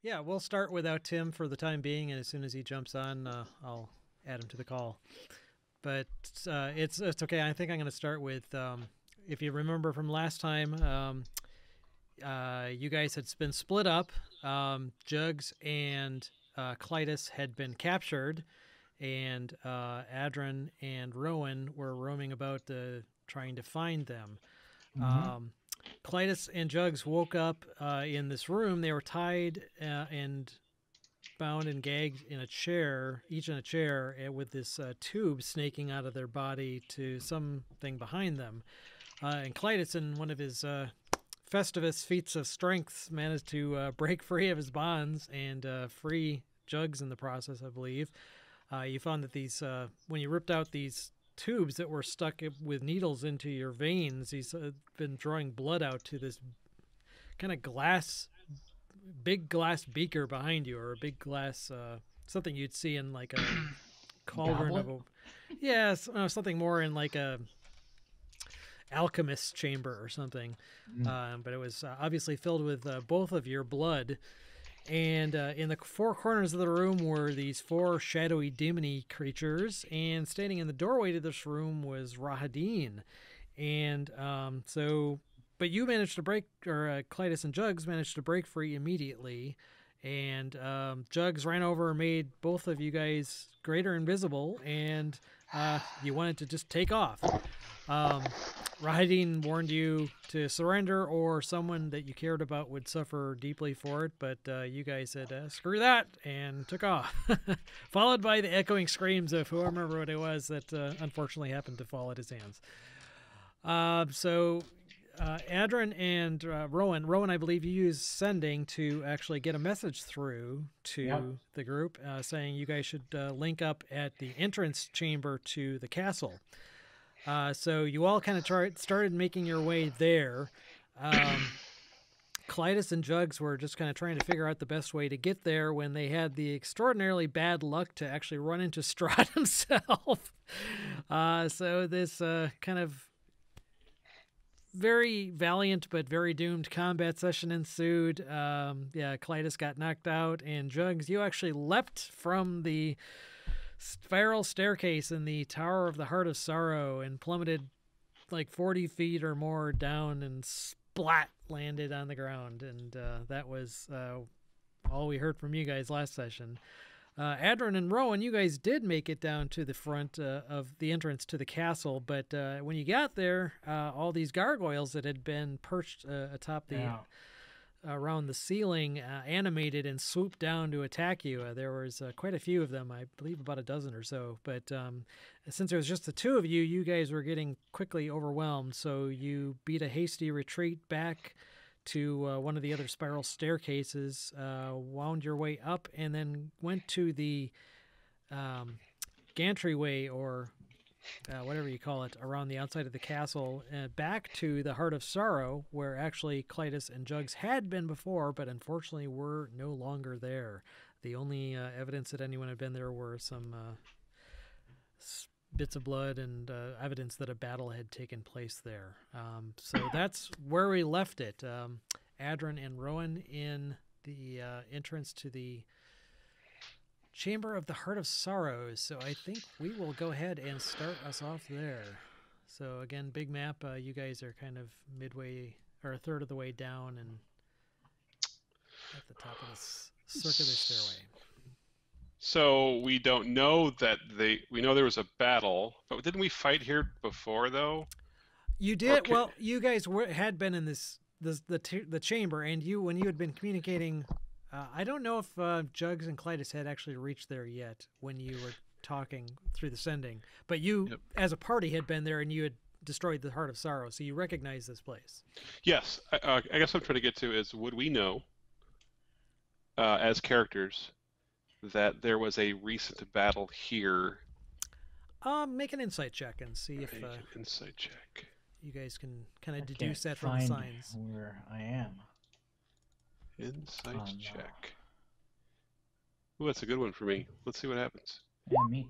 Yeah, we'll start without Tim for the time being, and as soon as he jumps on, I'll add him to the call. But it's okay. I think I'm going to start with if you remember from last time, you guys had been split up. Jugs and Clytus had been captured, and Adron and Rowan were roaming about trying to find them. Mm-hmm. Um, Clytus and Jugs woke up in this room. They were tied and bound and gagged in a chair, each in a chair, with this tube snaking out of their body to something behind them. And Clytus, in one of his Festivus feats of strength, managed to break free of his bonds and free Jugs in the process, I believe. You found that when you ripped out these tubes that were stuck with needles into your veins, he's been drawing blood out to this kind of big glass beaker behind you, or a big glass, something you'd see in like a cauldron Goblet? of a, yeah, something more in like a alchemist chamber or something. Mm. But it was obviously filled with both of your blood. And in the four corners of the room were these four shadowy, demony creatures. And standing in the doorway to this room was Rahadin. And but you managed to break, or Clytus and Jugs managed to break free immediately. And Jugs ran over and made both of you guys greater invisible. And you wanted to just take off. Rahadin warned you to surrender, or someone that you cared about would suffer deeply for it, but you guys said, screw that, and took off. Followed by the echoing screams of whoever it was that unfortunately happened to fall at his hands. Adron and Rowan, I believe you used sending to actually get a message through to Yep. the group saying you guys should link up at the entrance chamber to the castle. So you all kind of started making your way there. Clytus and Jugs were just kind of trying to figure out the best way to get there when they had the extraordinarily bad luck to actually run into Strahd himself. So this kind of very valiant but very doomed combat session ensued. Clytus got knocked out, and Jugs, you actually leapt from the spiral staircase in the Tower of the Heart of Sorrow and plummeted like 40 feet or more down and splat landed on the ground. And that was all we heard from you guys last session. Adron and Rowan, you guys did make it down to the front of the entrance to the castle, but when you got there, all these gargoyles that had been perched atop the Yeah. around the ceiling animated and swooped down to attack you. There was quite a few of them, I believe about a dozen or so. But since there was just the two of you, you guys were getting quickly overwhelmed. So you beat a hasty retreat back to one of the other spiral staircases, wound your way up, and then went to the gantry or whatever you call it, around the outside of the castle, back to the Heart of Sorrow, where actually Clytus and Jugs had been before, but unfortunately were no longer there. The only evidence that anyone had been there were some bits of blood and evidence that a battle had taken place there. So that's where we left it. Adron and Rowan in the entrance to the Chamber of the Heart of Sorrows. So I think we will go ahead and start us off there. So again, big map. You guys are kind of midway or a third of the way down and at the top of this circular stairway. So we don't know that we know there was a battle, but didn't we fight here before though? You did. Okay. Well, you guys had been in the chamber, and when you had been communicating. I don't know if Jugs and Clytus had actually reached there yet when you were talking through the sending, but you, Yep. as a party, had been there and you had destroyed the Heart of Sorrow, so you recognize this place. Yes, I guess what I'm trying to get to is would we know as characters that there was a recent battle here? Make an insight check and see if Make an insight check. you guys can kind I of deduce that can't from the find signs. where I am. Insight Oh, no. check. Ooh, that's a good one for me. Let's see what happens. Yeah, me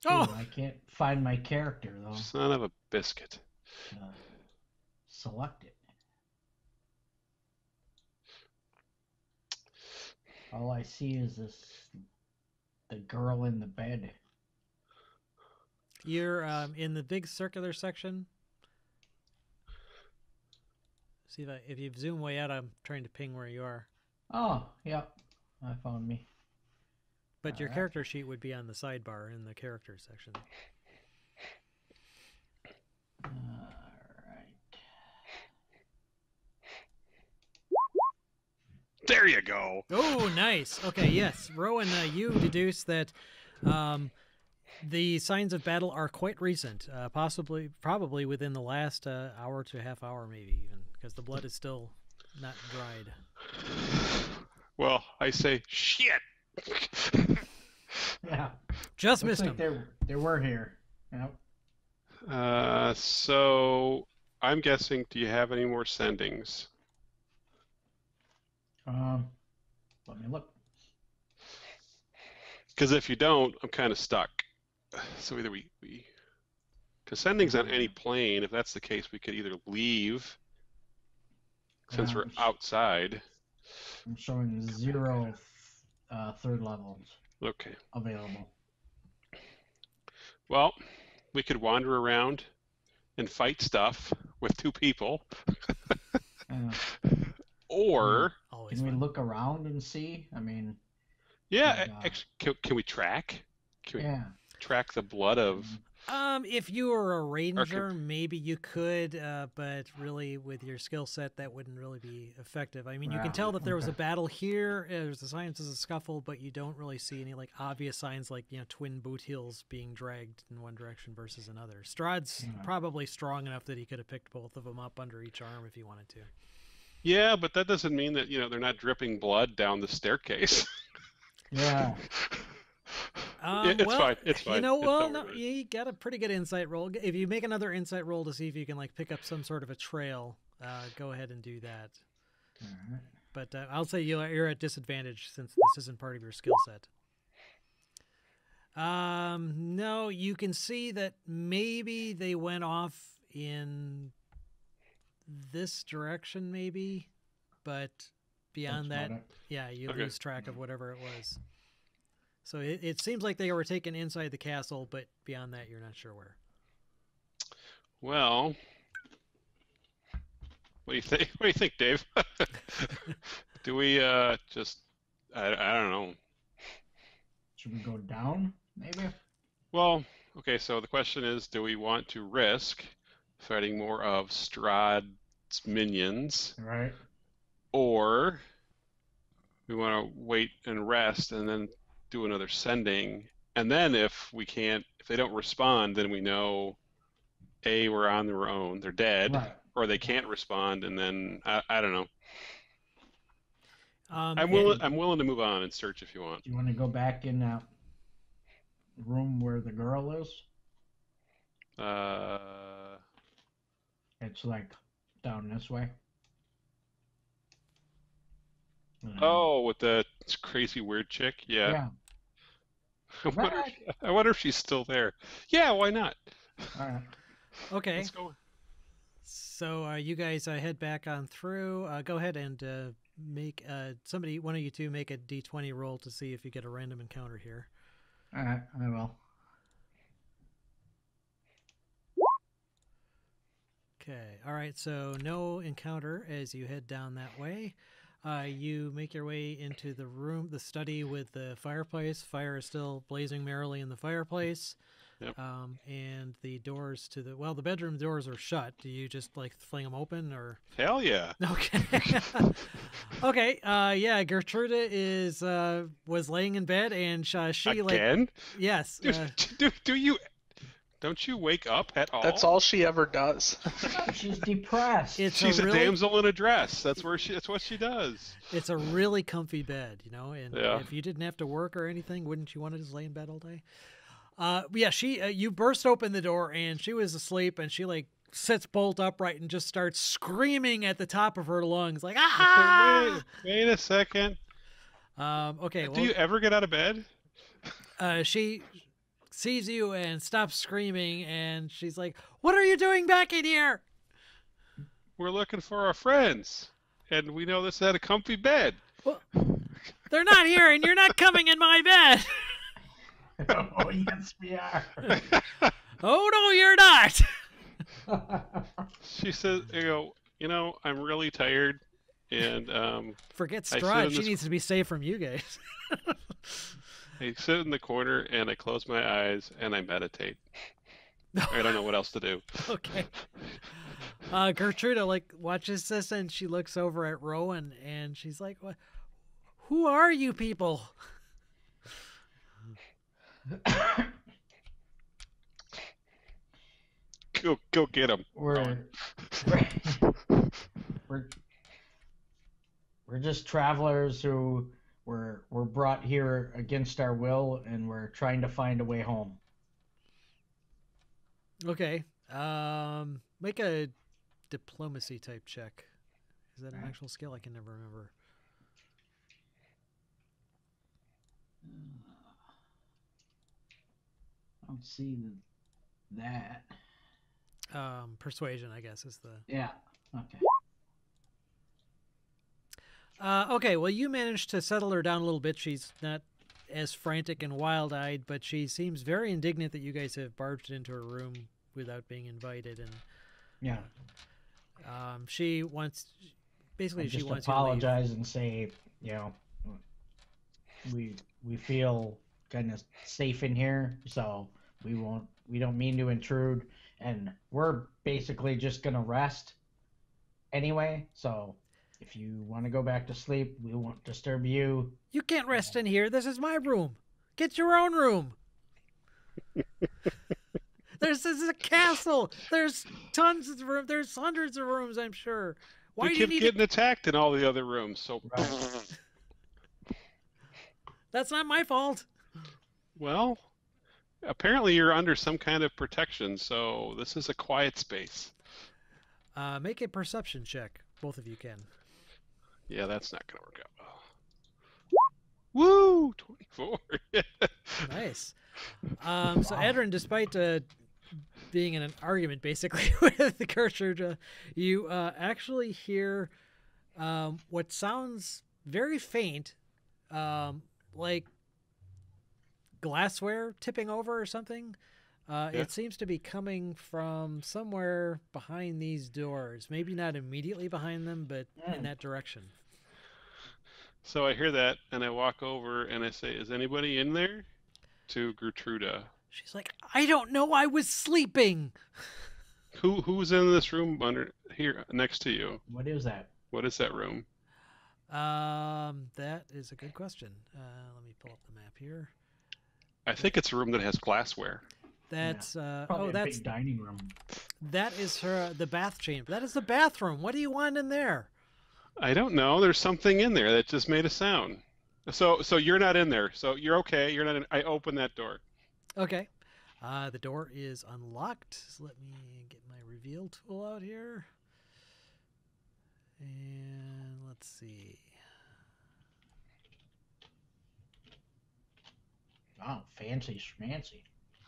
too. Oh! I can't find my character though. Son of a biscuit. Select it. All I see is the girl in the bed. You're in the big circular section. See if you zoom way out, I'm trying to ping where you are. Oh, yep. I found me. But your Alright. character sheet would be on the sidebar in the character section. Alright. There you go. Oh, nice. Okay, yes. Rowan, you deduce that the signs of battle are quite recent, probably within the last hour to half hour, maybe even, because the blood is still not dried. Well, I say shit. Yeah. Just Looks missed like him. they were here. Yep. So I'm guessing, do you have any more sendings? Let me look. Because if you don't, I'm kind of stuck. So either we because sendings on any plane, if that's the case, we could either leave since we're outside. I'm showing 0 third levels Okay. available. Well, we could wander around and fight stuff with 2 people. Or Always can we fun. look around and see? I mean, yeah, like, can we track? Can we yeah. track the blood of? If you were a ranger, maybe you could, but really with your skill set, that wouldn't really be effective. I mean, you can tell that there was a battle here. There's the signs of a scuffle, but you don't really see any like obvious signs like, you know, twin boot heels being dragged in one direction versus another. Strahd's probably strong enough that he could have picked both of them up under each arm if he wanted to. Yeah, but that doesn't mean that, you know, they're not dripping blood down the staircase. Yeah. It's fine. It's fine. You know, It's well, not no, worth it. you got a pretty good insight roll. If you make another insight roll to see if you can like pick up some sort of a trail, go ahead and do that. Alright. But I'll say you're at disadvantage since this isn't part of your skill set. No, you can see that maybe they went off in this direction, maybe, but beyond that, yeah, you lose track of whatever it was. So it seems like they were taken inside the castle, but beyond that, you're not sure where. Well, what do you think? What do you think, Dave? Do we just? I don't know. Should we go down, maybe? Well, okay. So the question is, do we want to risk fighting more of Strahd's minions, Right. or we want to wait and rest and then do another sending? And then if they don't respond, then we know, A, we're on their own, they're dead, Right. or they can't respond, and then I don't know. I'm willing to move on and search if you want. Do you want to go back in that room where the girl is? It's like down this way. Oh, with the crazy weird chick? Yeah. I wonder if she's still there. Yeah, why not? All right. Okay. Let's go. So you guys head back on through. Go ahead and make one of you two make a d20 roll to see if you get a random encounter here. All right, I will. Okay. All right. So no encounter as you head down that way. You make your way into the room, the study with the fireplace. Fire is still blazing merrily in the fireplace. Yep. And the doors to the bedroom doors are shut. Do you just like fling them open or? Hell yeah. Okay. Okay. Yeah. Gertruda was laying in bed and she Again? like yes. Don't you wake up at all? That's all she ever does. She's depressed. She's a damsel in a dress. That's what she does. It's a really comfy bed, you know, and Yeah. if you didn't have to work or anything, wouldn't you want to just lay in bed all day? Yeah, you burst open the door and she was asleep and she like sits bolt upright and just starts screaming at the top of her lungs like, ah! Wait a second. Okay. Do you ever get out of bed? She sees you and stops screaming and she's like, what are you doing back in here? We're looking for our friends, and we know this is at a comfy bed. Well, They're not here, and you're not coming in my bed. Oh, yes, we are. Oh, no, you're not. She says, I'm really tired, and Forget I sit Strahd. in She this needs to be safe from you guys. I sit in the corner and I close my eyes and I meditate. I don't know what else to do. Okay. Gertruda watches this and she looks over at Rowan and she's like, "What? Who are you people?" Go get him. We're just travelers who were brought here against our will, and we're trying to find a way home. Okay. Make a diplomacy type check. Is that an actual skill? I can never remember. I don't see that. Persuasion, I guess, is the... Yeah. Okay. Okay, well, you managed to settle her down a little bit. She's not as frantic and wild-eyed, but she seems very indignant that you guys have barged into her room without being invited. And Yeah. she wants... Basically, she just wants apologize and say, we feel kind of safe in here, so we don't mean to intrude, and we're basically just gonna rest anyway, so if you want to go back to sleep, we won't disturb you. You can't rest in here. This is my room. Get your own room. This is a castle. There's tons of rooms. There's hundreds of rooms, I'm sure. Why we do you keep need getting attacked in all the other rooms, so... Right. That's not my fault. Well, apparently you're under some kind of protection, so this is a quiet space. Make a perception check. Both of you can. Yeah, that's not going to work out well. Woo! 24. Nice. So Edrin, despite being in an argument basically with Gertrude, you actually hear what sounds very faint, like glassware tipping over or something. It seems to be coming from somewhere behind these doors. Maybe not immediately behind them, but in that direction. So I hear that, and I walk over, and I say, "Is anybody in there?" To Gertruda. She's like, "I don't know. I was sleeping." Who's in this room under here next to you? What is that? What is that room? That is a good question. Let me pull up the map here. I think it's a room that has glassware. That's Probably a that's big dining room. that is the bath chamber. That is the bathroom. What do you want in there? I don't know. There's something in there that just made a sound. So you're not in there. So you're okay. You're not in. I open that door. Okay. The door is unlocked. So let me get my reveal tool out here. And let's see. Oh, fancy schmancy.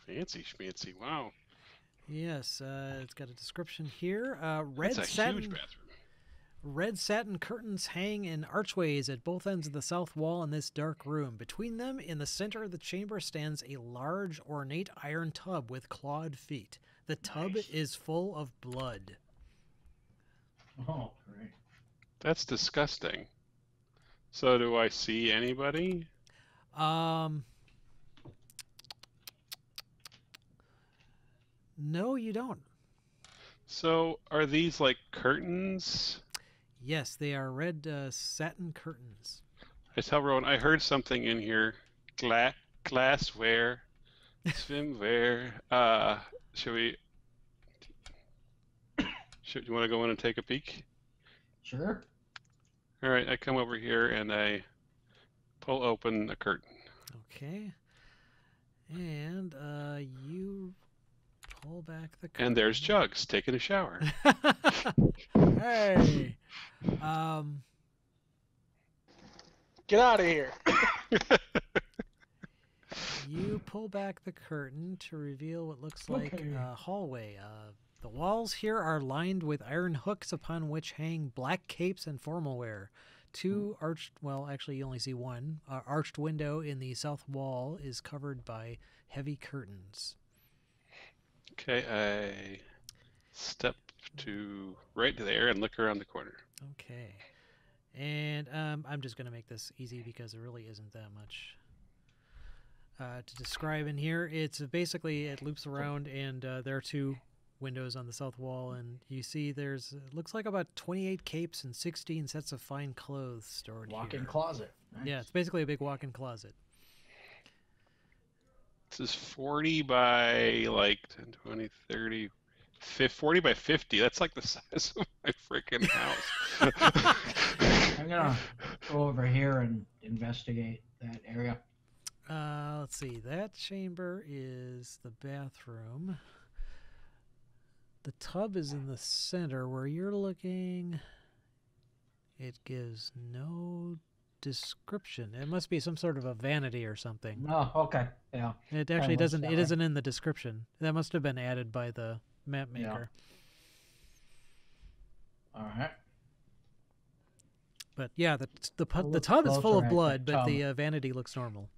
Fancy schmancy. Wow. Yes, it's got a description here. Red That's a satin, huge bathroom. red satin curtains hang in archways at both ends of the south wall in this dark room. Between them, in the center of the chamber, stands a large, ornate iron tub with clawed feet. The tub is full of blood. Oh, great. That's disgusting. So do I see anybody? No, you don't. So are these like curtains? Yes, they are red satin curtains. I tell Rowan, I heard something in here. Glassware, swimwear. Should we? Should you want to go in and take a peek? Sure. All right, I come over here and I pull open the curtain. Okay. And you pull back the curtain. And there's Jugs taking a shower. Hey. Get out of here. You pull back the curtain to reveal what looks like Okay. a hallway. The walls here are lined with iron hooks upon which hang black capes and formal wear. two arched, well, actually, you only see one. Arched window in the south wall is covered by heavy curtains. Okay, I step to right there and look around the corner. Okay. And I'm just going to make this easy because there really isn't that much to describe in here. It's basically, it loops around, and there are two windows on the south wall, and you see there's, it looks like about 28 capes and 16 sets of fine clothes stored Walk-in here. closet. Nice. Yeah, it's basically a big walk-in closet. This is 40 by like 10, 20, 30, 40 by 50. That's like the size of my freaking house. I'm gonna go over here and investigate that area. Let's see. That chamber is the bathroom. The tub is in the center where you're looking. It gives no description. It must be some sort of a vanity or something. Oh, okay. Yeah. It actually looks doesn't. that It way. isn't in the description. That must have been added by the map maker. All right. But yeah, the We'll the look tub is full closer of at blood, the but tub. the vanity looks normal.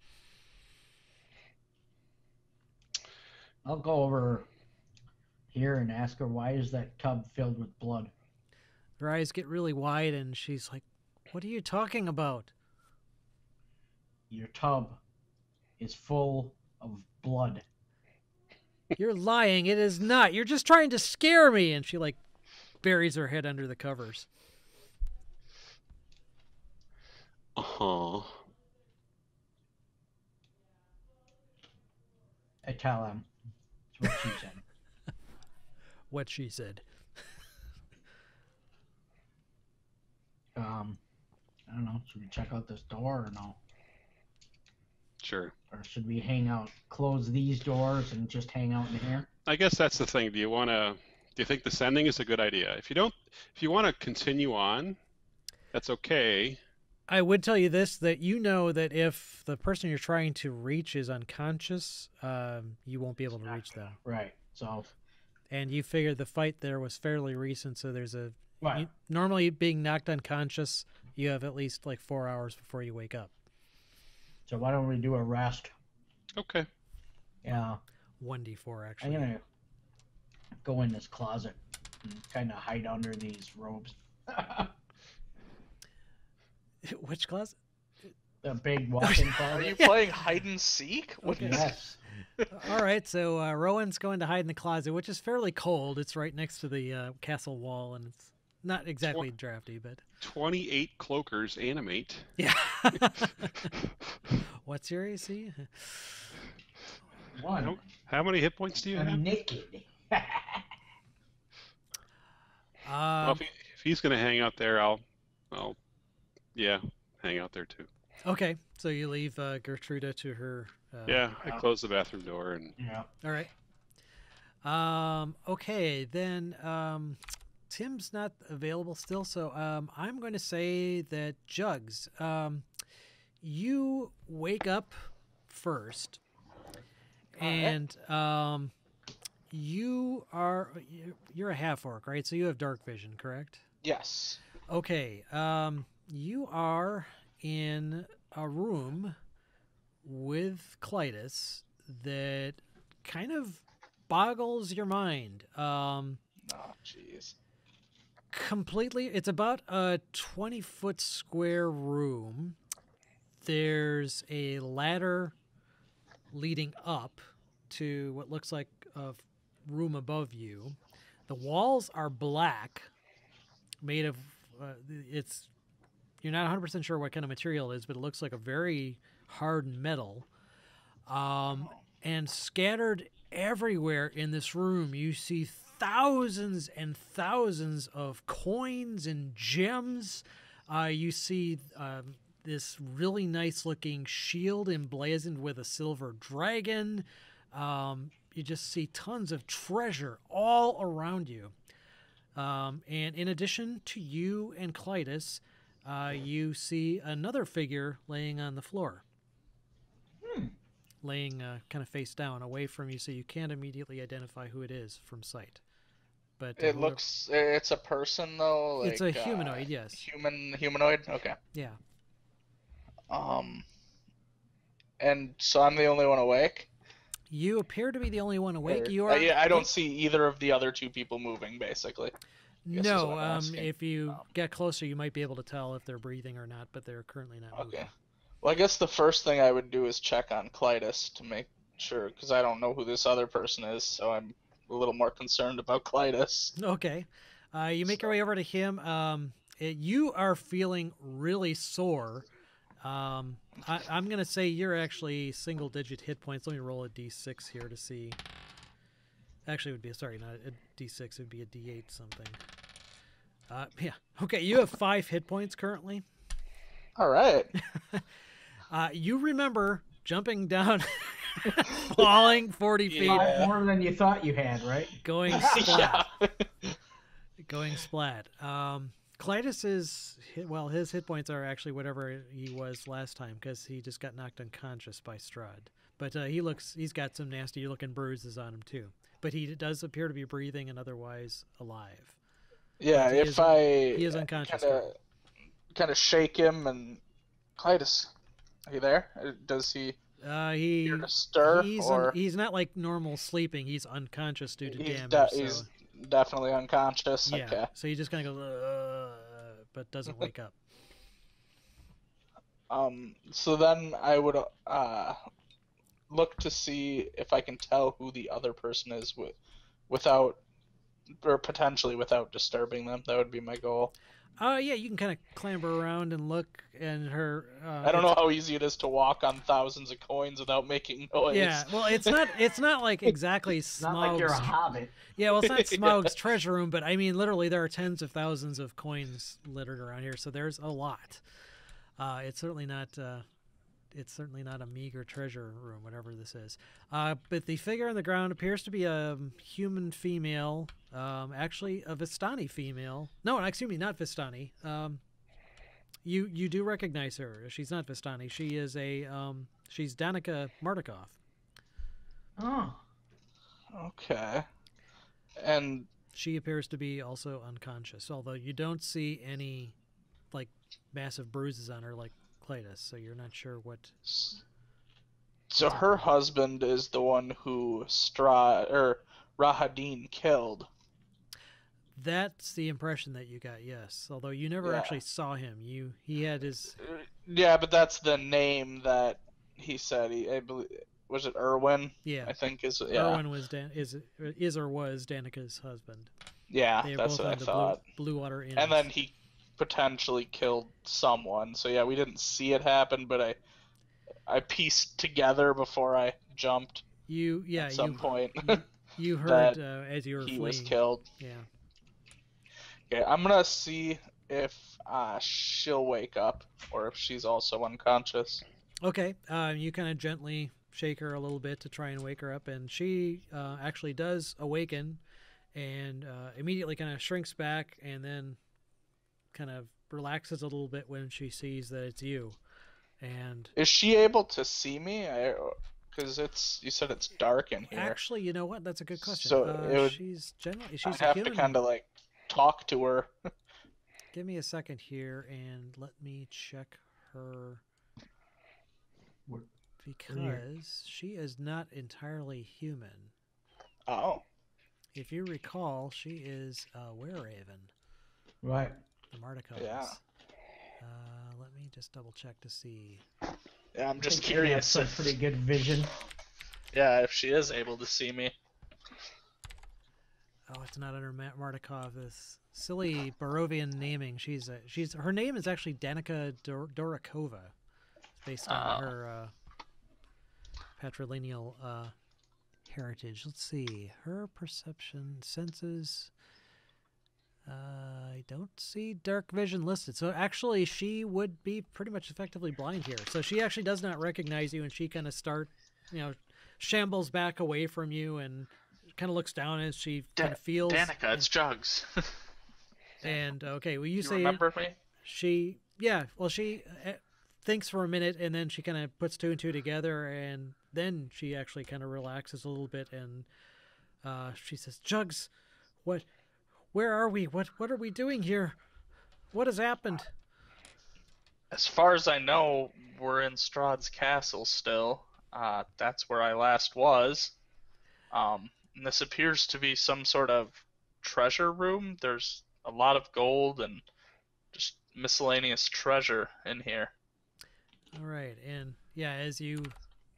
I'll go over here and ask her, why is that tub filled with blood? Her eyes get really wide, and she's like, "What are you talking about?" Your tub is full of blood. You're lying. It is not. You're just trying to scare me. And she like buries her head under the covers. Uh-huh. I tell him. That's what she said. What she said. I don't know. Should we check out this door or no? Sure. Or should we hang out, close these doors and just hang out in here? I guess that's the thing. Do you think the sending is a good idea? If you want to continue on, that's okay. I would tell you this, that you know that if the person you're trying to reach is unconscious, you won't be able to reach them. Right. So, And you figure the fight there was fairly recent, so there's a... right. Normally being knocked unconscious, you have at least like 4 hours before you wake up. So why don't we do a rest? Okay. Yeah. 1d4, I'm actually. gonna go in this closet and kind of hide under these robes. Which closet? The big walk-in Are closet. you playing hide and seek? What Okay. is Yes. All right, so Rowan's going to hide in the closet, which is fairly cold. It's right next to the castle wall, and it's not exactly drafty, but 28 cloakers animate. yeah. What's your AC? One. How many hit points do you have? I'm naked. Well, if he's going to hang out there, I'll hang out there too. Okay, so you leave Gertruda to her. Yeah, I close the bathroom door and Yeah. All right. Okay, then Tim's not available still, so I'm going to say that Jugs, you wake up first, and you're a half orc, right? So you have dark vision, correct? Yes. Okay. You are in a room with Clytus that kind of boggles your mind. Oh, jeez. Completely. It's about a 20-foot square room. There's a ladder leading up to what looks like a room above you. The walls are black, made of you're not 100% sure what kind of material it is, but it looks like a very hard metal. And scattered everywhere in this room, you see thousands and thousands of coins and gems. You see this really nice looking shield emblazoned with a silver dragon. You just see tons of treasure all around you. And in addition to you and Clytus, you see another figure laying on the floor. Laying kind of face down away from you, so you can't immediately identify who it is from sight. But It looks. It's a person though. Like, it's a humanoid, yes. Humanoid. Okay. Yeah. And so I'm the only one awake. You appear to be the only one awake. Or- You are. yeah, I don't see either of the other two people moving. Basically. guess is No. what I'm asking. If you get closer, you might be able to tell if they're breathing or not. But they're currently not moving. Okay. Well, I guess the first thing I would do is check on Clytus to make sure, because I don't know who this other person is, so I'm a little more concerned about Clytus. Okay. You make your way over to him. You are feeling really sore. I'm going to say you're actually single-digit hit points. Let me roll a d6 here to see. Actually, it would be, sorry, not a d6. It would be a d8 something. Yeah. Okay, you have 5 hit points currently. All right. You remember jumping down, falling 40 feet, Yeah. More than you thought you had, right? going splat. Yeah. Going splat. Clytus is his hit points are actually whatever he was last time because he just got knocked unconscious by Strahd. But he's got some nasty looking bruises on him too. But he does appear to be breathing and otherwise alive. Yeah, But he is unconscious. kind of shake him and Clytus, are you there? Does he appear to stir? He's not like normal sleeping. He's unconscious due to damage. He's definitely unconscious. Yeah. Okay. So he just kind of goes, but doesn't wake up. So then I would look to see if I can tell who the other person is without, or potentially without disturbing them. That would be my goal. Yeah, you can kind of clamber around and look, and her. I don't know how easy it is to walk on thousands of coins without making noise. Yeah, well, it's not like exactly Smaug's. Not like you're a hobbit. Yeah, well, it's not Smaug's treasure room, but I mean, literally, there are tens of thousands of coins littered around here, so there's a lot. It's certainly not. It's certainly not a meager treasure room, whatever this is. But the figure on the ground appears to be a human female, actually a Vistani female. No, excuse me, not Vistani. You do recognize her. She's not Vistani. She is she's Danica Mardukov. Oh. Okay. And she appears to be also unconscious, although you don't see any like massive bruises on her like Clytus, so you're not sure what. So her husband is the one who Rahadin killed. That's the impression that you got, yes. Although you never actually saw him. He had his. Yeah, but that's the name that he said. I believe, was it Irwin? Yeah, I think is. Yeah. Irwin was is or was Danica's husband. Yeah, that's what I thought. Blue Water Inn. And then he potentially killed someone. So yeah, we didn't see it happen, but I pieced together before I jumped. At some point. You heard as you were fleeing. He was killed. Yeah. Okay, I'm gonna see if she'll wake up or if she's also unconscious. Okay, you kind of gently shake her a little bit to try and wake her up, and she actually does awaken, and immediately kind of shrinks back, and then kind of relaxes a little bit when she sees that it's you. And is she able to see me? Because you said it's dark in here. Actually, you know what? That's a good question. So she's generally I have to kind of like talk to her. Give me a second here and let me check her, because she is not entirely human. Oh. If you recall, she is Wherein. Right. The Mardukov. Yeah. Let me just double check to see. Yeah, I'm just curious. Some pretty good vision. Yeah, if she is able to see me. Oh, it's not under Mardukov. This silly Barovian naming. Her name is actually Danica Dorakova. It's based on her patrilineal heritage. Let's see. Her perception, senses. I don't see dark vision listed. So actually, she would be pretty much effectively blind here. So she actually does not recognize you, and she kind of shambles back away from you and kind of looks down as she kind of feels. Danica, it's Jugs. And okay, well, you say remember me? She thinks for a minute, and then she kind of puts two and two together, and then she actually kind of relaxes a little bit, and she says, "Jugs, what Where are we? What are we doing here? What has happened? As far as I know, we're in Strahd's castle still. That's where I last was. And this appears to be some sort of treasure room. There's a lot of gold and just miscellaneous treasure in here. All right, and yeah, as you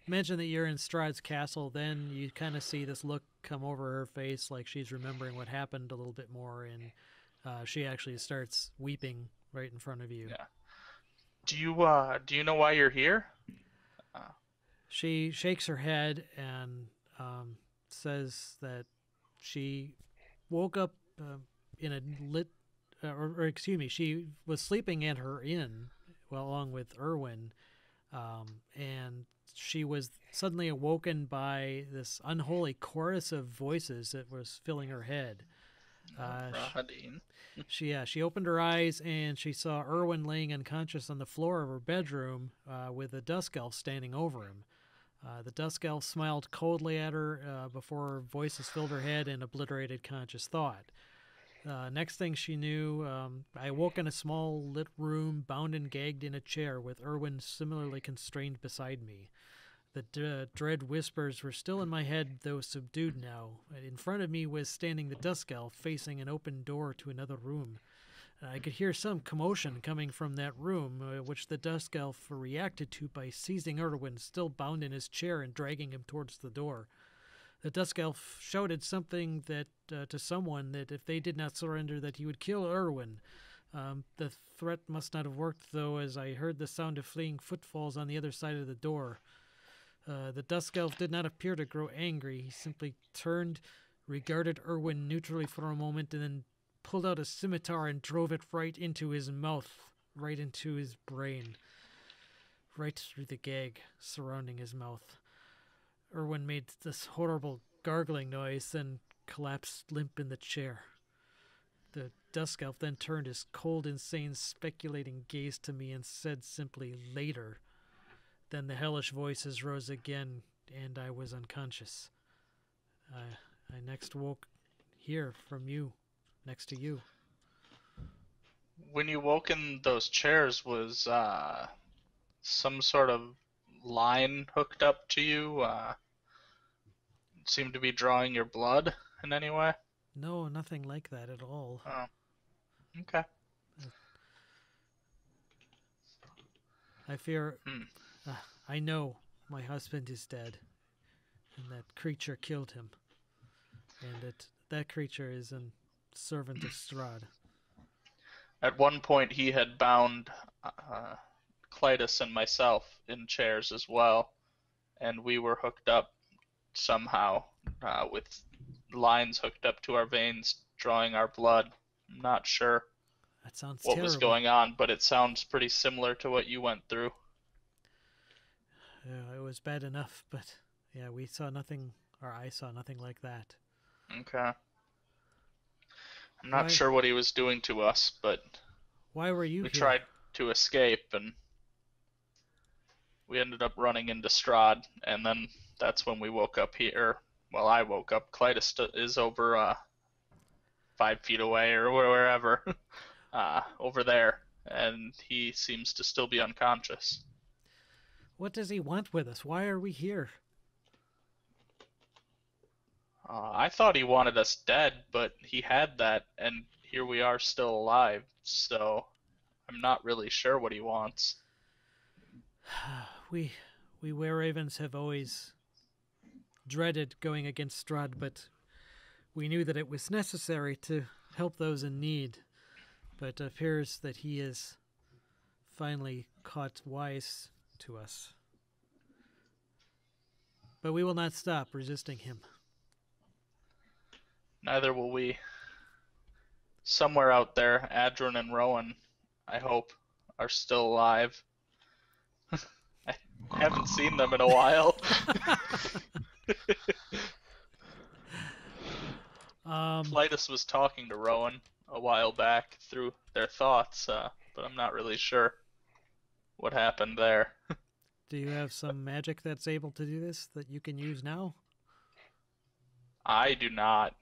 mention that you're in Strahd's castle, then you kind of see this look come over her face, like she's remembering what happened a little bit more, and she actually starts weeping right in front of you. Yeah. Do you know why you're here? She shakes her head and says that she woke up in a lit, or excuse me, she was sleeping at her inn, well, along with Erwin, and she was suddenly awoken by this unholy chorus of voices that was filling her head. Rahadin. She opened her eyes and she saw Erwin laying unconscious on the floor of her bedroom with a dusk elf standing over him. The dusk elf smiled coldly at her before voices filled her head and obliterated conscious thought. Next thing she knew, I awoke in a small lit room, bound and gagged in a chair, with Erwin similarly constrained beside me. The dread whispers were still in my head, though subdued now. In front of me was standing the dusk elf, facing an open door to another room. I could hear some commotion coming from that room, which the dusk elf reacted to by seizing Erwin, still bound in his chair, and dragging him towards the door. The dusk elf shouted something that to someone that if they did not surrender, that he would kill Erwin. The threat must not have worked, though, as I heard the sound of fleeing footfalls on the other side of the door. The dusk elf did not appear to grow angry. He simply turned, regarded Erwin neutrally for a moment, and then pulled out a scimitar and drove it right into his mouth, right into his brain, right through the gag surrounding his mouth. Erwin made this horrible gargling noise, then collapsed limp in the chair. The dusk elf then turned his cold, insane, speculating gaze to me and said simply, "Later." Then the hellish voices rose again, and I was unconscious. I next woke here from you, next to you. When you woke in those chairs, was some sort of line hooked up to you? Seemed to be drawing your blood in any way? No, nothing like that at all. Oh, okay. I fear... I know my husband is dead, and that creature killed him, and that creature is a servant of Strahd. At one point, he had bound Clytus and myself in chairs as well, and we were hooked up somehow with lines hooked up to our veins, drawing our blood. I'm not sure That sounds what terrible. was going on, but it sounds pretty similar to what you went through. It was bad enough, but yeah, we saw nothing, or I saw nothing like that. Okay. I'm not Why- sure what he was doing to us, but Why were you we here? tried to escape, and we ended up running into Strahd, and then that's when we woke up here. Well, I woke up. Clytus is over 5 feet away, or wherever, over there, and he seems to still be unconscious. What does he want with us? Why are we here? I thought he wanted us dead, but he had that, and here we are still alive, so I'm not really sure what he wants. We Were-Ravens have always dreaded going against Strahd, but we knew that it was necessary to help those in need. But it appears that he is finally caught wise to us. But we will not stop resisting him. Neither will we. Somewhere out there, Adron and Rowan, I hope, are still alive. I haven't seen them in a while. Clytus was talking to Rowan a while back through their thoughts, but I'm not really sure what happened there. Do you have some magic that's able to do this that you can use now? I do not.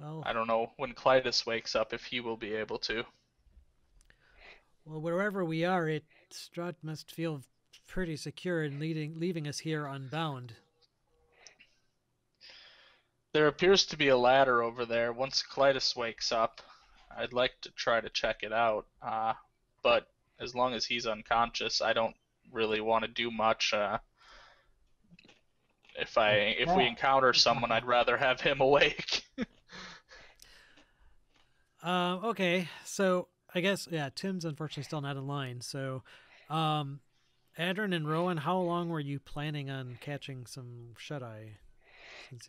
Well, I don't know when Clytus wakes up if he will be able to. well, wherever we are, Strahd must feel pretty secure in leaving us here unbound. There appears to be a ladder over there. Once Clytus wakes up, I'd like to try to check it out. But as long as he's unconscious, I don't really want to do much. If we encounter someone, I'd rather have him awake. Okay, so I guess Tim's unfortunately still not in line. So, Adrin and Rowan, how long were you planning on catching some shut-eye?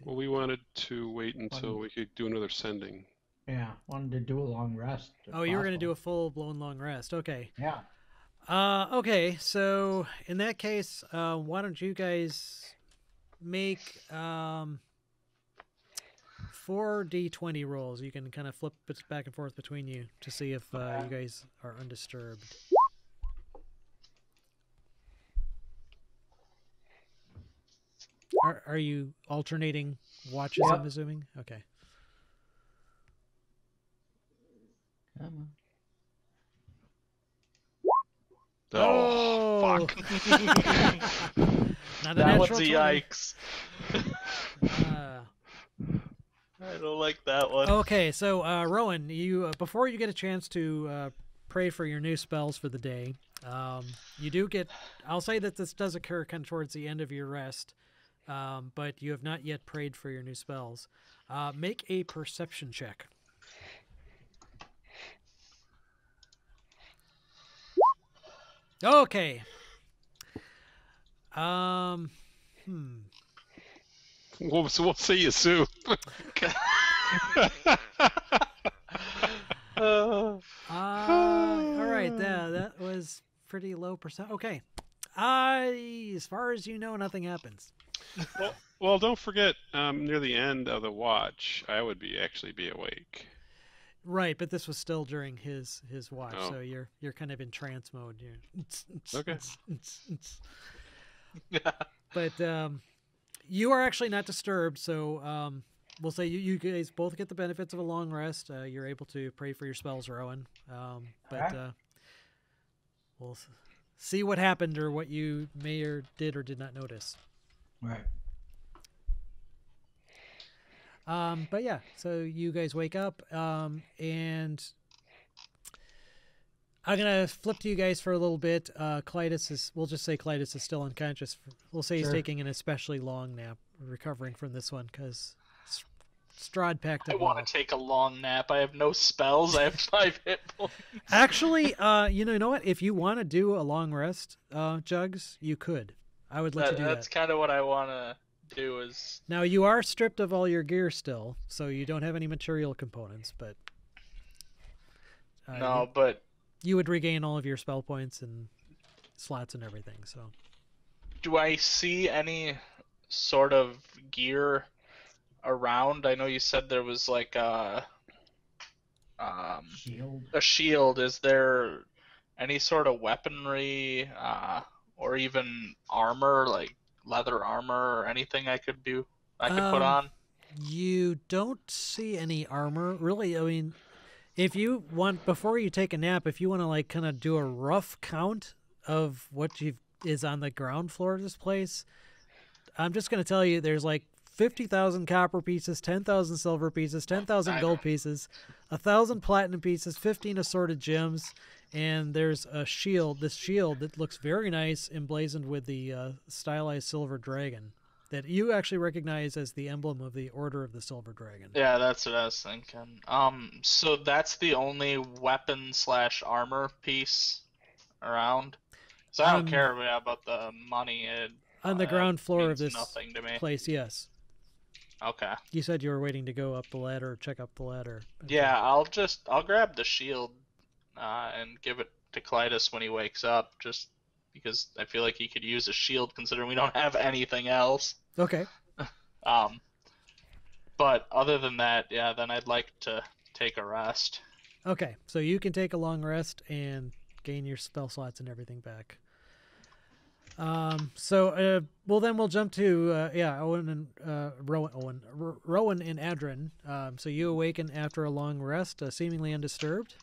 Well, we wanted to wait until we could do another sending. Yeah, wanted to do a long rest. Oh, you were going to do a full-blown long rest. Okay. Yeah. Okay, so in that case, why don't you guys make 4d20 rolls. You can kind of flip it back and forth between you to see if you guys are undisturbed. Are you alternating watches, Yep. I'm assuming? Okay. Come on. Oh, fuck. Not a That natural one's a 20. yikes. Uh, I don't like that one. okay, so Rowan, you before you get a chance to pray for your new spells for the day, you do get. I'll say that this does occur kind of towards the end of your rest, but you have not yet prayed for your new spells. Make a perception check. Okay. We'll see you soon. All right. That was pretty low percent. Okay. As far as you know, nothing happens. Well, don't forget, near the end of the watch, I would actually be awake. Right, but this was still during his watch, Oh. so you're kind of in trance mode. Okay. But you are actually not disturbed, so we'll say you guys both get the benefits of a long rest. You're able to pray for your spells, Rowan. But we'll see what happened or what you may or did not notice. Right. But yeah, so you guys wake up, and I'm gonna flip to you guys for a little bit. We'll just say Clytus is still unconscious. We'll say he's Sure. taking an especially long nap, recovering from this one, because Strahd packed I it want well. to take a long nap. I have no spells. I have 5 hit points. Actually, you know what? If you want to do a long rest, Jugs, you could. I would let you do That's that. kind of what I want to do. Is Now, you are stripped of all your gear still, so you don't have any material components, but no, but you would regain all of your spell points and slots and everything. So do I see any sort of gear around? I know you said there was like Shield. a shield. Is there any sort of weaponry or even armor, like leather armor or anything I could put on? you don't see any armor, really. I mean, if you want, before you take a nap, if you want to like kind of do a rough count of what is on the ground floor of this place, I'm just going to tell you there's like 50,000 copper pieces, 10,000 silver pieces, 10,000 gold pieces, 1,000 platinum pieces, 15 assorted gems, and there's a shield. This shield that looks very nice, emblazoned with the stylized silver dragon that you actually recognize as the emblem of the Order of the Silver Dragon. Yeah, that's what I was thinking. So that's the only weapon / armor piece around. So I don't care about the money. On the ground floor of means this nothing to me. place, yes. Okay. You said you were waiting to go up the ladder, check up the ladder. Yeah, I'll grab the shield and give it to Clytus when he wakes up, just because I feel like he could use a shield considering we don't have anything else. Okay. But other than that, yeah, then I'd like to take a rest. Okay, so you can take a long rest and gain your spell slots and everything back. Well, then we'll jump to Owen and Rowan and Adrin. So you awaken after a long rest, seemingly undisturbed.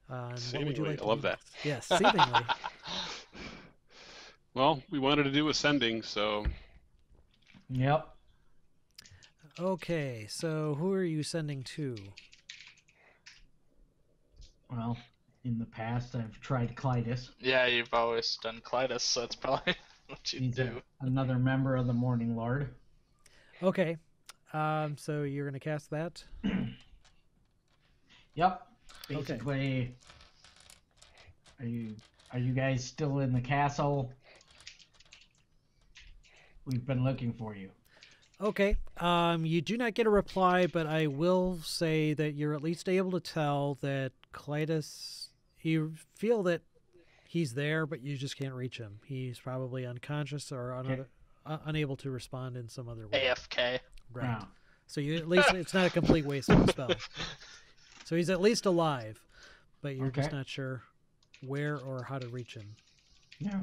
And what would you Seemingly, like to I love do that. next? Yes, seemingly. Well, we wanted to do ascending, so Yep. Okay, so who are you sending to? Well, in the past, I've tried Clytus. Yeah, you've always done Clytus, so that's probably what you He's do. another member of the Morning Lord. Okay, so you're going to cast that? Yep. Basically, are you guys still in the castle? We've been looking for you. Okay. You do not get a reply, but I will say that you're at least able to tell that Clytus, you feel that he's there, but you just can't reach him. He's probably unconscious or unable to respond in some other way. AFK. Right. Wow. So you at least it's not a complete waste of a spell. So he's at least alive, but you're just not sure where or how to reach him. Yeah.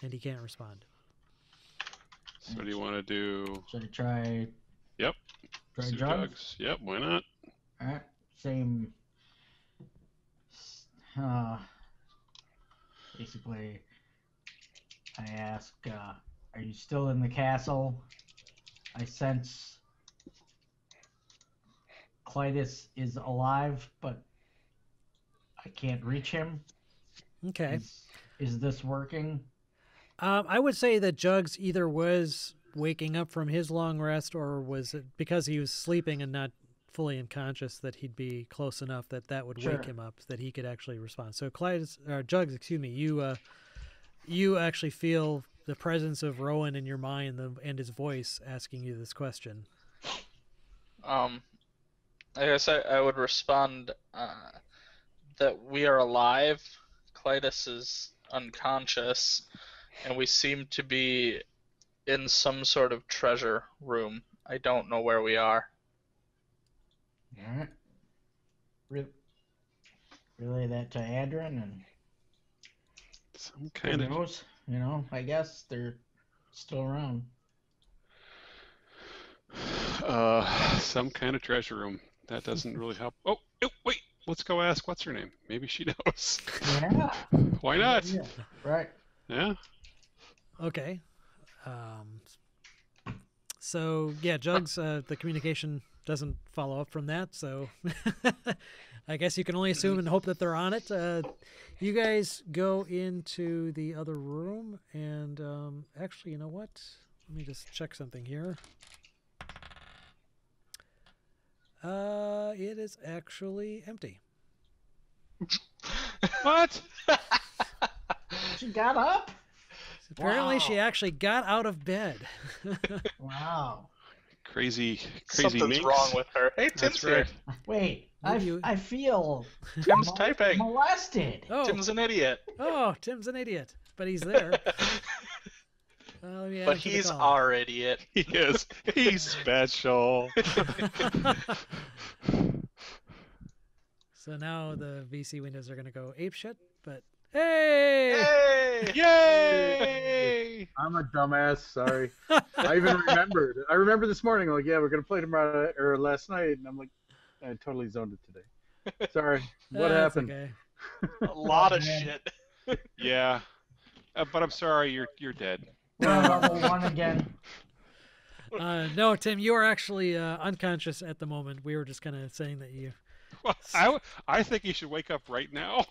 And he can't respond. So do you want to do? Should I try? Yep. Try do Jugs? Yep. Why not? All right. Same. Basically, I ask, are you still in the castle? I sense Clytus is alive, but I can't reach him. Okay. Is this working? I would say that Jugs either was waking up from his long rest, or was it because he was sleeping and not fully unconscious that he'd be close enough that would wake him up, that he could actually respond. So Jugs, excuse me, you actually feel the presence of Rowan in your mind and his voice asking you this question. I guess I would respond that we are alive. Clytus is unconscious, and we seem to be in some sort of treasure room. I don't know where we are. All right. Relay that to Adrin, and Some kind of. knows, I guess they're still around. Some kind of treasure room. That doesn't really help. Oh, wait. Let's go ask what's her name. Maybe she knows. Yeah. Why not? Yeah. Right. Yeah. Okay. So yeah, Jugs, the communication doesn't follow up from that, so I guess you can only assume and hope that they're on it. You guys go into the other room, and actually, you know what? Let me just check something here. It is actually empty. What? She got up? Apparently, Wow. she actually got out of bed. Wow. Crazy Something's minx. wrong with her. Hey, Tim's That's here. right. Wait, Maybe I feel Tim's typing. molested. Oh, Tim's an idiot. Tim's an idiot, but he's there. Let me add But him to the he's call. our idiot. He is. He's special. So now the VC windows are going to go apeshit, but hey! Hey! Yay! I'm a dumbass. Sorry. I even remembered. I remember this morning. Like, yeah, we're gonna play tomorrow or last night, and I'm like, I totally zoned it today. Sorry. What That's happened? Okay. A lot of man. shit. Yeah. But I'm sorry, you're dead. We're on level 1 again. No, Tim, you are actually unconscious at the moment. We were just kind of saying that you. Well, I think you should wake up right now.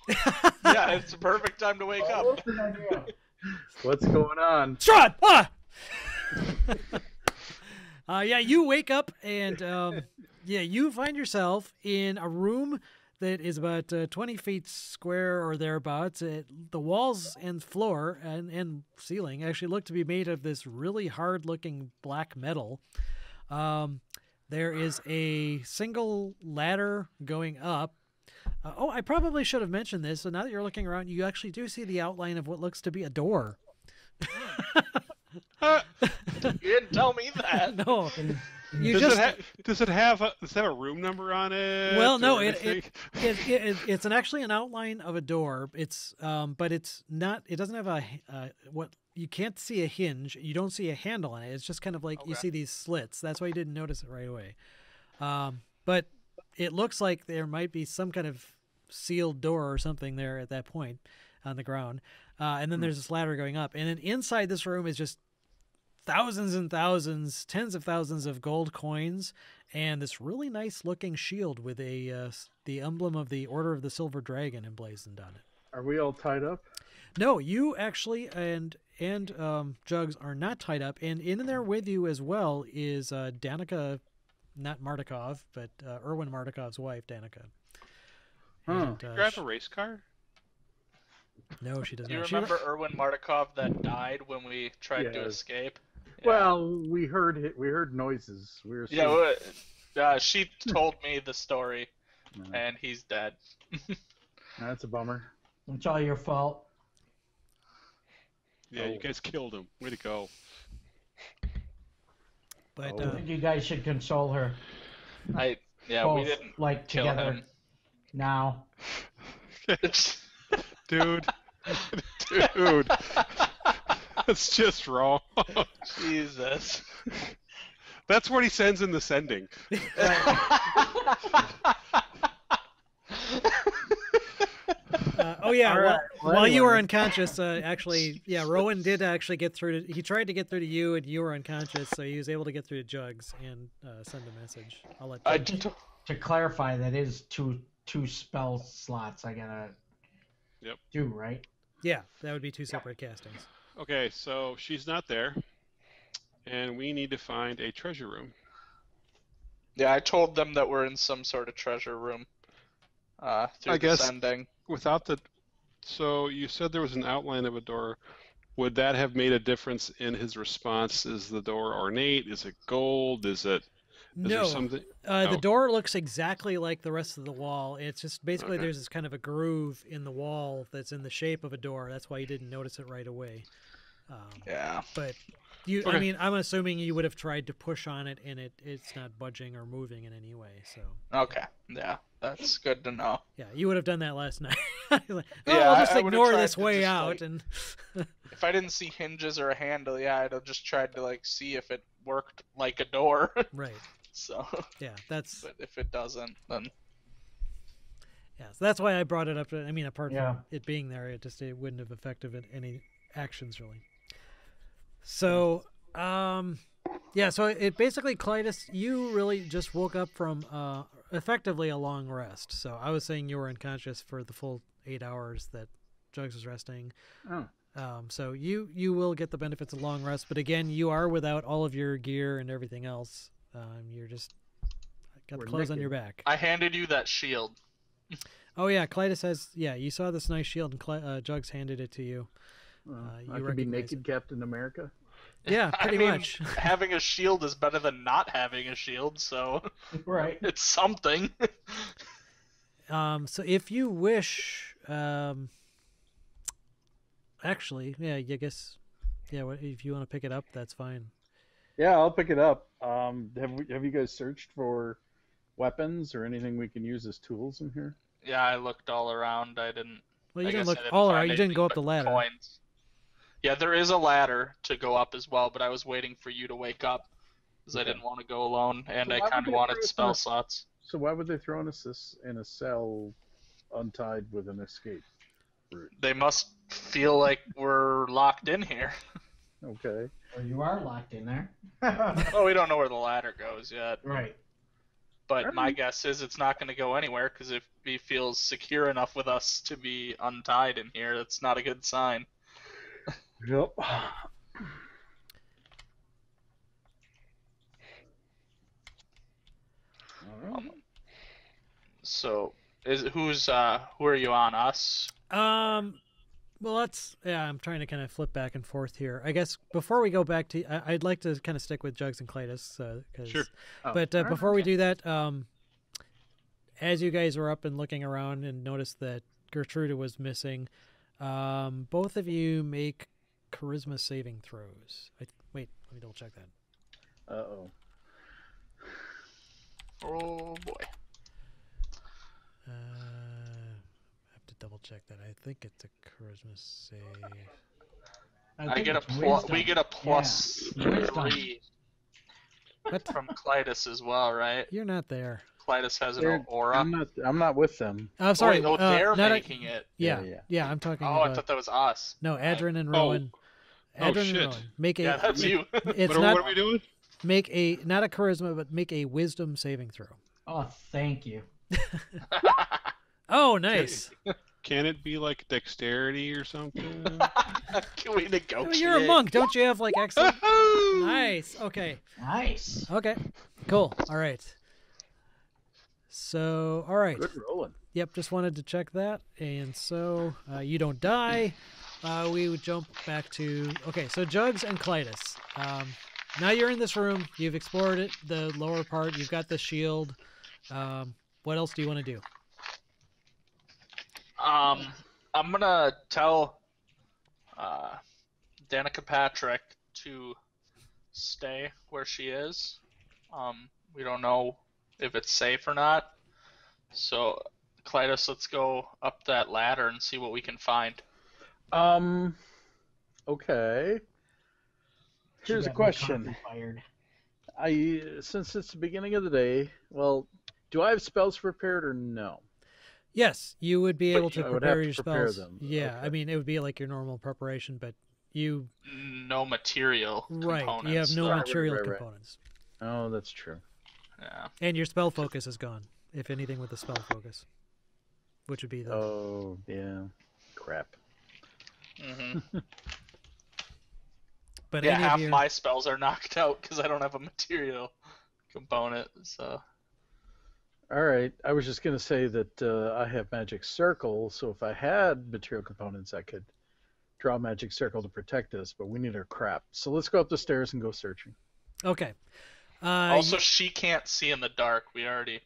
Yeah, it's a perfect time to wake up. What's an idea? What's going on? Strahd! Ah! Yeah, you wake up and you find yourself in a room that is about 20 feet square or thereabouts. The walls and floor and ceiling actually look to be made of this really hard-looking black metal. There is a single ladder going up. I probably should have mentioned this. So now that you're looking around, you actually do see the outline of what looks to be a door. You didn't tell me that. No. You Does just does it have a room number on it? well, no, or anything? it's actually an outline of a door. It's but it's not. It doesn't have a what you can't see a hinge. You don't see a handle on it. It's just kind of like you Okay. see these slits. That's why you didn't notice it right away. But it looks like there might be some kind of sealed door or something there at that point on the ground. And then there's this ladder going up, and then inside this room is just thousands and thousands, tens of thousands of gold coins, and this really nice looking shield with a the emblem of the Order of the Silver Dragon emblazoned on it. Are we all tied up? No, you actually and Jugs are not tied up, and in there with you as well is Danica, not Mardukov, but Erwin Mardukov's wife, Danica. And, Do you drive a race car? no, she does Do you not. remember Erwin Martikov that died when we tried to Yes. escape? Well, we heard noises. We were She told me the story, No. and he's dead. That's a bummer. It's all your fault. Yeah, you guys killed him. Way to go. But I think you guys should console her. We Both, didn't like kill together him. now. Dude. Dude. That's just wrong. Jesus. That's what he sends in the sending. oh yeah, All right. Well, while you were anyway. unconscious, actually, yeah, Rowan did actually get through to. He tried to get through to you, and you were unconscious, so he was able to get through to Jugs and send a message. I'll let. I Jugs- did. To clarify, that is two spell slots I gotta do, right? Yeah, that would be two separate castings. Okay, so she's not there. And we need to find a treasure room. Yeah, I told them that we're in some sort of treasure room. Through I the guess- sending. Without the... So you said there was an outline of a door. Would that have made a difference in his response? Is the door ornate? Is it gold? Is there No, something... the Oh. door looks exactly like the rest of the wall. It's just basically Okay. there's this kind of a groove in the wall that's in the shape of a door. That's why you didn't notice it right away. Yeah. But you, I Okay. mean, I'm assuming you would have tried to push on it, and it's not budging or moving in any way. So Okay. Yeah, that's good to know. yeah, you would have done that last night. Like, oh, Yeah, I'll just I would've ignore tried this to way just, out, like- and If I didn't see hinges or a handle, I'd have just tried to see if it worked like a door. right, So, yeah, that's but if it doesn't, then yeah. So that's why I brought it up. I mean, apart Yeah. from it being there, it wouldn't have affected any actions really. So, yeah. So it basically, Clytus, you really just woke up from effectively a long rest. So I was saying you were unconscious for the full 8 hours that Jugs was resting. Oh. So you will get the benefits of long rest, but again, you are without all of your gear and everything else. You're just got We're the clothes on naked. your back. I handed you that shield. Oh yeah, Clytus has. Yeah, you saw this nice shield, and Jugs handed it to you. You I can be recognize naked Captain America. Yeah, I pretty mean, much. Having a shield is better than not having a shield, so Right. it's something. So if you wish, actually, yeah, I guess, yeah. If you want to pick it up, that's fine. Yeah, I'll pick it up. Have you guys searched for weapons or anything we can use as tools in here? Yeah, I looked all around. I didn't. Well, you I didn't guess look I all find around. You didn't anything go up but the ladder. Coins. Yeah, there is a ladder to go up as well, but I was waiting for you to wake up because I Okay. didn't want to go alone, and So I why kind would of they wanted throw us spell in a- slots. So why would they throw us in a cell untied with an escape route? They must feel like we're locked in here. Okay. Well, you are locked in there. Oh, we don't know where the ladder goes yet, Right. but my guess is it's not going to go anywhere because if he feels secure enough with us to be untied in here, that's not a good sign. Yep. So, who are you on? Us? Well, I'm trying to kind of flip back and forth here. I guess before we go back to, I'd like to kind of stick with Jugs and Clytus. Sure. Oh, But all right, before we okay. do that, as you guys were up and looking around and noticed that Gertruda was missing, both of you make charisma saving throws. Wait, let me double check that. Uh-oh. Oh boy. I have to double check that. I think it's a charisma save. I think get a it's plus. wisdom. We get a plus Yeah, wisdom. 3 What? from Clytus as well, right? You're not there. Clytus has an They're- aura. I'm not with them. I'm sorry. Oh, they're not making it. Yeah, Yeah. yeah. I'm talking Oh, I about. thought that was us. No, Adrin and Oh. Rowan. Oh, Adrin and shit. Rowan. Make a. Yeah, that's you. It's What not. are we doing? Make a not a charisma, but make a wisdom saving throw. Oh, thank you. Oh, nice. Can it be like dexterity or something? Can we negotiate? You're a monk, don't you have like excellent? Woohoo! Nice. Okay. Nice. Okay. Cool. All right. So, all right. Good rolling. Yep. Just wanted to check that, and so you don't die. We would jump back to So Jugs and Clytus. Now you're in this room. You've explored it, the lower part. You've got the shield. What else do you want to do? I'm gonna tell Danica Patrick to stay where she is. We don't know if it's safe or not. So, Clytus, let's go up that ladder and see what we can find. Okay. She Here's a got me question. coffee fired. Since it's the beginning of the day, well, do I have spells prepared or no? Yes, you would be able to I would prepare have to your prepare spells. them. Yeah, Okay. I mean it would be like your normal preparation, but you No material components. you have no Right, material right. components, Oh, that's true. Yeah. and your spell focus is gone. If anything, with the spell focus, which would be the Oh, yeah. Crap. Mm-hmm. but Yeah, any half of your my spells are knocked out because I don't have a material component. So All right. I was just going to say that I have Magic Circle, so if I had material components, I could draw Magic Circle to protect us, but we need our crap. So let's go up the stairs and go searching. okay. also, she can't see in the dark. We already.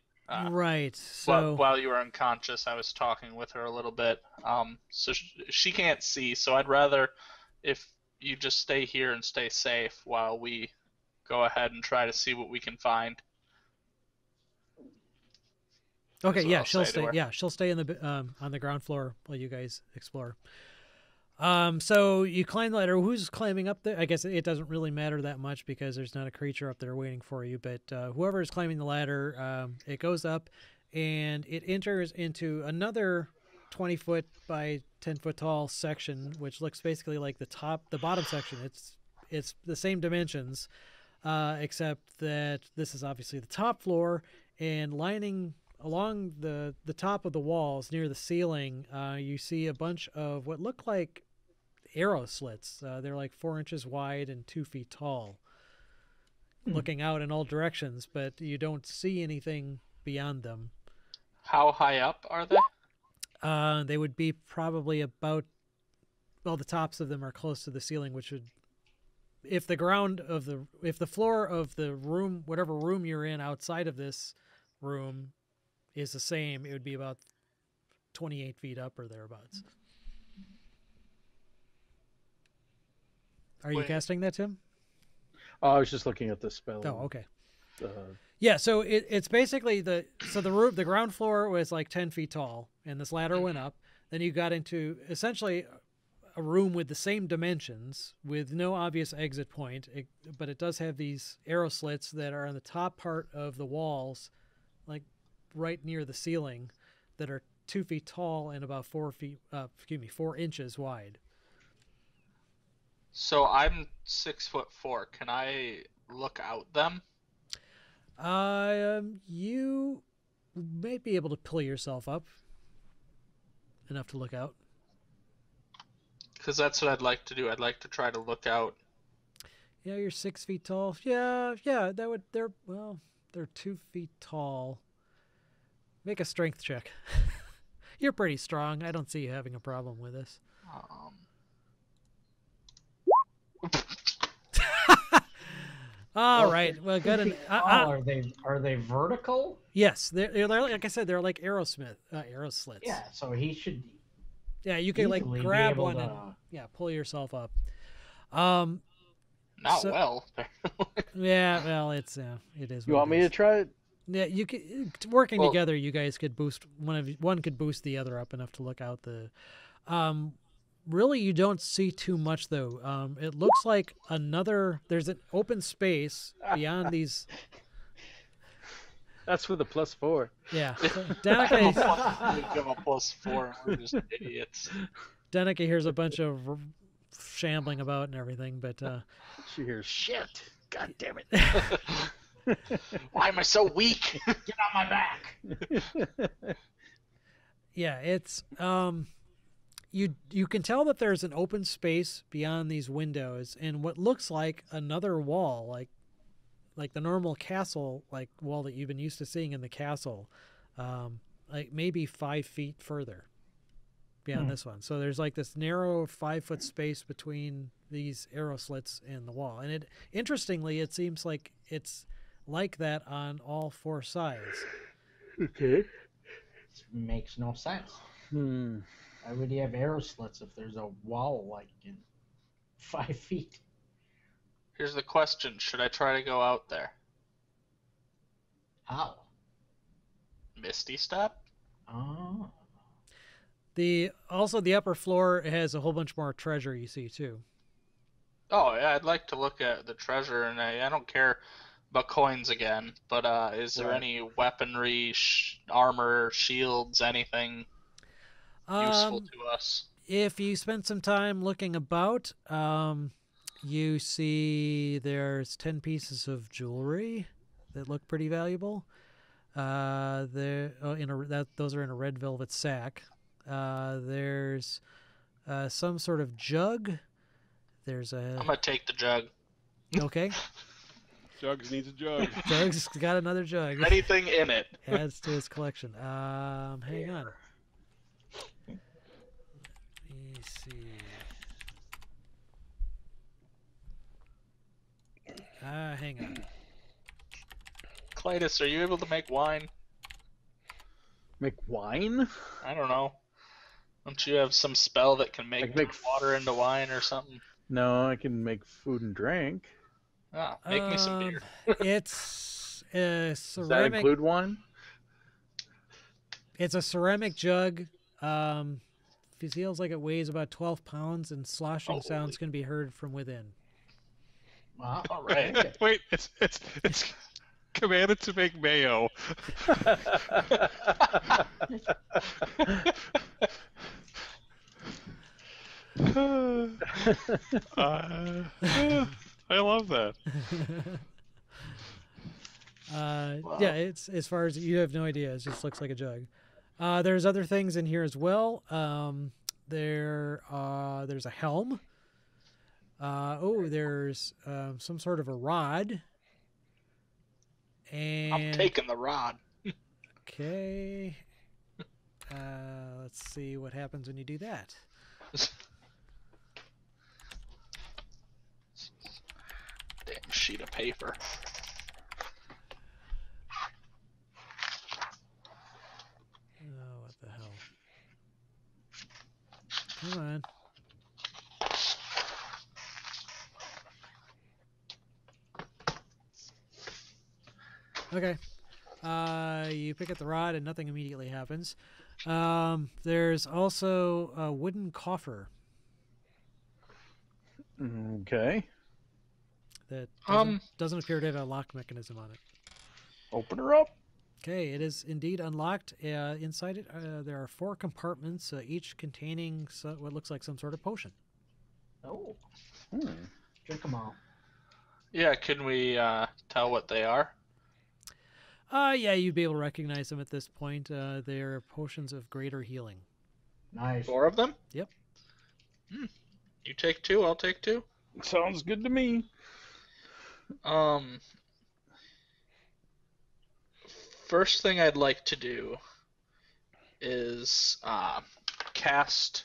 Right. So While you were unconscious, I was talking with her a little bit. So she can't see. So I'd rather if you just stay here and stay safe while we go ahead and try to see what we can find. okay, That's what yeah, I'll she'll say to stay. her. Yeah, she'll stay in the on the ground floor while you guys explore. So you climb the ladder. Who's climbing up there? I guess it doesn't really matter that much because there's not a creature up there waiting for you. But whoever is climbing the ladder, it goes up, and it enters into another 20-foot by 10-foot tall section, which looks basically like the bottom section. It's the same dimensions, except that this is obviously the top floor, and lining along the top of the walls near the ceiling, you see a bunch of what look like arrow slits. They're like 4 inches wide and 2 feet tall, looking out in all directions, but you don't see anything beyond them. How high up are they? They would be probably about, well, the tops of them are close to the ceiling, which would, if the floor of the room, whatever room you're in outside of this room is the same, it would be about 28 feet up or thereabouts. Are you Wait. casting that, Tim? Oh, I was just looking at the spell. Oh, okay. Uh, Yeah, so it's basically the ground floor was like 10 feet tall, and this ladder went up. Then you got into essentially a room with the same dimensions, with no obvious exit point, but it does have these arrow slits that are on the top part of the walls, like right near the ceiling, that are 2 feet tall and about 4 inches wide. So I'm 6'4". Can I look out them? You may be able to pull yourself up enough to look out. Because that's what I'd like to do. I'd like to try to look out. Yeah, you're 6 feet tall. Yeah, they're 2 feet tall. Make a strength check. You're pretty strong. I don't see you having a problem with this. All right. Well, good. Are they vertical? Yes, they're like I said, they're like arrow slits. Yeah, so he should. Yeah, you can like easily be grab able one to- and pull yourself up. Not So- well. Yeah, well, it is. you want me to try it? Yeah, you could working Well- together. You guys could boost one could boost the other up enough to look out the. Really, you don't see too much though. It looks like there's an open space beyond these. That's for the +4. Yeah, so We Danica, give a +4. We're just idiots. Danica hears a bunch of shambling about and everything, but She hears shit. God damn it. Why am I so weak? Get on my back. yeah, it's you can tell that there's an open space beyond these windows and what looks like another wall, like the normal castle like wall that you've been used to seeing in the castle, like maybe 5 feet further beyond this one. So there's like this narrow 5-foot space between these arrow slits and the wall. And interestingly, it seems like it's like that on all 4 sides. Okay. Makes no sense. Hmm. Why would you have arrow slits if there's a wall like in 5 feet? Here's the question: should I try to go out there? How? Misty step? Oh. The upper floor has a whole bunch more treasure you see too. Oh yeah, I'd like to look at the treasure, and I don't care about coins again. But is there Right. any weaponry, armor, shields, anything useful to us? If you spend some time looking about, you see there's 10 pieces of jewelry that look pretty valuable. Those are in a red velvet sack. There's some sort of jug. There's I'm a gonna take the jug. okay. Jugs needs a jug. Jug's got another jug. Anything in it? Adds to his collection. Hang on. Let me see. Hang on. Clytus, are you able to make wine? Make wine? I don't know. Don't you have some spell that can I make, can make water into wine or something? No, I can make food and drink. Ah, make me some beer. It's a Does that ceramic. include wine? It's a ceramic jug. It feels like it weighs about 12 pounds, and sloshing sounds can be heard from within. Wow. All right. Wait, it's commanded to make mayo. I love that. Yeah, it's as far as you have no idea. It just looks like a jug. There's other things in here as well. There's a helm. There's some sort of a rod. And I'm taking the rod. okay. Let's see what happens when you do that. Damn sheet of paper. Oh, what the hell? Come on. Okay. You pick up the rod and nothing immediately happens. There's also a wooden coffer Okay. that Um. doesn't appear to have a lock mechanism on it. Open her up. Okay, it is indeed unlocked. Inside it, there are 4 compartments, each containing what looks like some sort of potion. Oh. Hmm. Drink them all. Yeah, can we tell what they are? Yeah, you'd be able to recognize them at this point. They're potions of greater healing. Nice. 4 of them? Yep. You take 2, I'll take 2. Sounds good to me. First thing I'd like to do is cast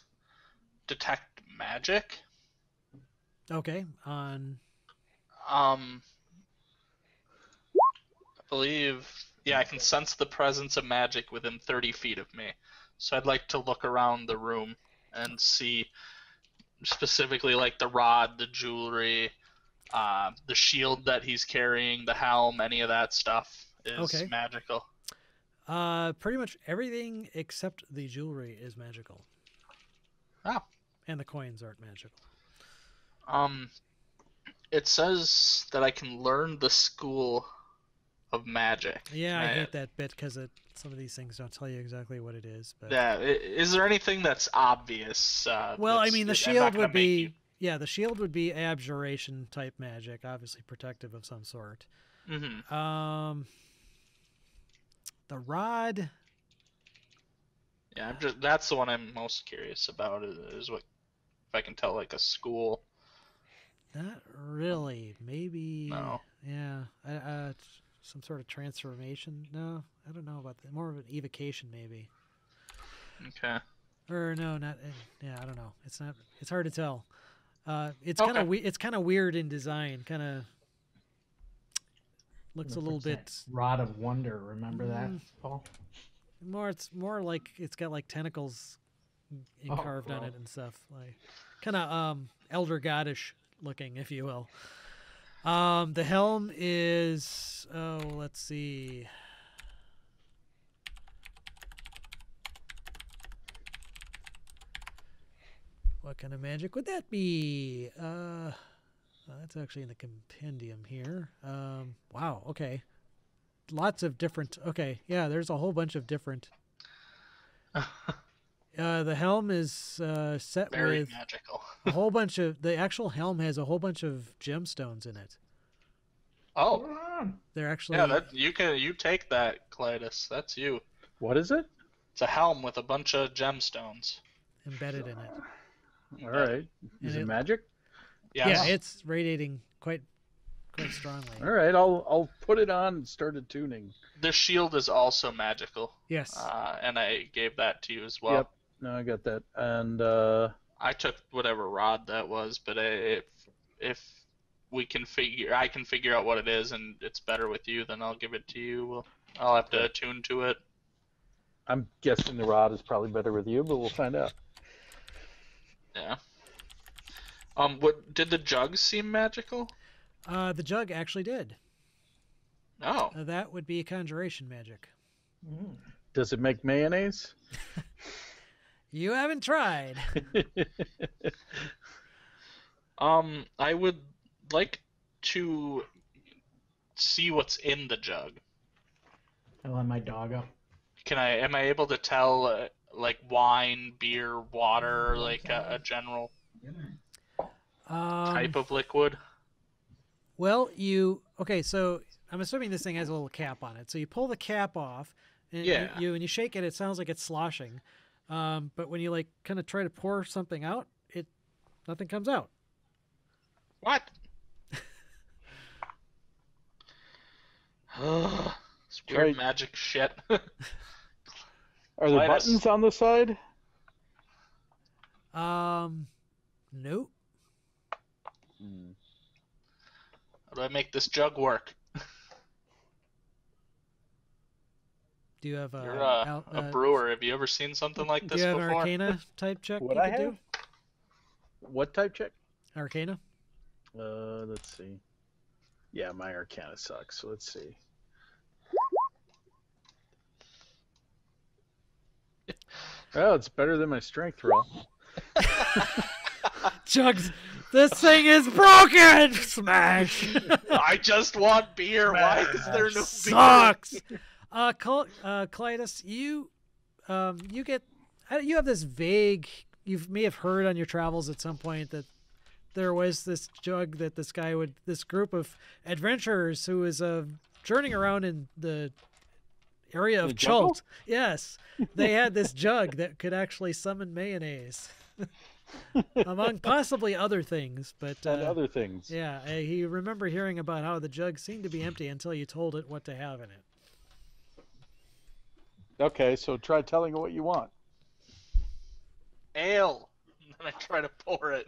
Detect Magic. Okay, on... I believe, yeah, I can sense the presence of magic within 30 feet of me. So I'd like to look around the room and see specifically like the rod, the jewelry, the shield that he's carrying, the helm, any of that stuff. is Okay. magical. Pretty much everything except the jewelry is magical. Oh. And the coins aren't magical. It says that I can learn the school of magic. Yeah, I hate that bit because some of these things don't tell you exactly what it is. But Yeah, is there anything that's obvious? well, I mean, the shield would be You... the shield would be abjuration type magic, obviously protective of some sort. Mm-hmm. The rod. Yeah, that's the one I'm most curious about. Is what if I can tell like a school. Not really. Maybe. No. Yeah. Some sort of transformation. No, I don't know about that. More of an evocation, maybe. Okay. Or no, not. Yeah, I don't know. It's not. It's hard to tell. It's kind of it's kind of weird in design. Kind of looks a little bit. Rod of Wonder. Remember that, Paul? It's more like it's got like tentacles carved on it and stuff. Like kind of elder goddish looking, if you will. The helm is let's see. What kind of magic would that be? That's actually in the compendium here. Wow, okay. Lots of different. Okay, yeah, there's a whole bunch of different. The helm is set Very with magical. a whole bunch of. The actual helm has a whole bunch of gemstones in it. Oh, they're actually. Yeah, you take that, Clytus. That's you. What is it? It's a helm with a bunch of gemstones Embedded in it. All right. Is it magic? Yes. Yeah, it's radiating quite strongly. All right, I'll put it on and start attuning. The shield is also magical. Yes. And I gave that to you as well. Yep. No, I got that. And I took whatever rod that was, but if I can figure out what it is and it's better with you, then I'll give it to you. I'll have to attune to it. I'm guessing the rod is probably better with you, but we'll find out. Yeah. What did the jugs seem magical? The jug actually did. Oh. That would be conjuration magic. Does it make mayonnaise? You haven't tried. I would like to see what's in the jug. I let my dog up. Am I able to tell like wine, beer, water, like a general type of liquid? Well, so I'm assuming this thing has a little cap on it. So you pull the cap off, and when you shake it, it sounds like it's sloshing. But when you like kind of try to pour something out, nothing comes out. What? It's weird magic shit. Are there buttons on the side? Nope. How do I make this jug work? Do you have You're a brewer. Have you ever seen something like this before? Do you have an Arcana type check? What you I could have? Do? What type check? Arcana. Let's see. Yeah, my Arcana sucks. So let's see. Oh, it's better than my strength roll. Jugs, this thing is broken! Smash! I just want beer. Why is there no beer? Sucks! Clytus, you have this vague, you may have heard on your travels at some point that there was this jug that this group of adventurers who was journeying around in the area of Chult. Yes, they had this jug that could actually summon mayonnaise, among possibly other things. But other things. Yeah, he remember hearing about how the jug seemed to be empty until you told it what to have in it. Okay, so try telling it what you want. Ale. And then I try to pour it.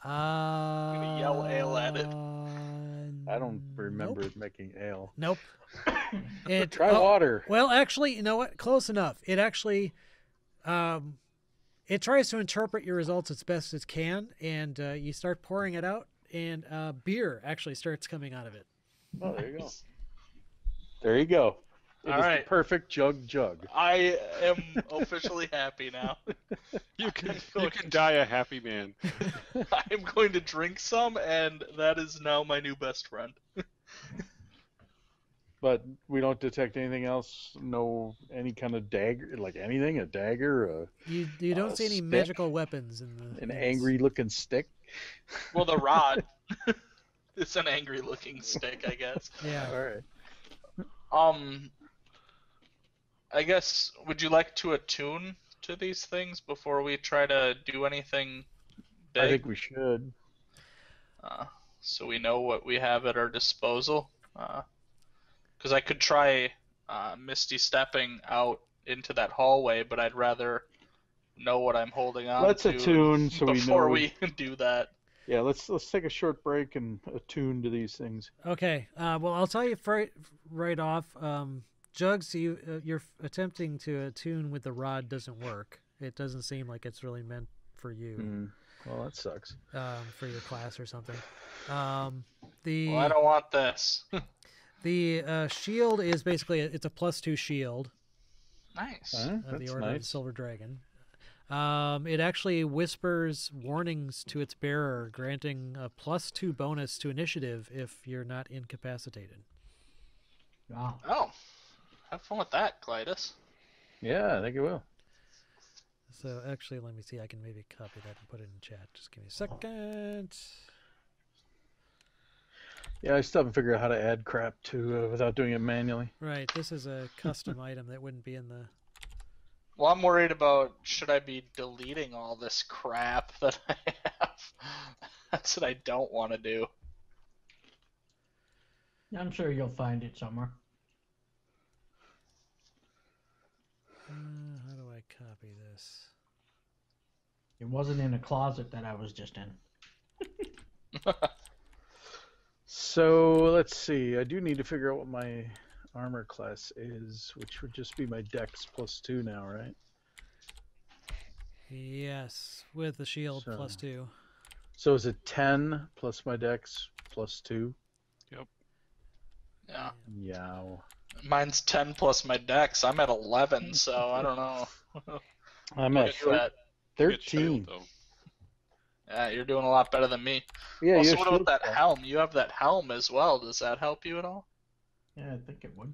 I'm gonna yell ale at it. I don't remember it making ale. Nope. Try water. Well, actually, you know what? Close enough. It actually, it tries to interpret your results as best it can, and you start pouring it out, and beer actually starts coming out of it. Oh, there you go. There you go. It All is right. the perfect jug. I am officially happy now. You can die a happy man. I'm going to drink some, and that is now my new best friend. But we don't detect anything else. No, any kind of dagger, like anything, a dagger, You don't see any stick? magical weapons in the an in this. angry-looking stick. Well, the rod. It's an angry-looking stick, I guess. Yeah. All right. I guess, would you like to attune to these things before we try to do anything big? I think we should. So we know what we have at our disposal. Because I could try Misty stepping out into that hallway, but I'd rather know what I'm holding on Let's to attune so we know. before we do that. Yeah, let's take a short break and attune to these things. Okay. Well, I'll tell you right off. Jugs, you're attempting to attune with the rod doesn't work. It doesn't seem like it's really meant for you. Well, that sucks. For your class or something. Well, I don't want this. The shield is basically it's a +2 shield. Nice. Of That's the Order of the nice. Silver Dragon. It actually whispers warnings to its bearer, granting a +2 bonus to initiative if you're not incapacitated. Wow. Oh, have fun with that, Clytus. Yeah, I think it will. So actually, let me see. I can maybe copy that and put it in chat. Just give me a second. Yeah, I still haven't figured out how to add crap to without doing it manually. Right, this is a custom item that wouldn't be in the... Well, I'm worried about should I be deleting all this crap that I have. That's what I don't want to do. I'm sure you'll find it somewhere. How do I copy this? It wasn't in a closet that I was just in. So let's see. I do need to figure out what my armor class is, which would just be my dex +2 now, right? Yes, with the shield So- +2. So is it 10 plus my dex +2? Yeah. Yow. Mine's 10 plus my dex. I'm at 11, so I don't know. I'm Where at you at? Get 13. shield, though. Yeah, you're doing a lot better than me. Yeah, Also, you what about should. that helm? You have that helm as well. Does that help you at all? Yeah, I think it would.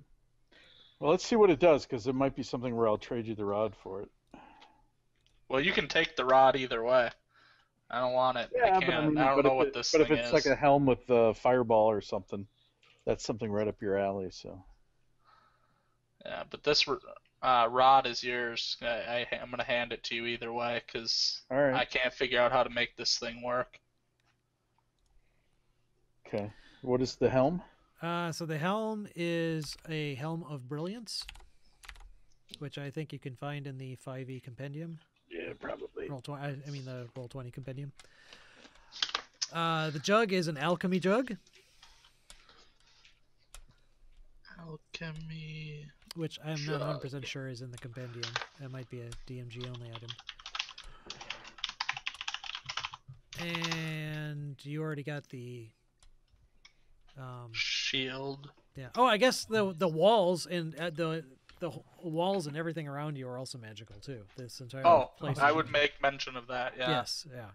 Well, let's see what it does, because there might be something where I'll trade you the rod for it. Well, you can take the rod either way. I don't want it. I can't. I don't know what this But thing if it's is. like a helm with the fireball or something, that's something right up your alley. So Yeah, but this rod is yours. I'm gonna hand it to you either way because all right, I can't figure out how to make this thing work. okay. What is the helm? So the helm is a helm of brilliance, which I think you can find in the 5e compendium. Yeah, probably. I mean the Roll20 compendium. The jug is an alchemy jug, Alchemy. which I'm not Jug. 100% sure is in the compendium. That might be a DMG only item. And you already got the Shield. yeah. Oh, I guess the walls and the walls and everything around you are also magical too. This entire place. I is would magical. make mention of that. Yeah. Yes, yeah.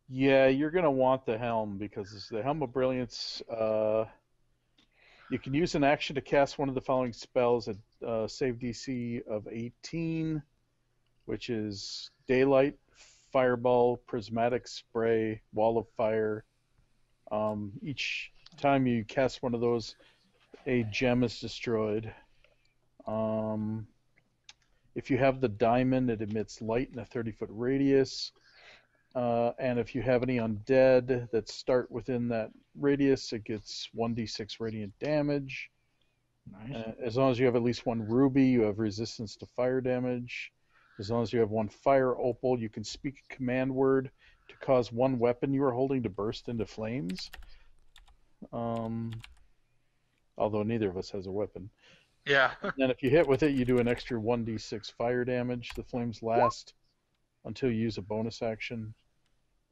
Yeah, you're gonna want the helm because it's the helm of brilliance. You can use an action to cast one of the following spells at save DC of 18, which is daylight, fireball, prismatic spray, wall of fire. Each time you cast one of those, a gem is destroyed. If you have the diamond, it emits light in a 30-foot radius. And if you have any undead that start within that radius, it gets 1d6 radiant damage. Nice. As long as you have at least one ruby, you have resistance to fire damage. As long as you have one fire opal, you can speak a command word to cause one weapon you are holding to burst into flames. Although neither of us has a weapon. Yeah. And if you hit with it, you do an extra 1d6 fire damage. The flames last until you use a bonus action.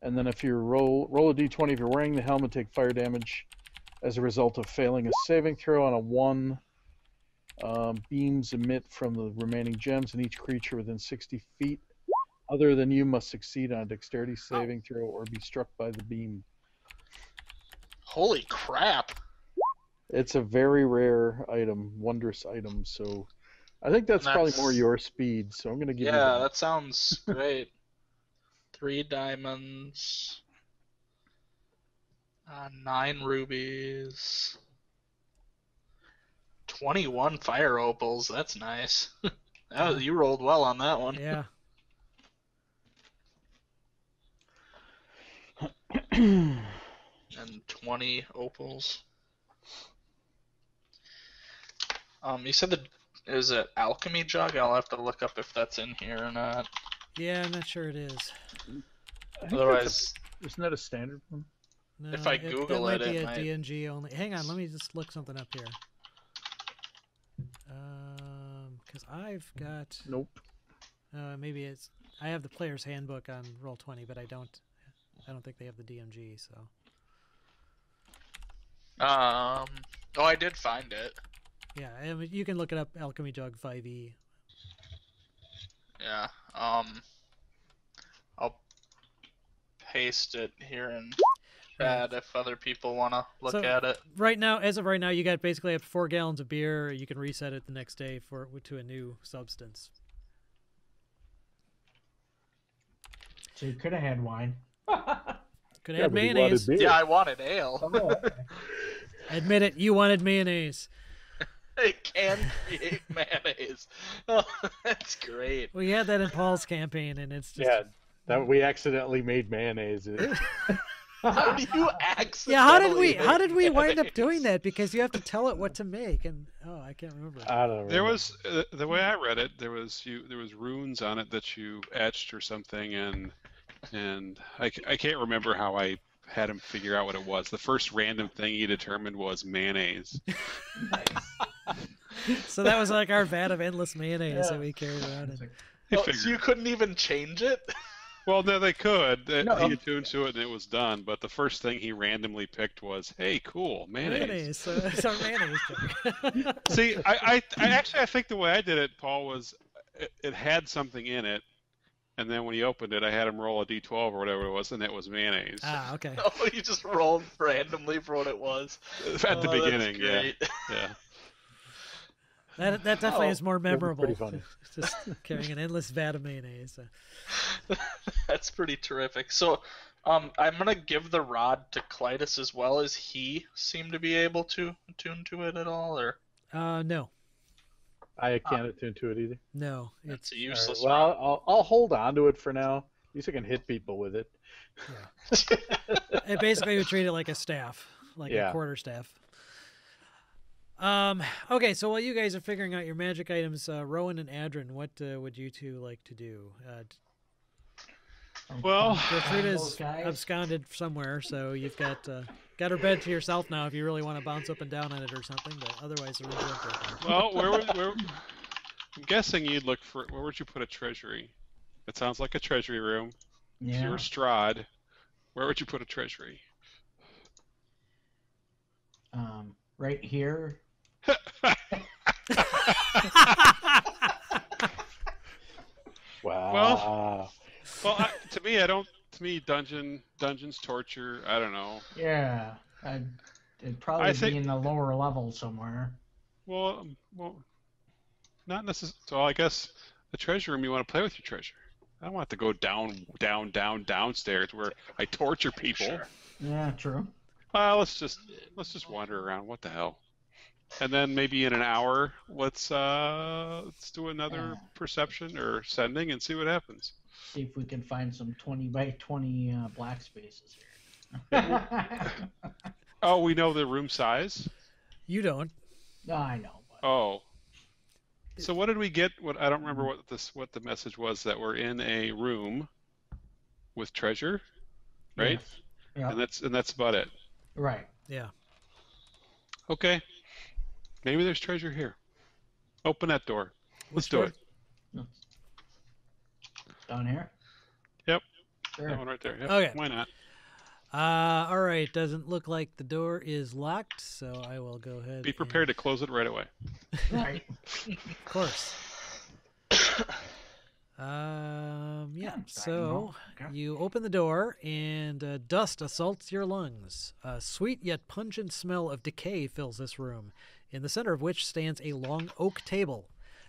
And then if you roll a d20 if you're wearing the helmet, take fire damage. As a result of failing a saving throw on a 1, beams emit from the remaining gems, and each creature within 60 feet other than you must succeed on a dexterity saving throw or be struck by the beam. Holy crap! It's a very rare item, wondrous item, so I think that's probably more your speed, so I'm going to give you Yeah, that. that sounds great. 3 diamonds. 9 rubies. 21 fire opals. That's nice. You rolled well on that one. Yeah. And 20 opals. You said is it alchemy jug? I'll have to look up if that's in here or not. Yeah, I'm not sure it is. Otherwise, isn't that a standard one? No, if I Google that might it, be it a might... DNG only. Hang on, let me just look something up here. Because I've got. Nope. Maybe it's. I have the player's handbook on Roll20, but I don't think they have the DMG. So. Oh, I did find it. Yeah, I mean, you can look it up. Alchemy Jug 5e. Yeah. I'll paste it here in chat if other people want to look at it. Right now, as of right now, you got basically up to 4 gallons of beer. You can reset it the next day to a new substance. So you could have had wine. Could have had mayonnaise. Yeah, I wanted ale. Oh, okay. Admit it, you wanted mayonnaise. It can create mayonnaise. Oh, that's great. We had that in Paul's campaign, and it's just... Yeah, that we accidentally made mayonnaise. How do you accidentally? Yeah, how did we wind up doing that? Because you have to tell it what to make, and I can't remember. I don't remember. There was the way I read it. There was runes on it that you etched or something, and I can't remember how I had him figure out what it was. The first random thing he determined was mayonnaise. So that was like our vat of endless mayonnaise that we carried around. So you couldn't even change it? Well, no, they could. No. He attuned to it and it was done. But the first thing he randomly picked was, "Hey, cool, mayonnaise." So it's our mayonnaise thing. See, I actually think the way I did it, Paul, was it had something in it, and then when he opened it, I had him roll a d12 or whatever it was, and it was mayonnaise. Ah, okay. Oh, you just rolled randomly for what it was At the beginning, that's great. yeah. That definitely is more memorable. Pretty funny. Just carrying an endless vat of mayonnaise. That's pretty terrific. So, I'm gonna give the rod to Clytus as well. As he seem to be able to attune to it at all, or? No. I can't attune to it either. No, It's a useless. Right, well, I'll hold on to it for now. At least I can hit people with it. Yeah. It basically would treat it like a staff, like a quarter staff. Okay, so while you guys are figuring out your magic items, Rowan and Adrin, what would you two like to do? Well, Gertruda's absconded somewhere, so you've got her bed to yourself now if you really want to bounce up and down on it or something, but otherwise the room's empty. well, I'm guessing you'd look for, where would you put a treasury? It sounds like a treasury room. Yeah. If you were Strahd, where would you put a treasury? Right here. Wow. Well, to me, dungeons, torture, I don't know. Yeah. It'd probably be in the lower level somewhere. Well, not necessarily. So I guess the treasure room, you want to play with your treasure. I don't want to go downstairs where I torture people. Sure. Yeah, true. Well, let's just wander around. What the hell? And then maybe in an hour, let's do another perception or sending and see what happens. See if we can find some 20 by 20 black spaces here. Oh, we know the room size? You don't. No, I know. But... Oh. So what did we get? I don't remember what the message was, that we're in a room with treasure, right? Yes. Yep. And that's about it. Right. Yeah. Okay. Maybe there's treasure here. Open that door. Let's do it. Down here? Yep. Sure. That one right there. Yep. Okay. Why not? All right. Doesn't look like the door is locked, so I will go ahead. Be prepared to close it right away. Right. Of course. Yeah. So Okay. you open the door, and dust assaults your lungs. A sweet yet pungent smell of decay fills this room, in the center of which stands a long oak table.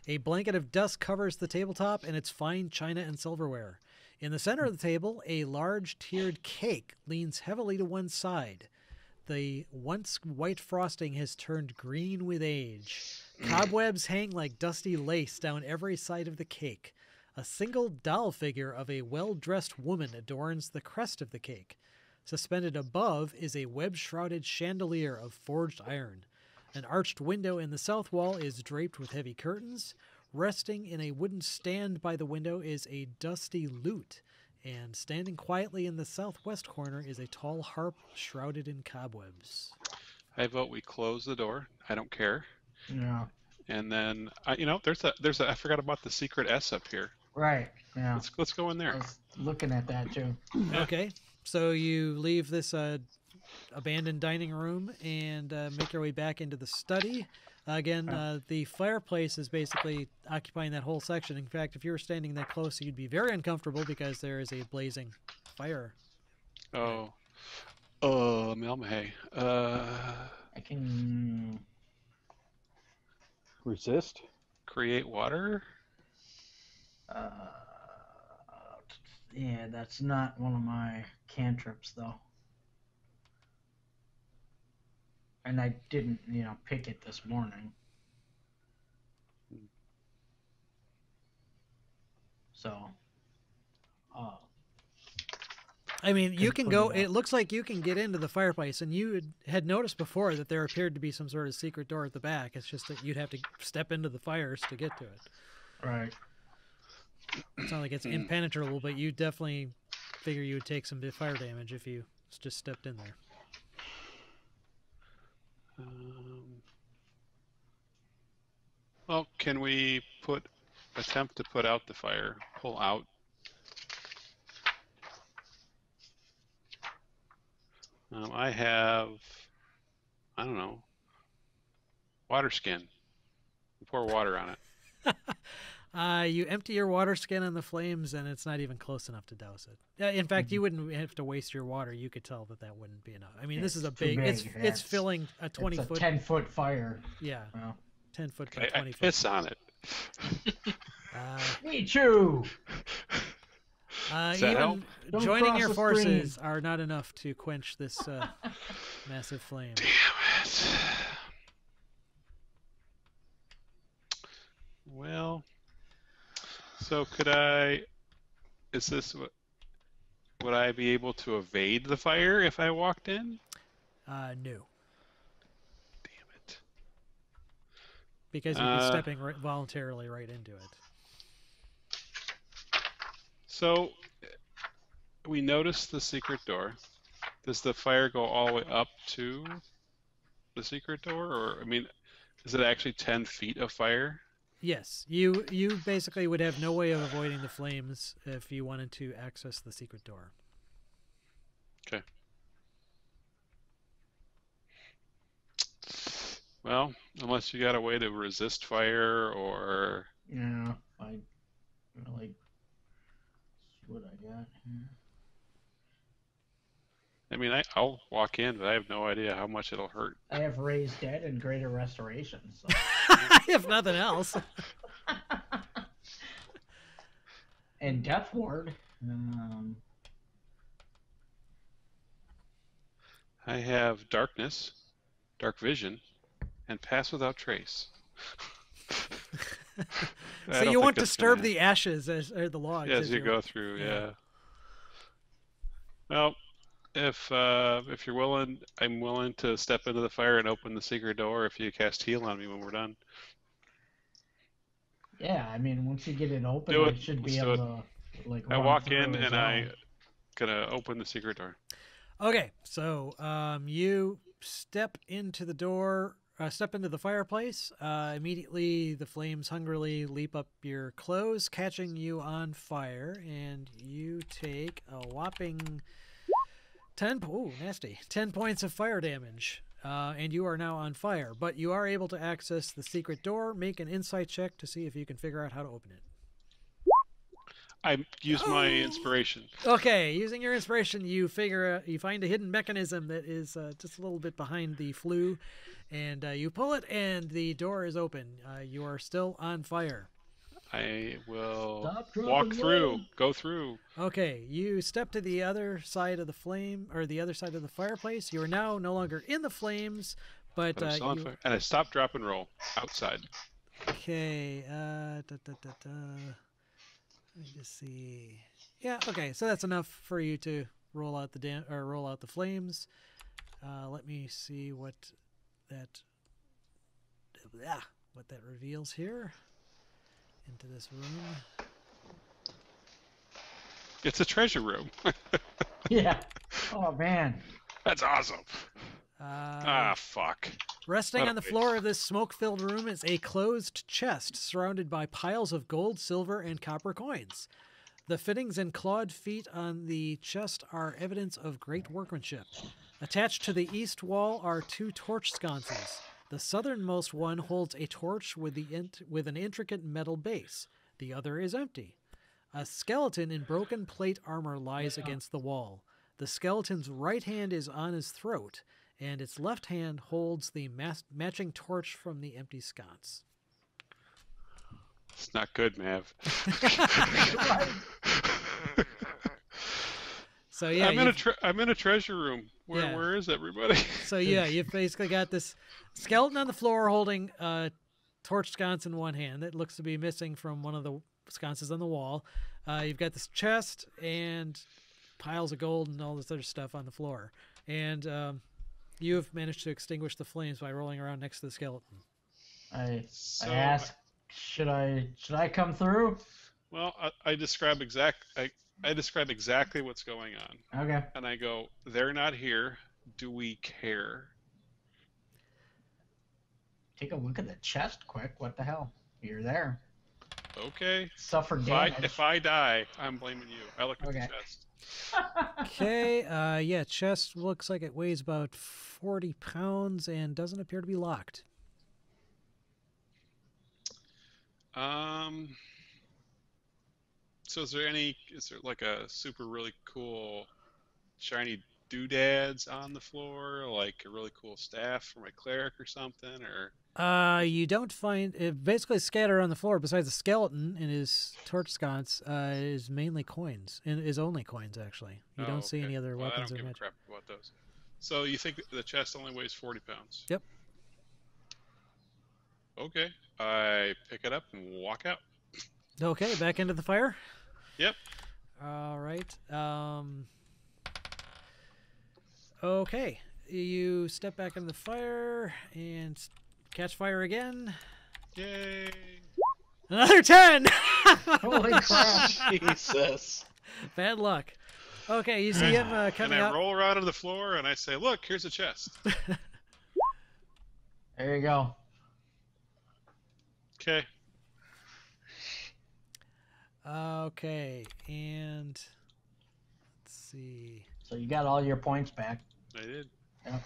A blanket of dust covers the tabletop and its fine china and silverware. In the center of the table, a large tiered cake leans heavily to one side. The once white frosting has turned green with age. Cobwebs hang like dusty lace down every side of the cake. A single doll figure of a well-dressed woman adorns the crest of the cake. Suspended above is a web-shrouded chandelier of forged iron. An arched window in the south wall is draped with heavy curtains. Resting in a wooden stand by the window is a dusty lute. And standing quietly in the southwest corner is a tall harp shrouded in cobwebs. I vote we close the door. I don't care. Yeah. And then, there's a. I forgot about the secret S up here. Right. Yeah. Let's go in I there. was looking at that too. Okay, so you leave this abandoned dining room and make your way back into the study. Again, the fireplace is basically occupying that whole section. In fact, if you were standing that close, you'd be very uncomfortable because there is a blazing fire. Oh, Melmahay. I can. Resist. Create water. Yeah, that's not one of my cantrips though. And I didn't, pick it this morning. So, I mean, you Could can put go. it up. It looks like you can get into the fireplace, and you had noticed before that there appeared to be some sort of secret door at the back. It's just that you'd have to step into the fires to get to it. right. It's not like it's impenetrable, but you definitely figure you would take some fire damage if you just stepped in there. Well, can we attempt to put out the fire? Pull out. I have, I don't know, water skin. Pour water on it. You empty your water skin on the flames, and it's not even close enough to douse it. In fact, you wouldn't have to waste your water. You could tell that wouldn't be enough. I mean, this is a It's too big. It's big. it's filling a 20 It's a foot. 10-foot fire. Yeah, Well, 10 foot by I 20 foot. piss on it. me too. that Even help? Don't joining cross your the forces stream. are not enough to quench this massive flame. Damn it. Well, so would I be able to evade the fire if I walked in? No, Damn it. because you'd be stepping voluntarily right into it. So we noticed the secret door. Does the fire go all the way up to the secret door? Or, I mean, is it actually 10 feet of fire? Yes, you basically would have no way of avoiding the flames if you wanted to access the secret door. Okay. Well, unless you got a way to resist fire or... Yeah, I really. What I got here. I mean, I'll walk in, but I have no idea how much it'll hurt. I have raised dead and greater restoration. So. If nothing else. And death ward. I have darkness, dark vision, and pass without trace. I So don't you won't think that's disturb gonna- the ashes or the logs as you you're- go through, yeah. yeah. Well, if you're willing, I'm willing to step into the fire and open the secret door if you cast heal on me when we're done. Yeah, I mean, once you get it open, Do I it. should be Let's do able to like. I run walk through in as and well. I gonna open the secret door. Okay, so you step into the door, step into the fireplace. Immediately, the flames hungrily leap up your clothes, catching you on fire, and you take a whopping Ooh, nasty. 10 points of fire damage. And you are now on fire. But you are able to access the secret door. Make an insight check to see if you can figure out how to open it. I use my inspiration. Okay, using your inspiration, you find a hidden mechanism that is just a little bit behind the flue, and you pull it, and the door is open. You are still on fire. I will Stop, drop, walk and through, roll. go through. Okay, you step to the other side of the flame, or the other side of the fireplace. You are now no longer in the flames, but I'm still on you... fire. And I stop, drop, and roll outside. Okay, let me just see. Yeah, okay, so that's enough for you to roll out the flames. Let me see what that reveals here into this room. It's a treasure room. Yeah. Oh man. That's awesome. Fuck. Resting What a on the waste. floor of this smoke-filled room is a closed chest surrounded by piles of gold, silver, and copper coins. The fittings and clawed feet on the chest are evidence of great workmanship. Attached to the east wall are 2 torch sconces. The southernmost one holds a torch with an intricate metal base. The other is empty. A skeleton in broken plate armor lies against the wall. The skeleton's right hand is on his throat, and its left hand holds the matching torch from the empty sconce. It's not good, Mav. So yeah, I'm in a treasure room. Where is everybody? so yeah, you've basically got this skeleton on the floor holding a torch sconce in one hand that looks to be missing from one of the sconces on the wall. You've got this chest and piles of gold and all this other stuff on the floor, and you have managed to extinguish the flames by rolling around next to the skeleton. I ask, should I come through? Well, I describe exactly what's going on. Okay. And I go, they're not here. Do we care? Take a look at the chest quick. What the hell? You're there. Okay. Suffered damage. If I die, I'm blaming you. I look at Okay. the chest. Okay, yeah, chest looks like it weighs about 40 pounds and doesn't appear to be locked. So is there like a super really cool shiny doodads on the floor, like a really cool staff for my cleric or something, or? You don't find it. Basically scattered on the floor besides the skeleton and his torch sconce is mainly coins, and is only coins actually. You don't see any other weapons I or don't give a magic. crap about those. So you think the chest only weighs 40 pounds? Yep. Okay. I pick it up and walk out. Okay, back into the fire. Yep. All right. Okay, you step back into the fire and catch fire again. Yay. Another 10. Holy crap. Jesus. Bad luck. Okay, you see him And coming I up. roll around on the floor and I say, look, here's a chest. There you go. Okay. Okay, and let's see. So you got all your points back. I did. Yeah.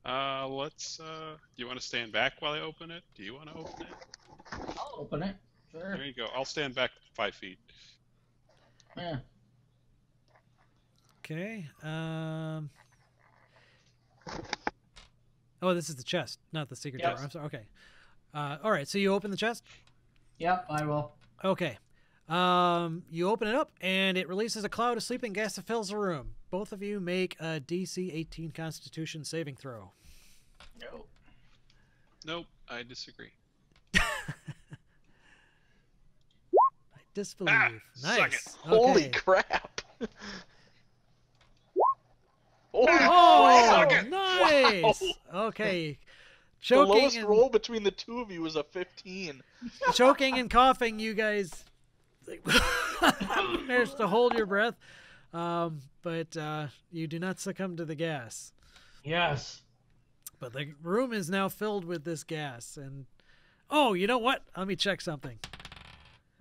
Do you want to stand back while I open it? Do you want to open it? I'll open it. Sure. There you go. I'll stand back 5 feet. Yeah. Okay. Oh, this is the chest, not the secret Yes. door. I'm sorry. Okay. All right. So you open the chest. Yep, I will. Okay. You open it up, and it releases a cloud of sleeping gas that fills the room. Both of you make a DC 18 Constitution saving throw. No. Nope, I disagree. I disbelieve. suck Nice. it. Holy Okay. crap. Holy Oh, crap. nice. Wow. Okay. The lowest Choking roll between the two of you was a 15. and coughing, you guys managed to hold your breath, but you do not succumb to the gas. Yes. But the room is now filled with this gas, and oh, you know what? Let me check something.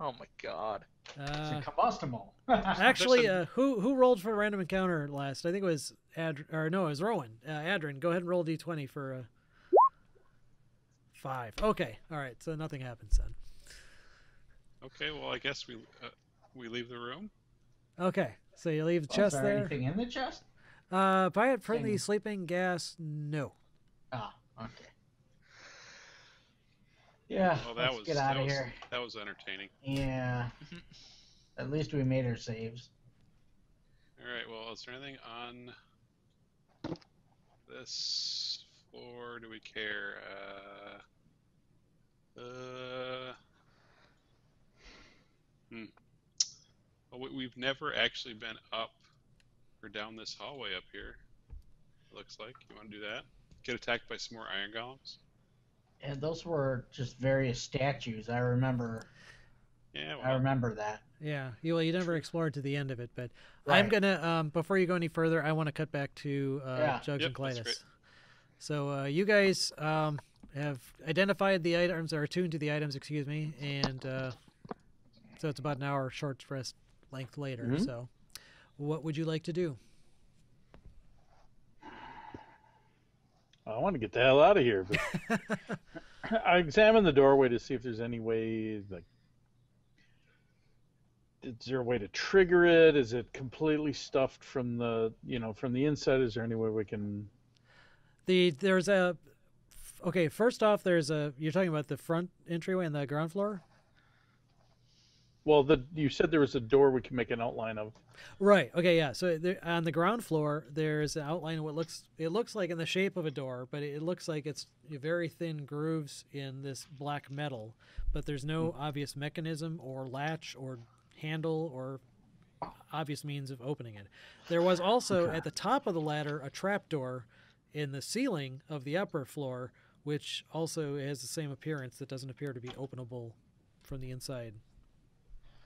Oh my god. It's incombustible. Actually, who rolled for a random encounter last? I think it was it was Rowan. Adrian, go ahead and roll d20 for 5. Okay, all right. So nothing happens then. Okay, well, I guess we leave the room. Okay, so you leave the Is chest there there. anything in the chest? Buy it from the Thing. sleeping gas. No. Ah, okay. Yeah, Well, that let's was get out of here. that was entertaining. Yeah. At least we made our saves. All right. Well, is there anything on this floor? Do we care? Well, we've never actually been up or down this hallway up here. It looks like. You want to do that? Get attacked by some more iron golems? And those were just various statues. I remember. Yeah. Well, I remember that. Yeah, you never explored to the end of it, but Right. I'm gonna before you go any further, I want to cut back to Jugs Yep, and that's Clytus. great. So you guys have identified the items, or attuned to the items, excuse me, and so it's about an hour short rest length later. Mhm. So, what would you like to do? I want to get the hell out of here, but I examine the doorway to see if there's any way, like, is there a way to trigger it? Is it completely stuffed from the, from the inside? Is there any way we can? There's a okay. First off, you're talking about the front entryway and the ground floor. Well, you said there was a door we can make an outline of. Right. Okay. Yeah. So on the ground floor, there's an outline of what looks like in the shape of a door, but it looks like it's very thin grooves in this black metal. But there's no obvious mechanism or latch or handle or obvious means of opening it. There was also at the top of the ladder a trapdoor in the ceiling of the upper floor, which also has the same appearance that doesn't appear to be openable from the inside.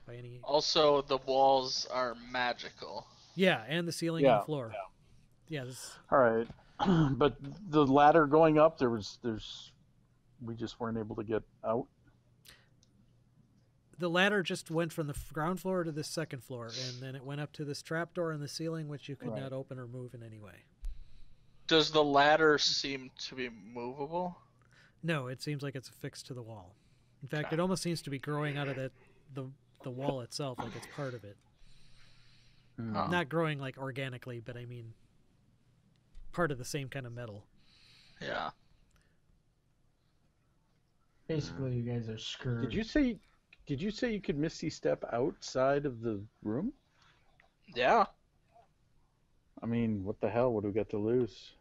By any... Also, the walls are magical. Yeah, and the ceiling and the floor. Yeah. All right, but the ladder going up, we just weren't able to get out. The ladder just went from the ground floor to the second floor, and then it went up to this trapdoor in the ceiling, which you could not open or move in any way. Does the ladder seem to be movable? No, it seems like it's affixed to the wall. In fact, it almost seems to be growing out of the wall itself, like it's part of it. Oh. Not growing like organically, but I mean part of the same kind of metal. Yeah. Basically, you guys are screwed. Did you say you could Misty Step outside of the room? Yeah. I mean, what the hell? What do we got to lose?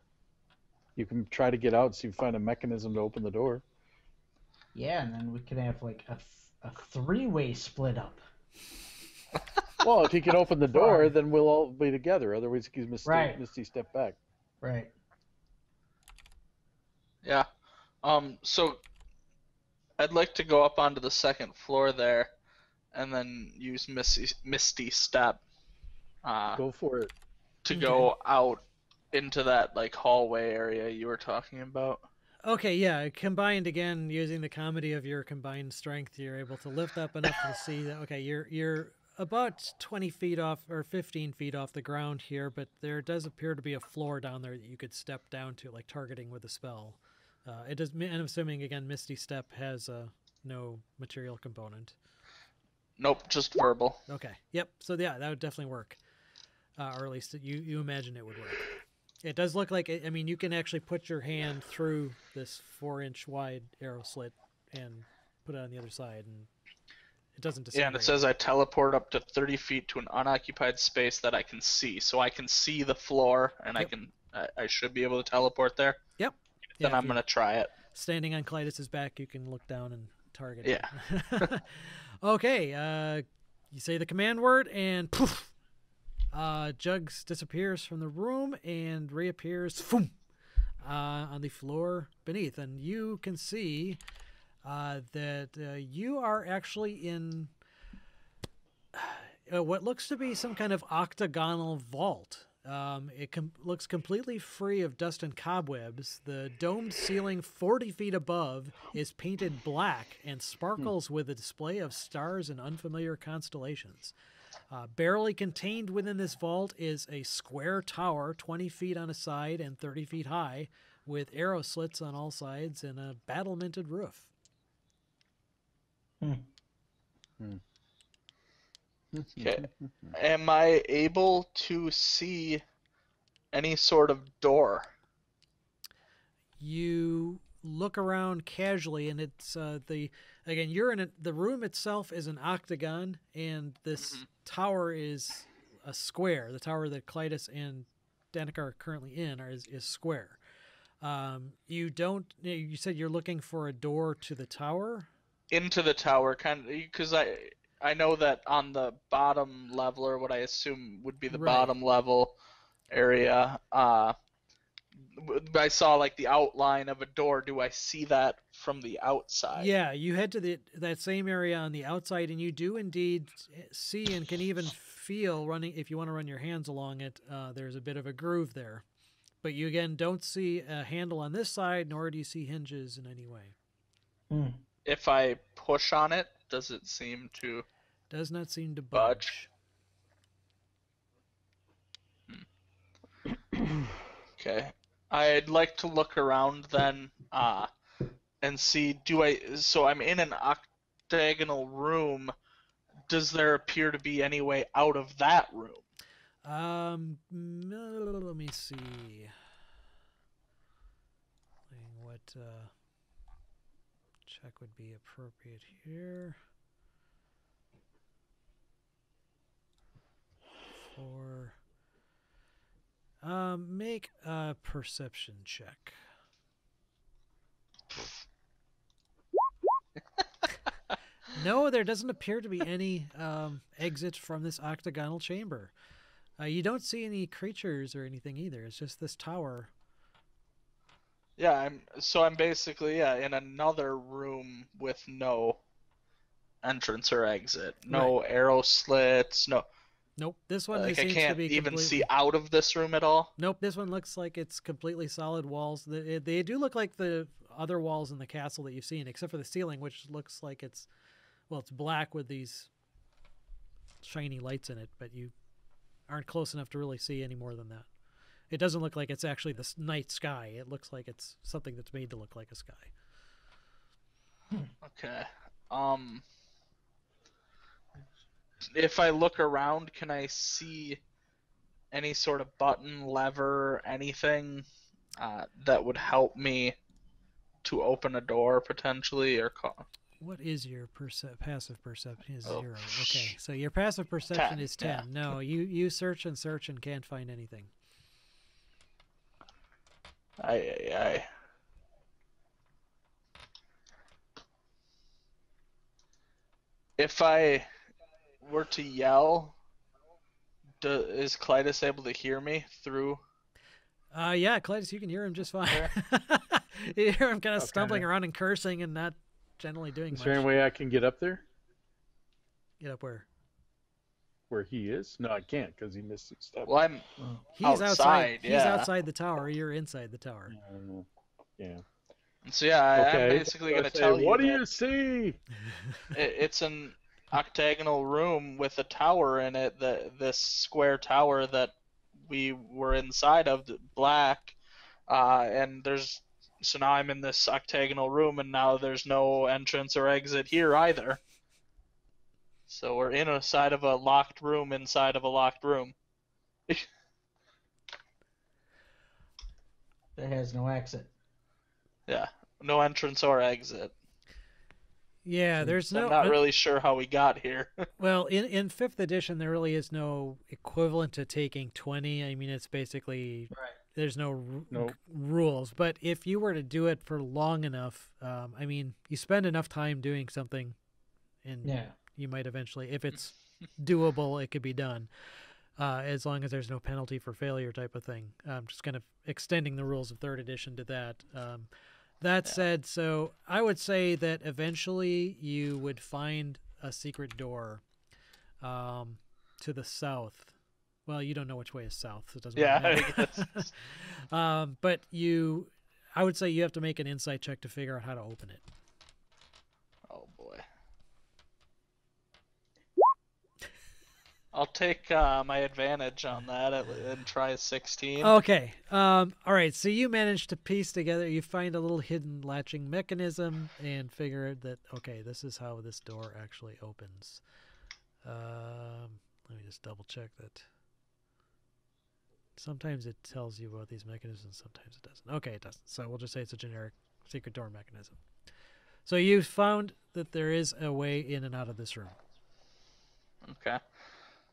You can try to get out, see if you find a mechanism to open the door. Yeah, and then we could have like a three-way split up. Well, if he can open the door, then we'll all be together. Otherwise, he's Misty Step back. Right. Yeah. So I'd like to go up onto the second floor there, and then use Misty Step. Go for it. To go out into that like hallway area you were talking about. Okay, yeah. Combined again, using the comedy of your combined strength, you're able to lift up enough to see that. Okay, you're about 20 feet off or 15 feet off the ground here, but there does appear to be a floor down there that you could step down to, like targeting with a spell. It does. And I'm assuming again, Misty Step has no material component. Nope, just verbal. Okay. Yep. So yeah, that would definitely work, or at least you imagine it would work. It does look like, I mean, you can actually put your hand through this 4-inch wide arrow slit and put it on the other side, and it doesn't disintegrate. Yeah, and it says I teleport up to 30 feet to an unoccupied space that I can see. So I can see the floor, and I should be able to teleport there. Yep. Then I'm going to try it. Standing on Clytus's back, you can look down and target it. Yeah. Okay, you say the command word, and poof! Jugs disappears from the room and reappears on the floor beneath. And you can see that you are actually in what looks to be some kind of octagonal vault. Looks completely free of dust and cobwebs. The domed ceiling 40 feet above is painted black and sparkles with a display of stars and unfamiliar constellations. Barely contained within this vault is a square tower 20 feet on a side and 30 feet high, with arrow slits on all sides and a battlemented roof. Okay. Am I able to see any sort of door? You look around casually, and it's you're in the room itself is an octagon, and this tower is a square. The tower that Clytus and Danica are currently in is square. You said you're looking for a door to the tower? Into the tower, kind of, because I know that on the bottom level, or what I assume would be the bottom level area, I saw like the outline of a door. Do I see that from the outside? Yeah, you head to that same area on the outside, and you do indeed see and can even feel running. If you want to run your hands along it, there's a bit of a groove there. But you again don't see a handle on this side, nor do you see hinges in any way. If I push on it, does it seem to... Does not seem to budge. Okay. I'd like to look around then, and see, so I'm in an octagonal room. Does there appear to be any way out of that room? Let me see. What check would be appropriate here? Make a perception check. No, there doesn't appear to be any exit from this octagonal chamber. You don't see any creatures or anything either. It's just this tower. Yeah, I'm basically in another room with no entrance or exit, no arrow slits, no. Nope, this one like I seems can't to be even completely... see out of this room at all. Nope, this one looks like it's completely solid walls. They do look like the other walls in the castle that you've seen, except for the ceiling, which looks like it's black with these shiny lights in it, but you aren't close enough to really see any more than that. It doesn't look like it's actually the night sky. It looks like it's something that's made to look like a sky. Okay. If I look around, can I see any sort of button, lever, anything that would help me to open a door potentially, or call? What is your passive perception? Is 0. Okay, so your passive perception 10, is 10. yeah. No, you search and can't find anything. Aye. If I were to yell, is Clytus able to hear me through? Yeah, Clytus, you can hear him just fine. You hear him kind of stumbling around and cursing and not generally doing much. Is there any way I can get up there? Get up where? Where he is? No, I can't because he missed some stuff. Well, I'm He's outside. He's outside the tower. You're inside the tower. Yeah. So I'm basically going to tell you. What do you see? It's an octagonal room with a tower in it. This square tower that we were inside of, black, and there's. So now I'm in this octagonal room, and now there's no entrance or exit here either. So we're in a side of a locked room inside of a locked room. That has no exit. Yeah, no entrance or exit. Yeah, there's no... I'm not really sure how we got here. Well, in 5th edition, there really is no equivalent to taking 20. I mean, it's basically... Right. There's no rules. But if you were to do it for long enough, I mean, you spend enough time doing something, and you might eventually, if it's doable, it could be done. As long as there's no penalty for failure type of thing. Just kind of extending the rules of 3rd edition to that. That said, so I would say that eventually you would find a secret door to the south. Well, you don't know which way is south, so it doesn't Yeah, really I matter. guess. But I would say you have to make an insight check to figure out how to open it. Oh boy. I'll take my advantage on that and try a 16. Okay. All right. So you manage to piece together. You find a little hidden latching mechanism and figure that okay, this is how this door actually opens. Let me just double check that. Sometimes it tells you about these mechanisms. Sometimes it doesn't. Okay, it doesn't. So we'll just say it's a generic secret door mechanism. So you found that there is a way in and out of this room. Okay.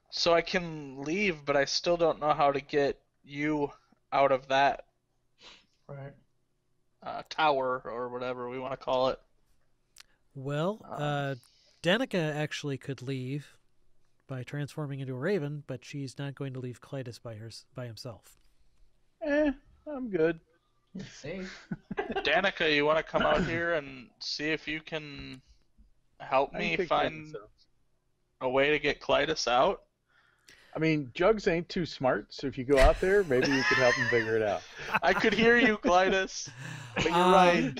So I can leave, but I still don't know how to get you out of that Right. tower or whatever we want to call it. Well, Danica actually could leave by transforming into a raven, but she's not going to leave Clytus by himself. I'm good. You're safe. Danica, you want to come out here and see if you can help I me can take find Clytus out. a way to get Clytus out? I mean, Jugs ain't too smart, so if you go out there, maybe you could help him figure it out. I could hear you, Clytus, but you're right.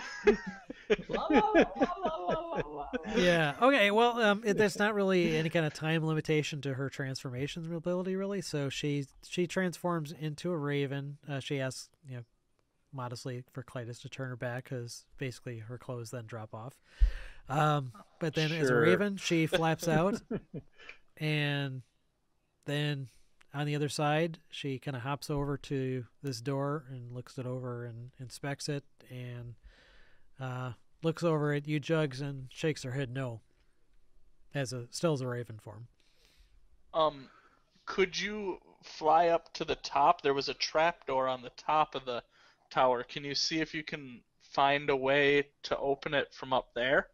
Yeah. Okay. Well, there's not really any kind of time limitation to her transformation ability, really. So she transforms into a raven. She asks, modestly for Clytus to turn her back because basically her clothes then drop off. But then as a Sure. raven, she flaps out, and then on the other side, she kind of hops over to this door and looks it over and inspects it and looks over at you, Jugs, and shakes her head no. Still as a raven form. Could you fly up to the top? There was a trapdoor on the top of the tower. Can you see if you can find a way to open it from up there?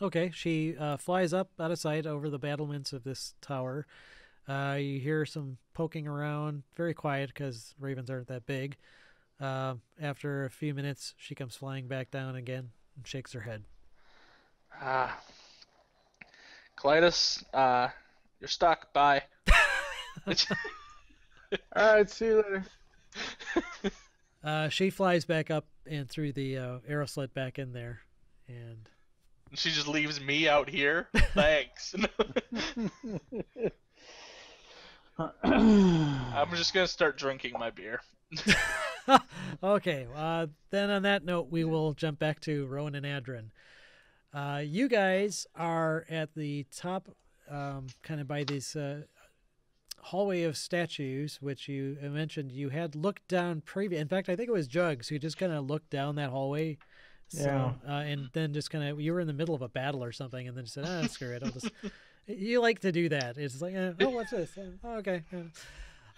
Okay, she flies up out of sight over the battlements of this tower. You hear some poking around, very quiet because ravens aren't that big. After a few minutes, she comes flying back down again and shakes her head. Clytus, you're stuck. Bye. All right, see you later. She flies back up and through the arrow slit back in there, and She just leaves me out here. Thanks. I'm just gonna start drinking my beer. okay. Then on that note, we will jump back to Rowan and Adrin. You guys are at the top, kind of by this hallway of statues, which you mentioned you had looked down previous. In fact, I think it was Jugs who just kind of looked down that hallway. So, Yeah. and then just kind of, you were in the middle of a battle or something, and then just said, screw it. I'll just. You like to do that. It's like, oh, what's this? Oh, okay.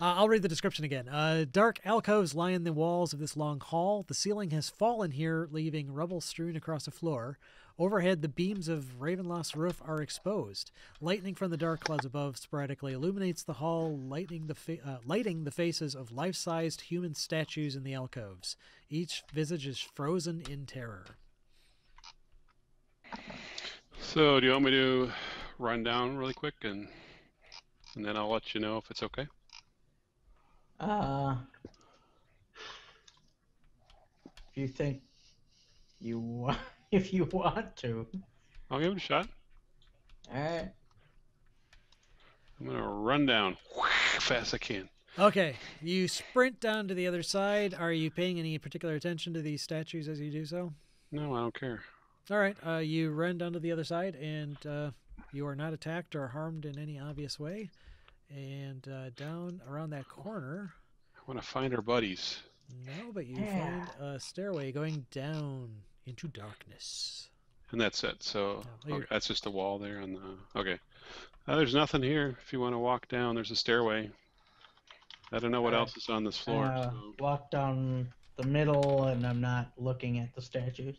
I'll read the description again. Dark alcoves line the walls of this long hall. The ceiling has fallen here, leaving rubble strewn across the floor. Overhead, the beams of Ravenloft's roof are exposed. Lightning from the dark clouds above sporadically illuminates the hall, lighting the faces of life-sized human statues in the alcoves. Each visage is frozen in terror. So, do you want me to run down really quick and then I'll let you know if it's okay? If you think if you want to. I'll give it a shot. All right. I'm gonna run down fast as I can. Okay, you sprint down to the other side. Are you paying any particular attention to these statues as you do so? No, I don't care. All right, you run down to the other side, and you are not attacked or harmed in any obvious way. And down around that corner... I want to find our buddies. No, but you find a stairway going down into darkness. And that's it. So No, okay, that's just the wall there. On the okay. There's nothing here. If you want to walk down, there's a stairway. I don't know what else is on this floor. So. Walk down the middle, and I'm not looking at the statues.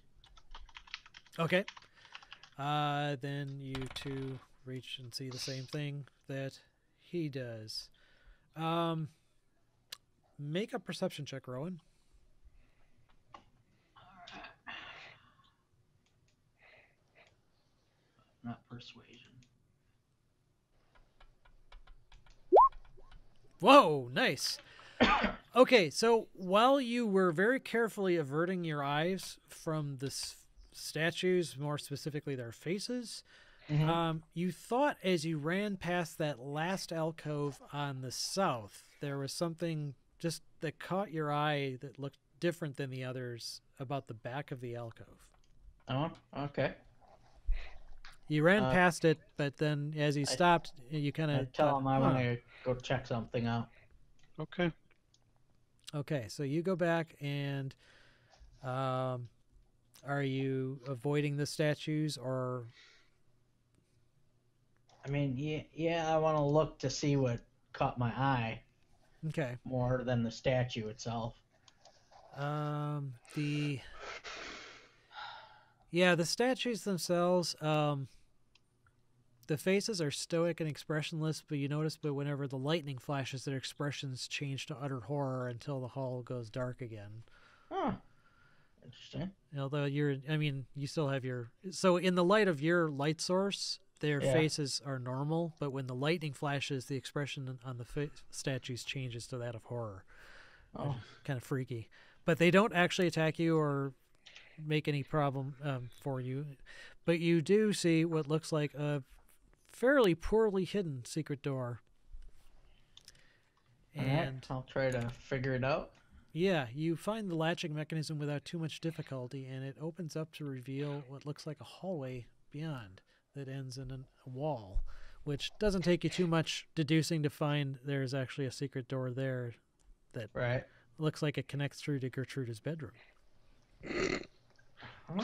Okay. Then you two reach and see the same thing that he does. Make a perception check, Rowan. Not persuasion. Whoa, nice. Okay, so while you were very carefully averting your eyes from the statues, more specifically their faces, you thought as you ran past that last alcove on the south, there was something just that caught your eye that looked different than the others about the back of the alcove. Oh, okay. You ran past it, but then as you stopped, you kind I of tell thought, him I want to go check something out. Okay. Okay, so you go back and are you avoiding the statues or? I mean, yeah, I want to look to see what caught my eye Okay. more than the statue itself. The statues themselves, the faces are stoic and expressionless, but you notice but whenever the lightning flashes, their expressions change to utter horror until the hall goes dark again. Huh. Interesting. Although you still have so in the light of your light source, their faces are normal, but when the lightning flashes, the expression on the statues changes to that of horror. Oh. Kind of freaky. But they don't actually attack you or make any problem for you. But you do see what looks like a fairly poorly hidden secret door. And all right, I'll try to figure it out. Yeah, you find the latching mechanism without too much difficulty, and it opens up to reveal what looks like a hallway beyond that ends in a wall, which doesn't take you too much deducing to find there's actually a secret door there that looks like it connects through to Gertrude's bedroom.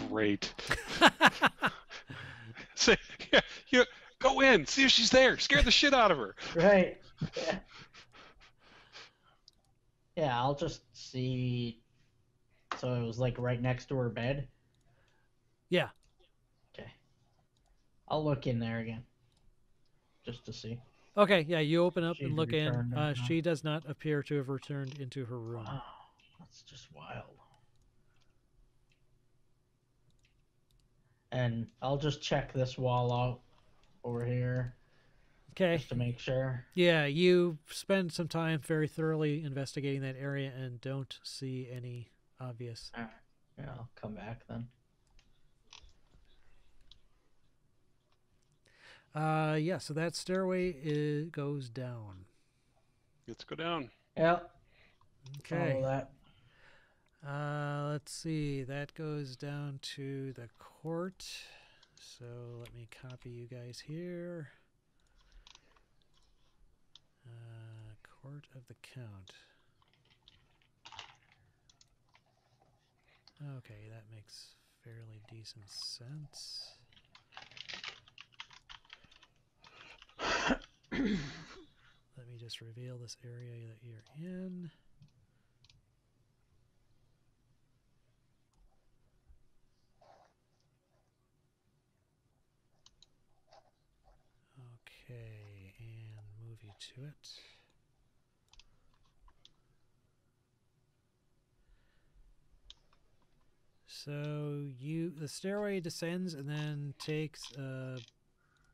Great. Say, go in, see if she's there. Scare the shit out of her. Right. Yeah. Yeah, I'll just see. So it was like right next to her bed? Yeah. Okay. I'll look in there again. Just to see. Okay, yeah, you open up She's and look in. returned, She does not appear to have returned into her room. Wow. That's just wild. And I'll just check this wall out over here. Okay. Just to make sure. Yeah, you spend some time very thoroughly investigating that area and don't see any obvious. All right. Yeah, I'll come back then. Yeah, so that stairway goes down. Let's go down. Yep. Okay. Follow that. Let's see. That goes down to the court. So let me copy you guys here. Court of the Count. Okay, that makes fairly decent sense. Let me just reveal this area that you're in. Okay, and move you to it. So the stairway descends and then takes a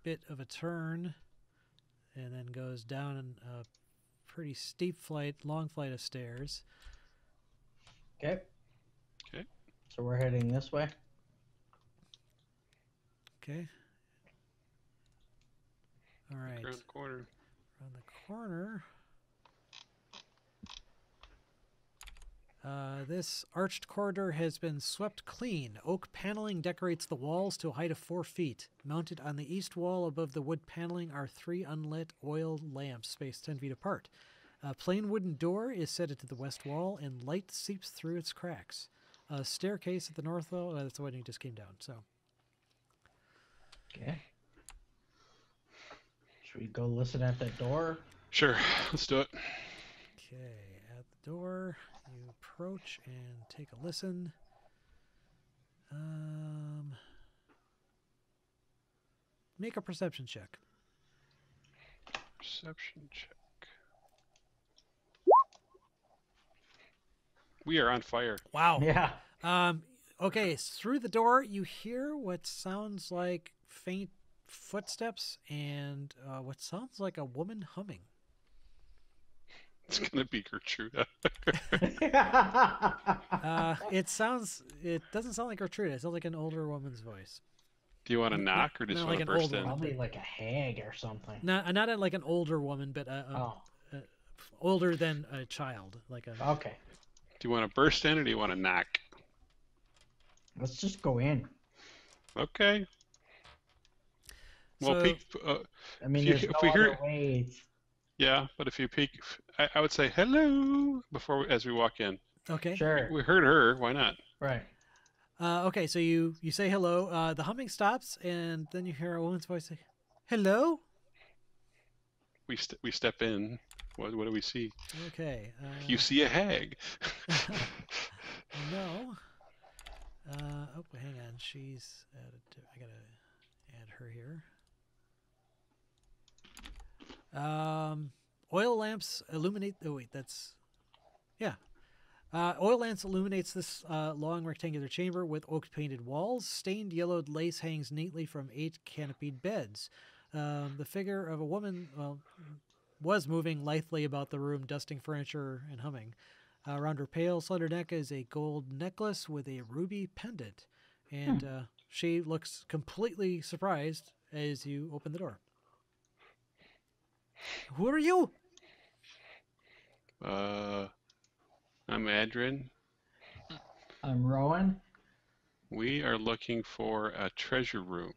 bit of a turn and then goes down a pretty steep long flight of stairs. Okay. Okay. So we're heading this way. Okay. All right. Around the corner. Around the corner. This arched corridor has been swept clean. Oak paneling decorates the walls to a height of 4 feet. Mounted on the east wall above the wood paneling are 3 unlit oil lamps spaced 10 feet apart. A plain wooden door is set into the west wall, and light seeps through its cracks. A staircase at the north wall. That's the one you just came down. So. Okay. Should we go listen at that door? Sure, let's do it. Okay, at the door, you approach and take a listen. Make a perception check. Perception check. We are on fire. Wow. Yeah. Okay, through the door, you hear what sounds like faint footsteps and what sounds like a woman humming. It's gonna be Gertruda. It doesn't sound like Gertrude. It sounds like an older woman's voice. Do you want to knock or just not want like to an burst older in? one. Probably like a hag or something. Not like an older woman, but older than a child. Like a. Okay. Do you want to burst in or do you want to knock? Let's just go in. Okay. Well, So- peek. I mean, If there's you- no if we other hear- ways. Yeah, but if you peek, I would say hello as we walk in. Okay. Sure. We heard her. Why not? Right. Okay, so you say hello. The humming stops, and then you hear a woman's voice say, "Hello." We step in. What do we see? Okay. You see a hag. No. Oh, hang on. She's added. I gotta add her here. Oil lamps illuminate. Oh wait, that's. Yeah. Oil lamps illuminates this long rectangular chamber with oak-painted walls. Stained yellowed lace hangs neatly from 8 canopied beds. The figure of a woman was moving lithely about the room, dusting furniture and humming. Around her pale, slender neck is a gold necklace with a ruby pendant, and she looks completely surprised as you open the door. Who are you? I'm Adrian. I'm Rowan. We are looking for a treasure room.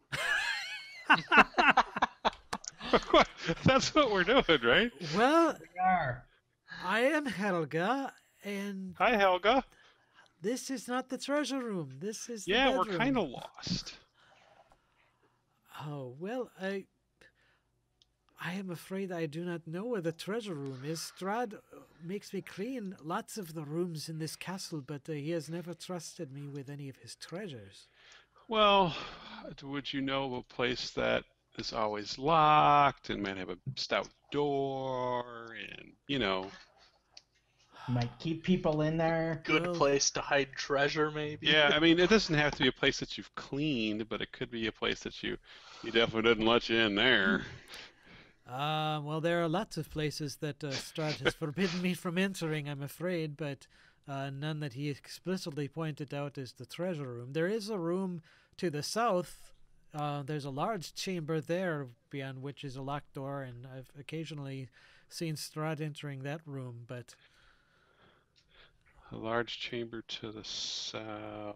That's what we're doing, right? Well, We are. I am Helga, and Hi, Helga. this is not the treasure room. This is the Yeah, we're bedroom. kind of lost. Oh, well, I am afraid I do not know where the treasure room is. Strahd makes me clean lots of the rooms in this castle, but he has never trusted me with any of his treasures. Well, would you know of a place that is always locked and might have a stout door and, Might keep people in there. Good Well- place to hide treasure, maybe. Yeah, I mean, it doesn't have to be a place that you've cleaned, but it could be a place that you definitely didn't let you in there. Well, there are lots of places that Strahd has forbidden me from entering, I'm afraid, but none that he explicitly pointed out as the treasure room. There is a room to the south. There's a large chamber there beyond which is a locked door, and I've occasionally seen Strahd entering that room, but A large chamber to the south.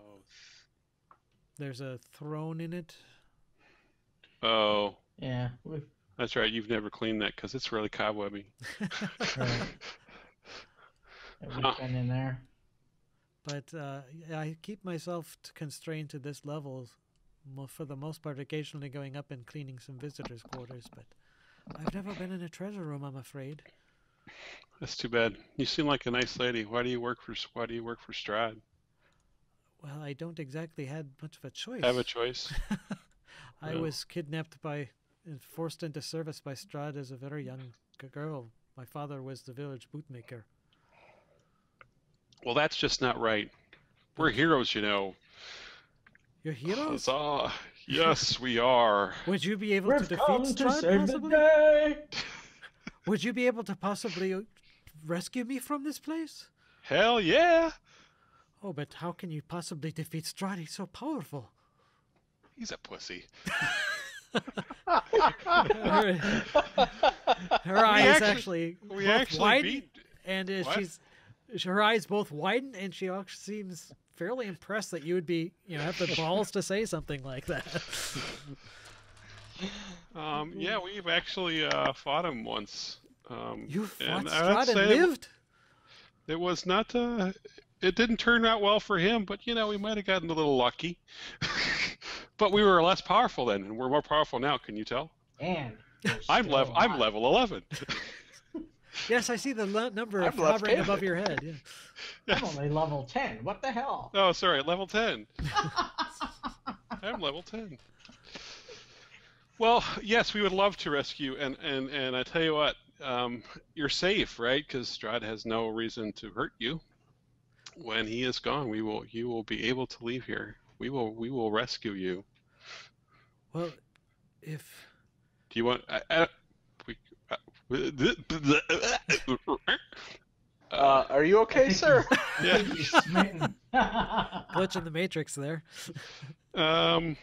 there's a throne in it. Oh, Yeah. We've, that's right. You've never cleaned that because it's really cobwebby. right. We've Huh. been in there. But I keep myself constrained to this level for the most part, occasionally going up and cleaning some visitors' quarters, but I've never been in a treasure room, I'm afraid. That's too bad. You seem like a nice lady. Why do you work for Strahd? Well, I don't exactly had much of a choice. Have a choice. I No. was kidnapped and forced into service by Strahd as a very young girl. My father was the village bootmaker. Well, that's just not right. We're heroes, you know. You're heroes? Huzzah. Yes, we are. Would you be able to We've defeat come to Strahd, save the possibly? day. Would you be able to possibly rescue me from this place? Hell yeah. Oh, but how can you possibly defeat Strahd? He's so powerful. He's a pussy. Her eyes actually We both actually widen, beat. and What? her eyes both widen, and she actually seems fairly impressed that you would be, have the balls to say something like that. Yeah, we've actually fought him once. You fought and I'd Strahd and say lived? It was not. It didn't turn out well for him, but we might have gotten a little lucky. But we were less powerful then, and we're more powerful now. Can you tell? And I'm level 11. Yes, I see the number I'm left hovering handed. above your head. Yeah. I'm only level 10. What the hell? Oh, sorry, level 10. I'm level 10. Well, yes, we would love to rescue, and I tell you what, you're safe, right? Because Strahd has no reason to hurt you. When he is gone, you will be able to leave here. We will rescue you. Well, if Do you want? Are you okay, sir? I think he's smitten. Glitch in the matrix there. um,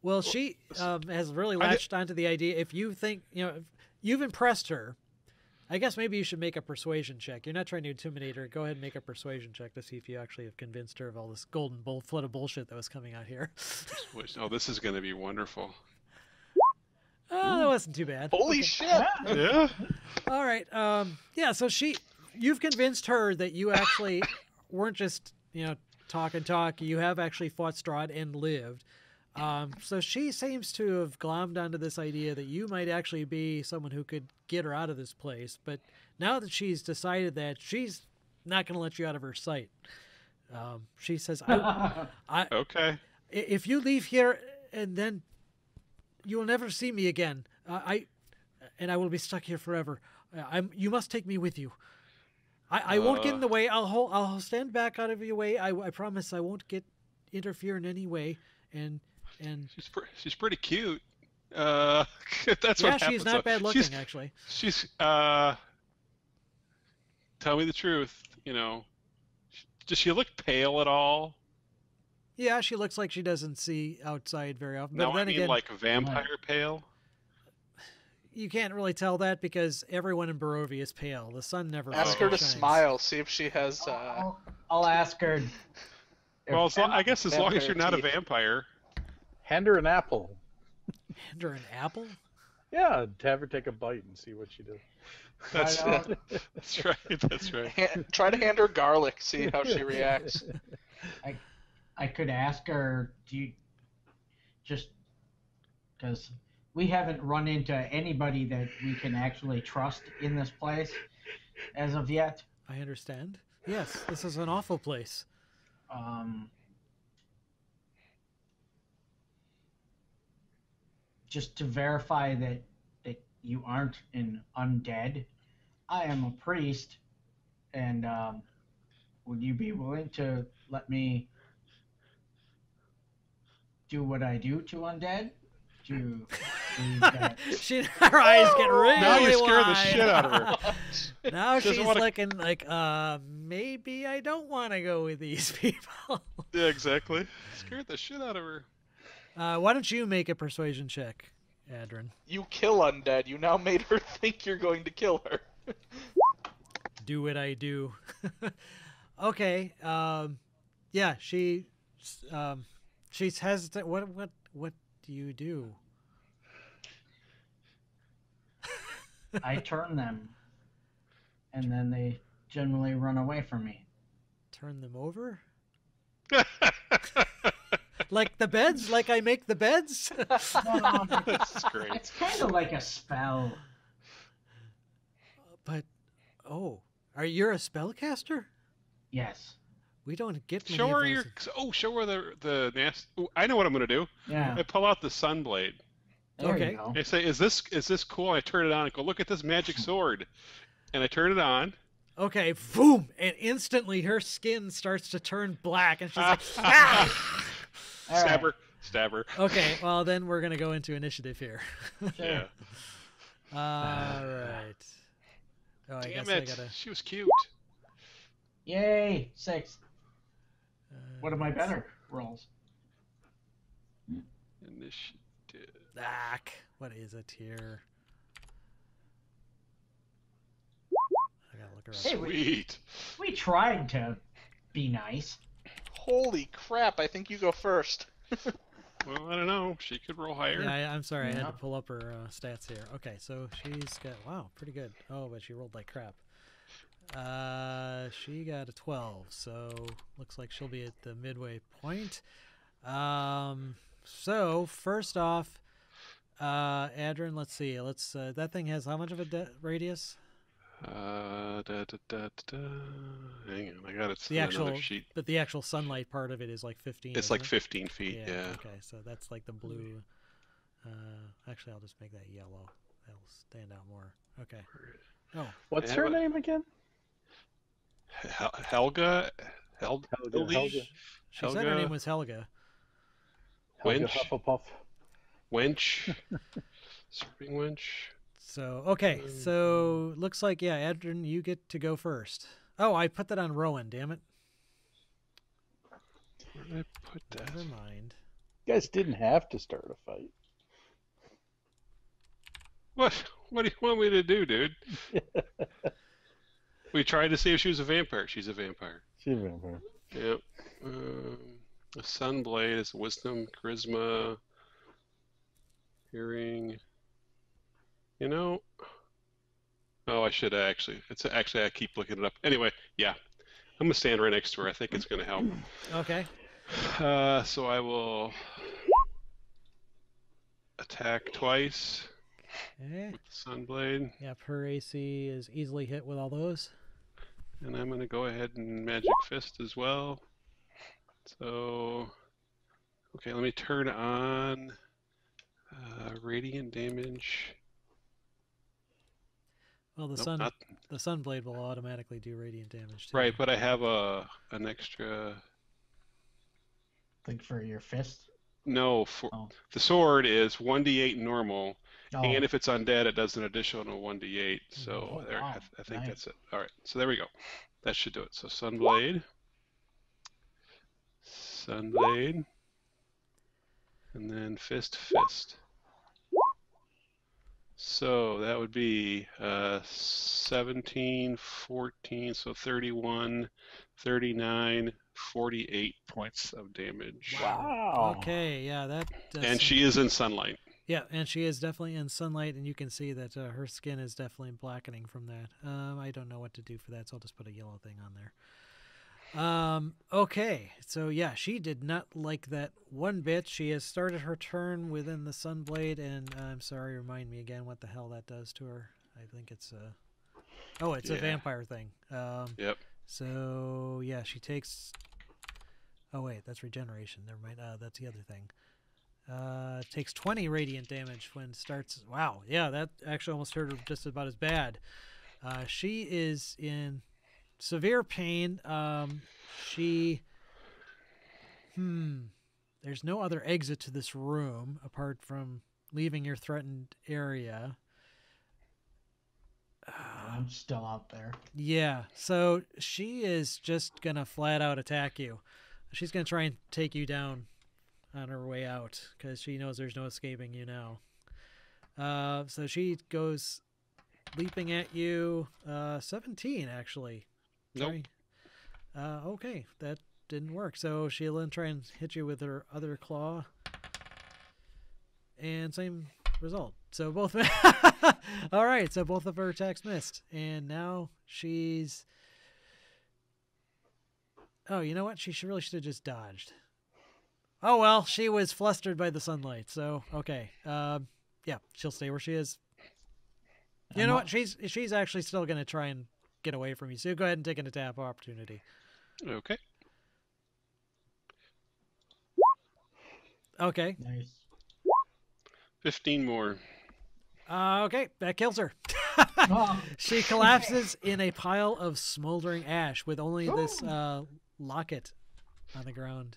Well, she has really I did- latched onto the idea. If you think, if you've impressed her, I guess maybe you should make a persuasion check. You're not trying to intimidate her. Go ahead and make a persuasion check to see if you actually have convinced her of all this golden flood of bullshit that was coming out here. oh, this is going to be wonderful. Oh, that wasn't too bad. Holy Okay. shit! Yeah. All right. Yeah. So you've convinced her that you actually weren't just talk. You have actually fought Strahd and lived. So she seems to have glommed onto this idea that you might actually be someone who could get her out of this place. But now that she's decided that, she's not going to let you out of her sight. She says, Okay. if you leave here and then you will never see me again, I will be stuck here forever. You must take me with you. I won't get in the way. I'll stand back out of your way. I promise I won't interfere in any way. And she's pretty cute. That's what happens. She's not bad looking, actually. She's tell me the truth. Does she look pale at all? Yeah, she looks like she doesn't see outside very often. But No, then I mean again, like vampire pale. you can't really tell that because everyone in Barovia is pale. The sun never Ask her to shines. smile. See if she has. I'll ask her. Well, I guess as long as you're not a teeth. vampire. Hand her an apple. Hand her an apple? Yeah, have her take a bite and see what she does. That's I know. that's right. That's right. Try to hand her garlic. See how she reacts. I could ask her, do you just because we haven't run into anybody that we can actually trust in this place as of yet. I understand. Yes, this is an awful place. Just to verify that you aren't an undead, I am a priest, and would you be willing to let me do what I do to undead? To prove that Her eyes get really Now you scare the wide. shit out of her. Now Doesn't she's wanna- looking like, maybe I don't want to go with these people. Yeah, exactly. Scared the shit out of her. Why don't you make a persuasion check, Adrin? You kill undead. You now made her think you're going to kill her. Do what I do. Okay. Yeah, she's hesitant. What do you do? I turn them, and then they generally run away from me. Turn them over? Like the beds? Like I make the beds? That's great. It's kind of like a spell. But, you're a spellcaster? Yes. We don't get many Show of her those. your. Oh, show her the nasty. Oh, I know what I'm gonna do. Yeah. I pull out the sunblade. There Okay. you go. I say, "Is this cool?" I turn it on. I go, "Look at this magic sword," and I turn it on. Okay, boom! And instantly her skin starts to turn black, and she's like, ah! All Stab right. her. Stab her. Okay, well, then we're going to go into initiative here. Yeah. All right. Oh, I Damn guess I it! gotta. She was cute. Yay! 6. What are my better rolls? Initiative. What is it here? I gotta look around. Hey, Sweet. We tried to be nice. Holy crap! I think you go first. Well, I don't know. She could roll higher. Yeah, I'm sorry. I had Yeah. to pull up her stats here. Okay, so she's got pretty good. Oh, but she rolled like crap. She got a 12, so looks like she'll be at the midway point. So first off, Adrin, let's see. That thing has how much of a radius? Hang on, I got it. The actual, another sheet. but the actual sunlight part of it is like 15. It's isn't like it? 15 feet. Yeah. Okay, so that's like the blue. Actually, I'll just make that yellow. That'll stand out more. Okay. Oh, What's Yeah, her but- name again? Helga. Helga. she said her Helga. name was Helga. Helga Wench. Hufflepuff. Wench. Serving wench. So, okay. So, looks like, yeah, Adrian, you get to go first. Oh, I put that on Rowan, damn it. Where did I put that? Never mind. You guys didn't have to start a fight. What? What do you want me to do, dude? We tried to see if she was a vampire. She's a vampire. She's a vampire. Yep. A Sunblade is wisdom, charisma, hearing. You know. Oh, I should actually. It's actually I keep looking it up. Anyway, yeah. I'm gonna stand right next to her. I think it's gonna help. Okay. So I will attack twice Okay. with the Sunblade, Yep, her AC is easily hit with all those. and I'm gonna go ahead and Magic Fist as well. So, okay, let me turn on radiant damage. Well, the Nope, the Sunblade will automatically do radiant damage too. right, but I have an extra. Like for your fist. No, for Oh. the sword is 1d8 normal, Oh. and if it's undead, it does an additional 1d8. So Oh, there, wow. I think Nice. that's it. All right, so there we go. That should do it. So Sunblade, and then Fist. So that would be 17, 14, so 31, 39, 48 points of damage. Wow. Okay, yeah, that does And seem- she is in sunlight. Yeah, and she is definitely in sunlight, and you can see that her skin is definitely blackening from that. I don't know what to do for that, so I'll just put a yellow thing on there. Okay, so yeah, she did not like that one bit. She has started her turn within the Sunblade, and I'm sorry, remind me again what the hell that does to her. I think it's a... Oh, it's a Yeah. vampire thing. Yep. So, yeah, she takes... Oh, wait, that's regeneration. Never mind. That's the other thing. Takes 20 radiant damage when starts. Wow, yeah, that actually almost hurt her just about as bad. She is in severe pain. There's no other exit to this room apart from leaving your threatened area. I'm still out there. Yeah, so she is just gonna flat out attack you. She's gonna try and take you down on her way out because she knows there's no escaping you now. So she goes leaping at you. 17 actually. Nope. Sorry. Okay, that didn't work. So she'll then try and hit you with her other claw. And same result. So both. All right. So both of her attacks missed, and now she's. Oh, you know what? She really should have just dodged. Oh well, she was flustered by the sunlight. So okay. Yeah, she'll stay where she is. You know what? She's actually still gonna try and get away from you. So go ahead and take an attack opportunity. Okay. Okay. Nice. 15 more. Okay, that kills her. Oh, She collapses in a pile of smoldering ash with only this locket on the ground.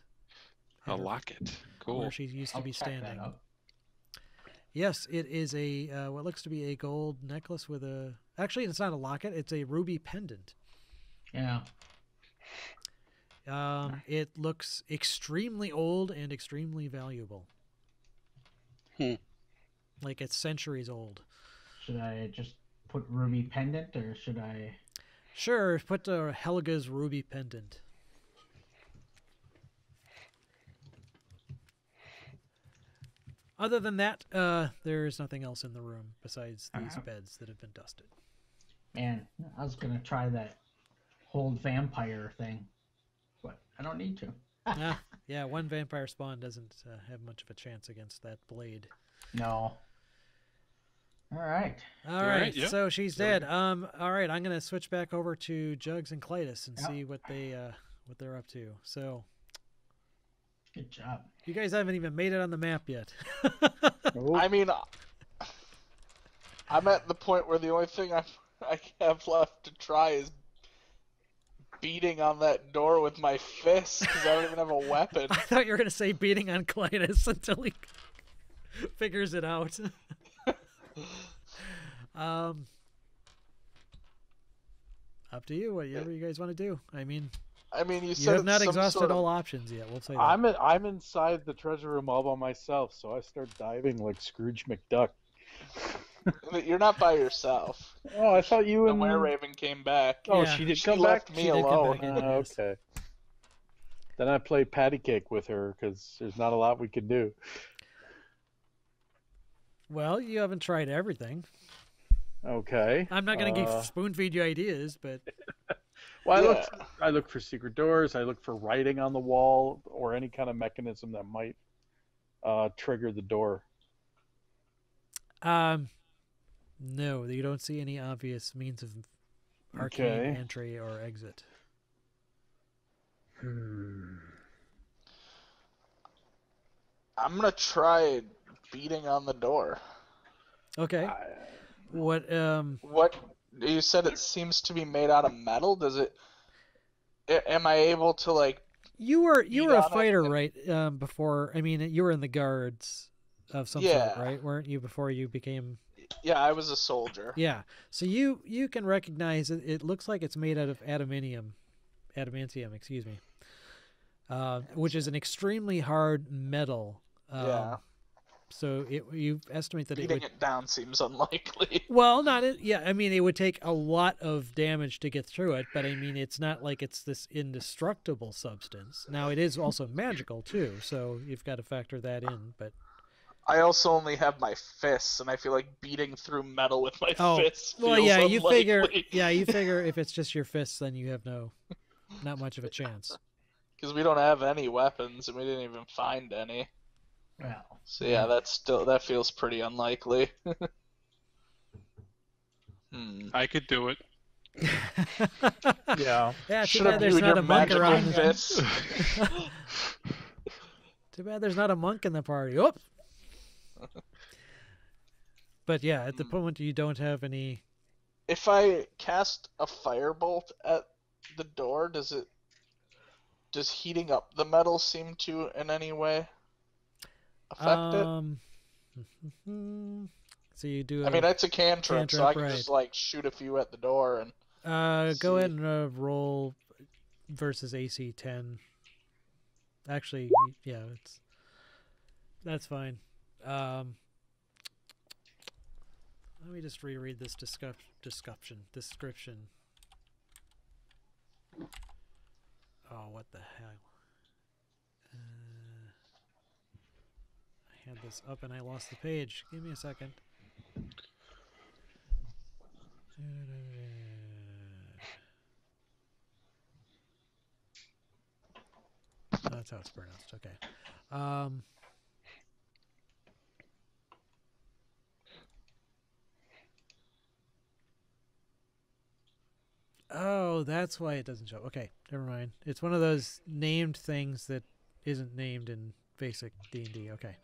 A locket. Cool. Where she used to I'll be check that standing. out. Yes, it is a what looks to be a gold necklace with a. Actually, it's not a locket; it's a ruby pendant. Yeah. It looks extremely old and extremely valuable. Like it's centuries old. Should I just put ruby pendant or should I? Sure, put Helga's ruby pendant. Other than that, there is nothing else in the room besides these beds that have been dusted. Man, I was gonna try that hold vampire thing, but I don't need to. Yeah, one vampire spawn doesn't have much of a chance against that blade. No. All right. All right, right, yeah. so she's dead. All right, I'm gonna switch back over to Jugs and Clytus and Yep. see what they're up to. So Good job. you guys haven't even made it on the map yet. Nope. I mean, I'm at the point where the only thing I have left to try is beating on that door with my fist because I don't even have a weapon. I thought you were gonna say beating on Clytus until he figures it out. Up to you. Whatever you guys want to do. I mean, you you said have not it's some exhausted sort of- all options yet. We'll say that. I'm inside the treasure room all by myself, so I start diving like Scrooge McDuck. You're not by yourself. Oh, I thought you The and Were-Raven came back. Oh, Yeah. she did She come back. left me She did come alone. back in. Yes. Okay. Then I play patty cake with her because there's not a lot we can do. Well, you haven't tried everything. Okay. I'm not going to spoon feed you ideas, but Well, Yeah. I look for secret doors. I look for writing on the wall or any kind of mechanism that might trigger the door. no, you don't see any obvious means of arcane Okay. entry or exit. Hmm. I'm gonna try beating on the door. Okay. What? What you said? It seems to be made out of metal. Does it? Am I able to like? You were beat a on it fighter, and- right? Before, I mean, you were in the guards of some sort, Yeah. right? Weren't you before you became? Yeah, I was a soldier. Yeah. So you can recognize it. It looks like it's made out of adamantium, excuse me, which is an extremely hard metal. Yeah. So you estimate that it Beating would. it down seems unlikely. Well, not it. Yeah, I mean, it would take a lot of damage to get through it, but I mean, it's not like it's this indestructible substance. Now, it is also magical too, so you've got to factor that in. But I also only have my fists, and I feel like beating through metal with my oh, fists feels well, yeah, you unlikely. figure if it's just your fists, then you have not much of a chance. Because we don't have any weapons, and we didn't even find any. Well, So yeah, that feels pretty unlikely. I could do it. Yeah. Yeah, too Should bad have there's viewed not your a monk magical around. fists. Too bad there's not a monk in the party. Oops. But yeah, at the moment you don't have any. If I cast a firebolt at the door, does heating up the metal seem to in any way affect it? So you do. I mean, it's a cantrip, so I cantrip, can right. just like shoot a few at the door and. Go see. ahead and roll versus AC 10. Actually, yeah, that's fine. Let me just reread this description. Oh, what the hell? I had this up and I lost the page. Give me a second. That's how it's pronounced. Okay. Oh, that's why it doesn't show. Okay, never mind. It's one of those named things that isn't named in basic D&D. Okay.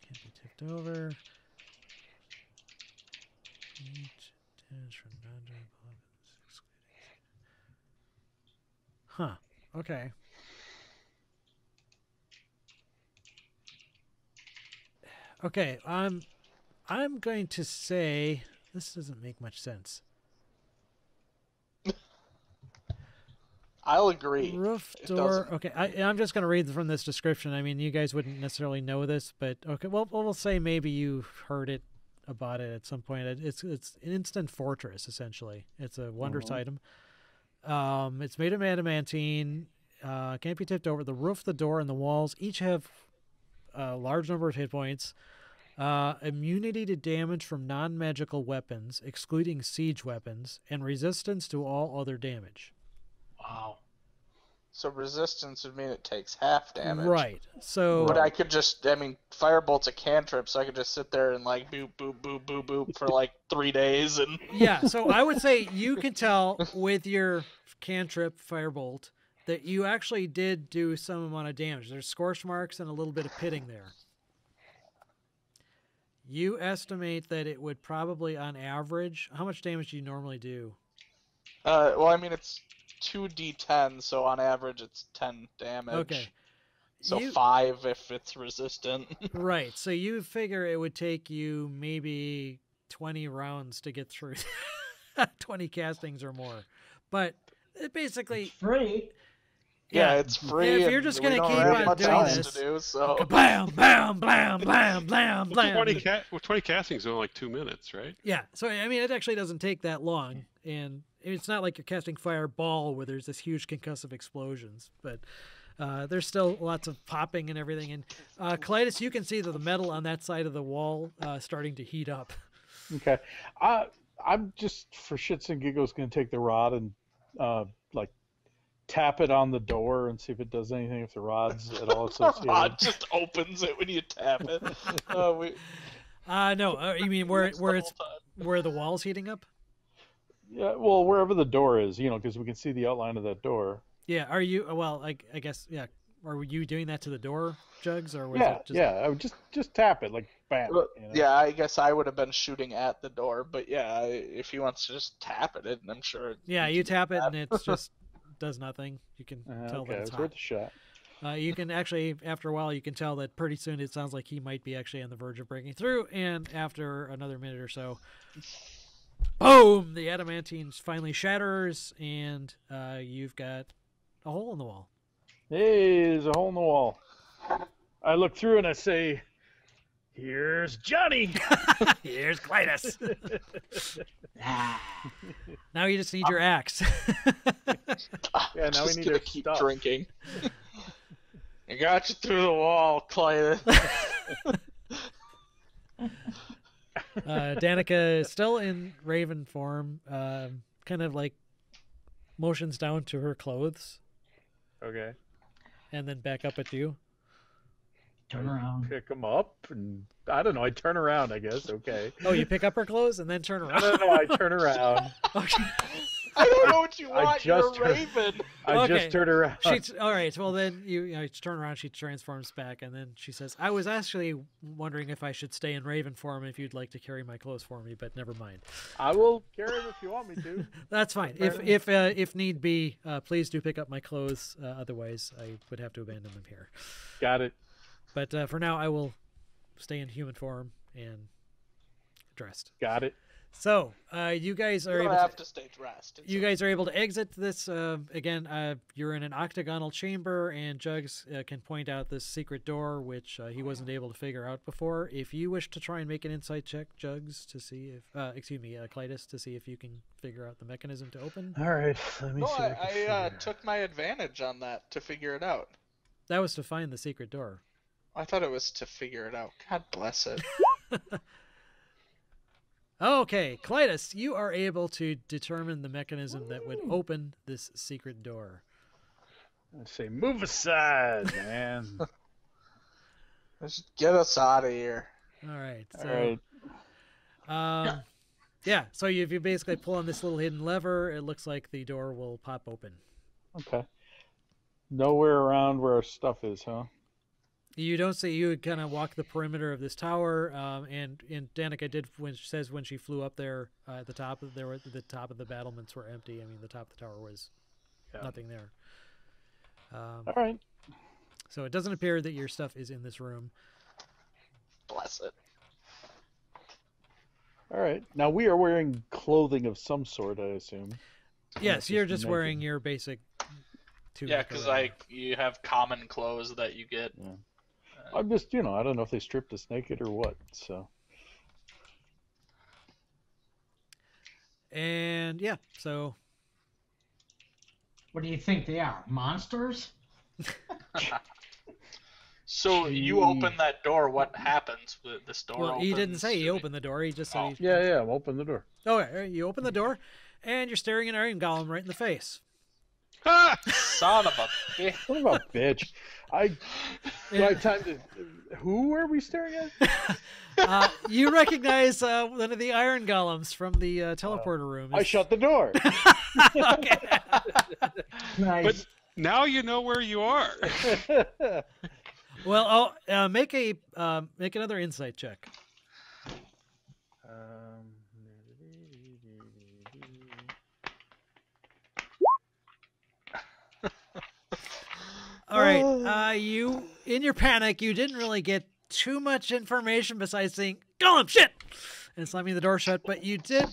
Can't be tipped over. Each damage from non-giant weapons excluding. Huh. Okay. Okay, I'm going to say this doesn't make much sense. I'll agree. Roof It door. doesn't. Okay, I'm just going to read from this description. I mean, you guys wouldn't necessarily know this, but okay. Well, we'll say maybe you heard about it at some point. It's an instant fortress essentially. It's a wondrous item. It's made of adamantine. Can't be tipped over. The roof, the door, and the walls each have a large number of hit points. Immunity to damage from non-magical weapons, excluding siege weapons, and resistance to all other damage. wow. So resistance would mean it takes half damage. Right. So. But I could firebolt's a cantrip, so I could just sit there and like boop, boop, boop, boop, boop for like 3 days and. Yeah, so I would say you can tell with your cantrip firebolt that you actually did do some amount of damage. There's scorch marks and a little bit of pitting there. You estimate that it would probably, on average, how much damage do you normally do? Well, I mean, it's 2d10, so on average it's 10 damage. Okay. So You- 5 if it's resistant. Right. So you figure it would take you maybe 20 rounds to get through 20 castings or more. But it basically, Free. Yeah, yeah, it's free. if you're and just we gonna don't keep have on much doing else this, to do, so bam, bam, blam, blam, blam, blam. 20 castings are only like 2 minutes, right? Yeah. So, I mean, it actually doesn't take that long. And it's not like you're casting fireball where there's this huge concussive explosions. But there's still lots of popping and everything. And Clytus, you can see that the metal on that side of the wall starting to heat up. Okay. I'm just, for shits and giggles, going to take the rod and, like, tap it on the door and see if it does anything, if the rod's at all the associated. rod just opens it when you tap it. No, you mean where The it's whole time. where the wall's heating up? Yeah, well, wherever the door is, because we can see the outline of that door. Yeah. Are you? Well, I guess. Yeah. Are you doing that to the door, Jugs, or was Yeah, it just? yeah. I would just tap it, like, bam. Yeah, I guess I would have been shooting at the door, but yeah, if he wants to just tap at it, I'm sure. Yeah. he You can tap do it that. and it's just does nothing. You can tell Okay, that it's it's hot. worth a shot. You can actually, after a while, you can tell that pretty soon it sounds like he might be actually on the verge of breaking through. And after another minute or so, boom! The adamantine finally shatters, and you've got a hole in the wall. Hey, there's a hole in the wall. I look through and I say, "Here's Johnny." Here's Clytus. Ah. Now you just need your axe. Yeah, now we Just need gonna our keep stuff. drinking. I got you through the wall, Clyde. Danica is still in raven form, kind of like motions down to her clothes Okay. and then back up at you. Turn around. Pick them up, and I don't know. I turn around, I guess. Okay. Oh, you pick up her clothes and then turn around? No, I turn around. Okay. I don't know what you I want. You're just a heard- raven. I Okay. just turn around. All right. Well, then you turn around. She transforms back, and then she says, "I was actually wondering if I should stay in raven form if you'd like to carry my clothes for me, but never mind. I will carry them if you want me to. That's fine. If need be, please do pick up my clothes. Otherwise, I would have to abandon them here. Got it. But for now, I will stay in human form and dressed. Got it. So you guys You are don't able. have to stay dressed. You guys are able to exit this. Again, you're in an octagonal chamber, and Jugs can point out this secret door, which he wasn't able to figure out before. If you wish to try and make an insight check, Jugs, to see if, Clytus, to see if you can figure out the mechanism to open. All right. Let me No, see. what can I figure. took my advantage on that to figure it out. That was to find the secret door. I thought it was to figure it out. God bless it. Okay, Clytus, you are able to determine the mechanism that would open this secret door. I say, move aside, man. Just get us out of here. All right. All So, right. yeah. So if you basically pull on this little hidden lever, it looks like the door will pop open. Okay. Nowhere around where our stuff is, huh? You don't see. You would kind of walk the perimeter of this tower, and Danica did when she flew up there at the top. The top of the battlements were empty. I mean, the top of the tower was nothing there. All right. So it doesn't appear that your stuff is in this room. Bless it. All right. Now we are wearing clothing of some sort, I assume. Yes, you're just just naked. wearing your basic. Yeah, because you have common clothes that you get. Yeah. I'm just, I don't know if they stripped us naked or what. So. And yeah, so What do you think they are? Monsters? So you open that door. What happens with this door? well, he didn't opens say he to- opened the door. He just said Oh. he. Yeah. Open the door. Okay, you open the door, and you're staring an iron golem right in the face. Ah! Son of a bitch. What about bitch? Do I have time to? Who are we staring at? You recognize one of the iron golems from the teleporter room. I shut the door. Okay. Nice. But now you know where you are. Well, I'll make another insight check. All right. You, in your panic, you didn't really get too much information besides saying, "Golem, shit!" and slamming the door shut. But you did.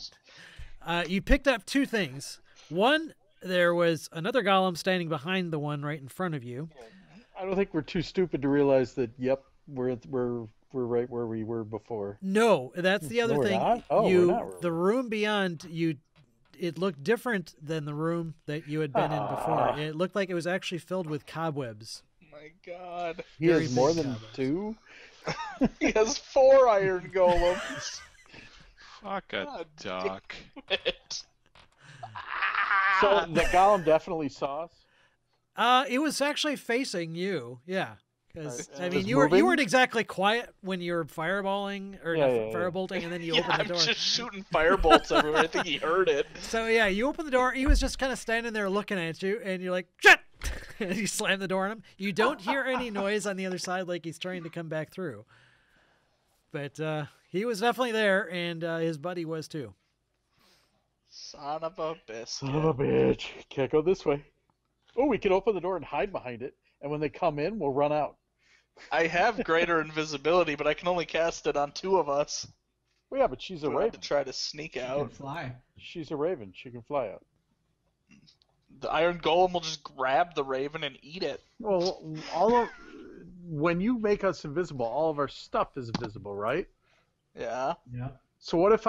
You picked up two things. One, there was another golem standing behind the one right in front of you. I don't think we're too stupid to realize that. Yep, we're right where we were before. No, that's the other No, we're thing. not? Oh, we're not. The room beyond you, it looked different than the room that you had been in before. It looked like it was actually filled with cobwebs. My God. He Very has more big than cobwebs. 2. He has 4 iron golems. Fuck a God duck. So the golem definitely saw us. It was actually facing you. Yeah. Because I It mean, was you moving? weren't exactly quiet when you were fireballing or firebolting, and then you opened the I'm door. just shooting firebolts everywhere. I think he heard it. So yeah, you open the door. He was just kind of standing there looking at you, and you're like, "Shit!" and you slam the door on him. You don't hear any noise on the other side, like he's trying to come back through. But he was definitely there, and his buddy was too. Son of a biscuit. Son of a bitch. Can't go this way. Oh, we can open the door and hide behind it, and when they come in, we'll run out. I have greater invisibility, but I can only cast it on 2 of us. Well, yeah, but she's a Do I have raven. to try to sneak You can out. fly. She's a raven. She can fly out. The iron golem will just grab the raven and eat it. Well, when you make us invisible, all of our stuff is invisible, right? Yeah. Yeah. So what if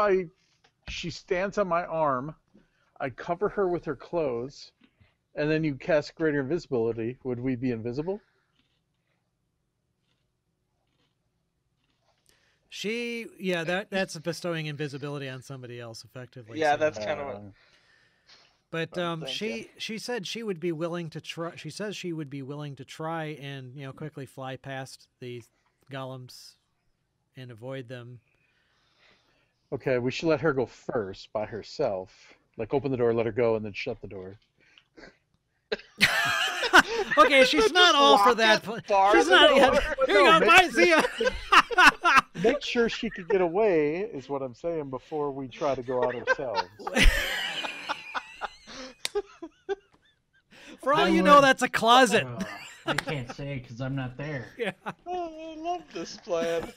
she stands on my arm, I cover her with her clothes, and then you cast greater invisibility? Would we be invisible? That's bestowing invisibility on somebody else effectively. Yeah, so- that's kind of what. But I'm thinking. she said she would be willing to try. She says she would be willing to try and quickly fly past the golems and avoid them. Okay, we should let her go first by herself. Like open the door, let her go, and then shut the door. Okay, she's not all for that. She's not yet. Here you go, bye, see ya. Make sure she could get away is what I'm saying before we try to go out ourselves. For all I you know, would- that's a closet. I can't say because I'm not there. Yeah. Oh, I love this plan.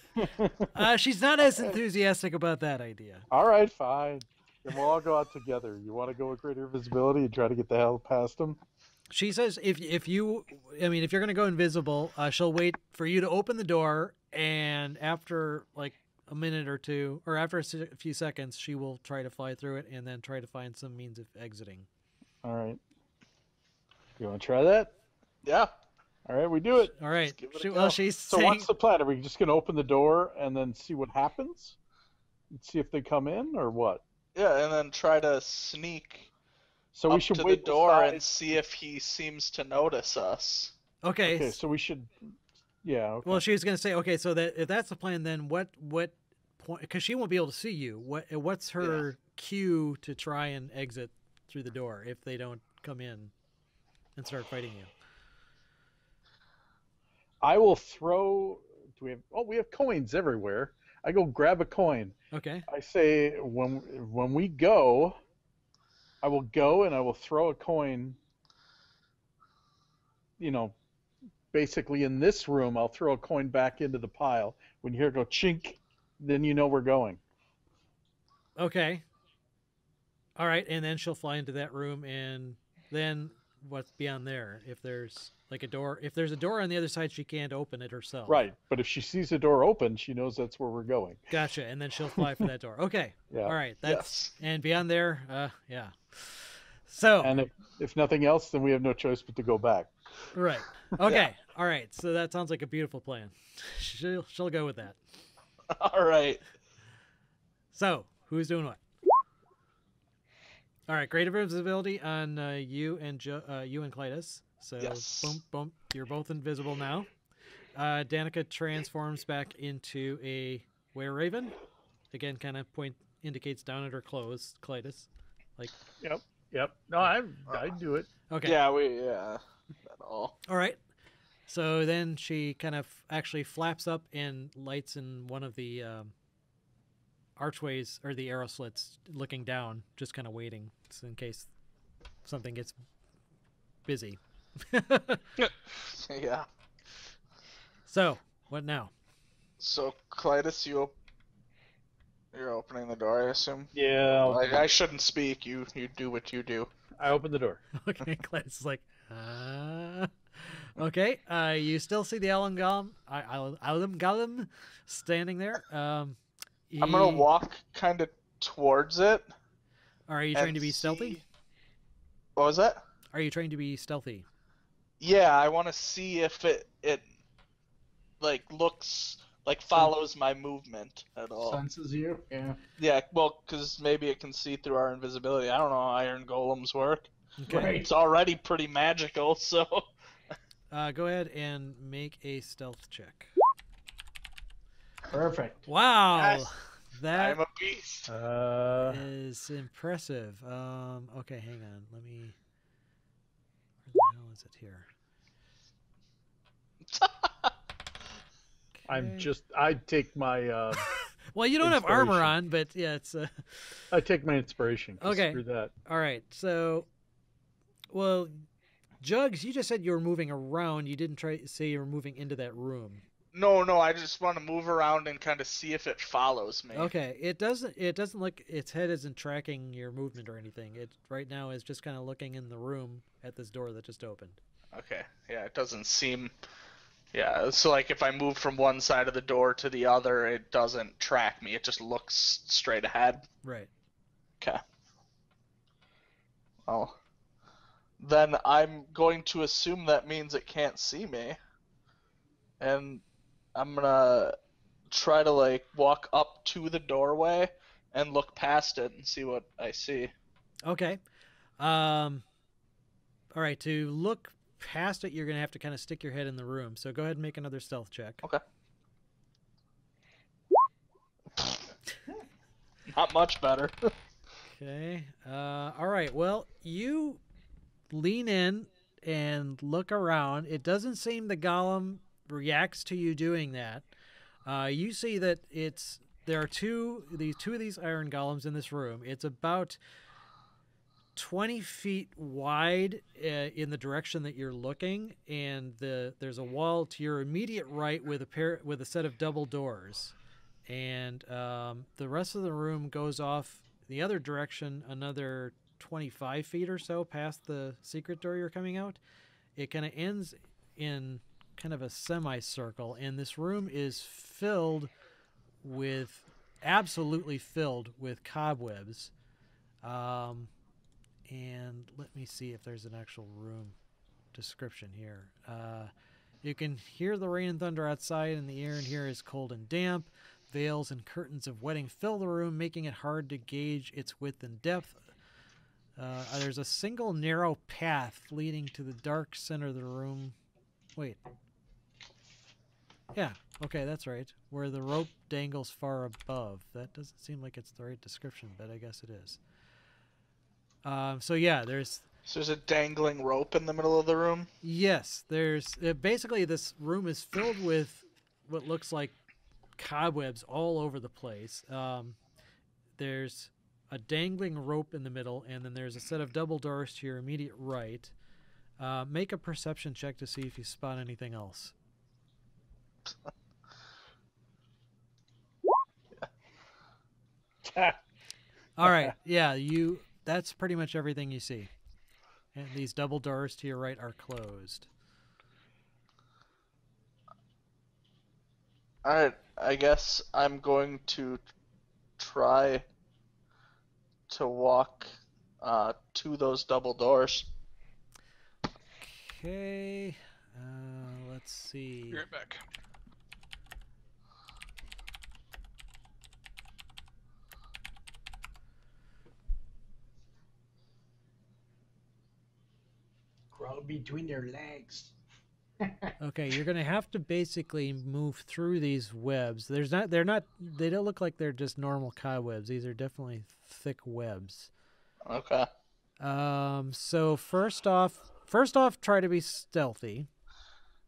She's not as enthusiastic about that idea. All right, fine. Then we'll all go out together. You want to go with greater visibility and try to get the hell past them? She says if you're going to go invisible, she'll wait for you to open the door, and after like a minute or two, or after a few seconds, she will try to fly through it and then try to find some means of exiting. All right. You want to try that? Yeah. All right, we do it. All right. give it a go. Well, she's So saying, what's the plan? Are we just going to open the door and then see what happens? See if they come in or what? Yeah, and then try to sneak So up we should to wait the door beside- and see if he seems to notice us. okay. Okay, so we should. Yeah. Okay. Well, she was going to say, okay, so that if that's the plan, then what point? Because she won't be able to see you. What's her cue to try and exit through the door if they don't come in and start fighting you? I will throw. Do we have? Oh, we have coins everywhere. I go grab a coin. Okay. I say when we go, I will go and I will throw a coin. Basically in this room, I'll throw a coin back into the pile. When you hear it go chink, then you know we're going. Okay. All right, and then she'll fly into that room, and then what's beyond there? If there's like a door, if there's a door on the other side, she can't open it herself. Right, but if she sees the door open, she knows that's where we're going. Gotcha, and then she'll fly for that door. Okay. Yeah. All right. That's Yes. and beyond there, yeah. So And if nothing else, then we have no choice but to go back. right. Okay. All right. So that sounds like a beautiful plan. She'll go with that. All right. So who's doing what? All right. Greater visibility on you and Clytus. So Yes. boom, boom. You're both invisible now. Danica transforms back into a were-raven. Again, kind of indicates down at her clothes. Clytus. Like. Yep. No, I'd do it. Okay. Yeah, that all. All right. So then she kind of actually flaps up and lights in one of the archways or the arrow slits, looking down, just kind of waiting, so in case something gets busy. Yeah. So, what now? So, Clytus, you're opening the door, I assume? Yeah, I shouldn't speak. You do what you do. I open the door. Okay, Clytus is like, okay. You still see the Alan Golem standing there. I'm gonna walk kind of towards it. Are you and trying to be stealthy? see- What was that? Are you trying to be stealthy? Yeah, I want to see if it like looks like follows my movement at all. Senses you. Yeah. Yeah, well, because maybe it can see through our invisibility. I don't know how iron golems work. Okay. Right. It's already pretty magical, so Go ahead and make a stealth check. Perfect. Wow, Yes. that I'm a beast. is impressive. Okay, hang on. Let me. Where the hell is it here? I take my Well, you don't have armor Inspiration. on, but yeah, it's I take my inspiration. 'Cause Okay. Screw that. all right. So, well, Jugs, you just said you were moving around. You didn't say you were moving into that room. No, I just want to move around and kind of see if it follows me. Okay, it doesn't look, its head isn't tracking your movement or anything. It right now is just kind of looking in the room at this door that just opened. Okay. Yeah, it doesn't seem. Yeah, so like if I move from one side of the door to the other, it doesn't track me. It just looks straight ahead. Right. Okay. Well, then I'm going to assume that means it can't see me. And I'm gonna try to like walk up to the doorway and look past it and see what I see. Okay. All right, to look past it, you're going to have to kind of stick your head in the room. So go ahead and make another stealth check. Okay. Not much better. Okay. All right. Well, you lean in and look around. It doesn't seem the golem reacts to you doing that. You see that there are two of these iron golems in this room. It's about 20 feet wide in the direction that you're looking, and there's a wall to your immediate right with a set of double doors, and the rest of the room goes off the other direction another 25 feet or so past the secret door you're coming out. It kind of ends in kind of a semicircle, and this room is absolutely filled with cobwebs. And let me see if there's an actual room description here. You can hear the rain and thunder outside, and the air in here is cold and damp. Veils and curtains of wetting fill the room, making it hard to gauge its width and depth. There's a single narrow path leading to the dark center of the room. Wait. Yeah, okay, that's right. Where the rope dangles far above. That doesn't seem like it's the right description, but I guess it is. So yeah, there's Yes, there's basically this room is filled with what looks like cobwebs all over the place. There's a dangling rope in the middle, and then there's a set of double doors to your immediate right. Make a perception check to see if you spot anything else. All right, yeah, that's pretty much everything you see. And these double doors to your right are closed. Alright, I guess I'm going to try to walk to those double doors. Okay, let's see. Be right back. Crawl between their legs. Okay, you're gonna have to basically move through these webs. They don't look like they're just normal cobwebs. These are definitely thick webs. Okay. So first off, try to be stealthy.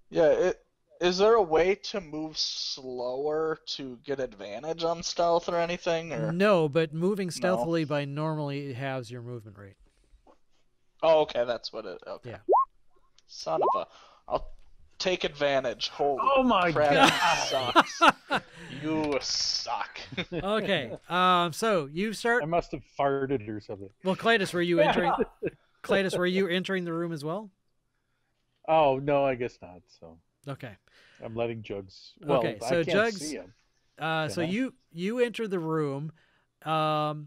Yeah, is there a way to move slower to get advantage on stealth or anything? Or No, but moving stealthily by normally halves your movement rate. Oh, okay, that's what it. Okay. Yeah. Son of a. I'll take advantage. Holy Oh my crap, God. you sucks. You suck. Okay. So you start. I must have farted or something. Well, Clytus, were you entering? Clytus, were you entering the room as well? Oh no, I guess not. So Okay. I'm letting Jugs. Well, Okay, so I can't Jugs- see him. So I? you enter the room. I'm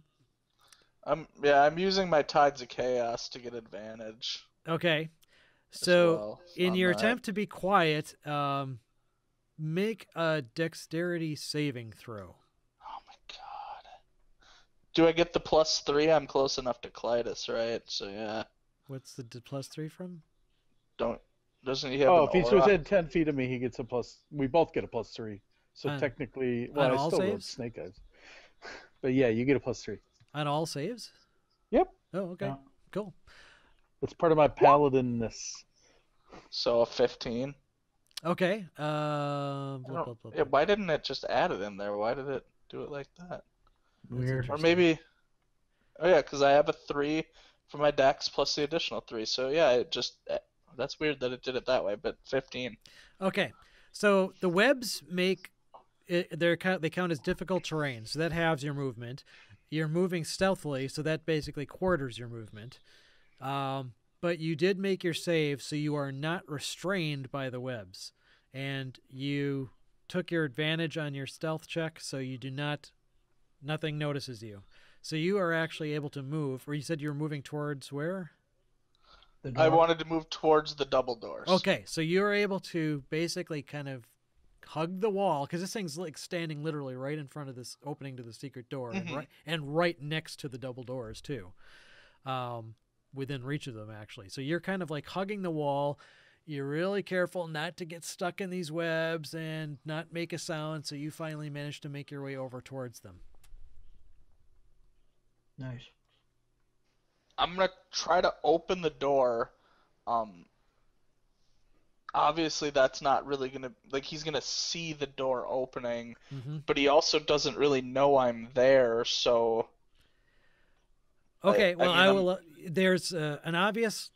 using my Tides of Chaos to get advantage. Okay. as So well in on your that. attempt to be quiet, make a dexterity saving throw. Oh my god. Do I get the +3? I'm close enough to Clytus, right? So yeah. What's the +3 from? Doesn't he have Oh, an if he's aura? within 10 feet of me, he gets a plus. We both get a +3. So On- technically, on well, I all still rolled saves? snake eyes. But yeah, you get a +3. On all saves? Yep, Oh, okay. Yeah. Cool. that's part of my paladinness. So a 15. Okay. I Blah, don't- blah, blah, yeah, blah. why didn't it just add it in there? Why did it do it like that? Weird. Or Interesting. maybe, oh yeah, because I have a 3 for my dex plus the additional 3. So yeah, that's weird that it did it that way. But 15. Okay. So the webs make they count as difficult terrain, so that halves your movement. You're moving stealthily, so that basically quarters your movement. But you did make your save, so you are not restrained by the webs, and you took your advantage on your stealth check, so you do not. Nothing notices you, so you are actually able to move. Or you said you were moving towards where? The I door. wanted to move towards the double doors. Okay, so you're able to basically kind of hug the wall because this thing's like standing literally right in front of this opening to the secret door, Mhm. and right next to the double doors too, within reach of them actually. So you're kind of like hugging the wall. You're really careful not to get stuck in these webs and not make a sound. So you finally manage to make your way over towards them. Nice. I'm gonna try to open the door. Obviously that's not really gonna he's gonna see the door opening, Mm-hmm. but he also doesn't really know I'm there. So Okay, I well, mean, I I'm- will. There is an obvious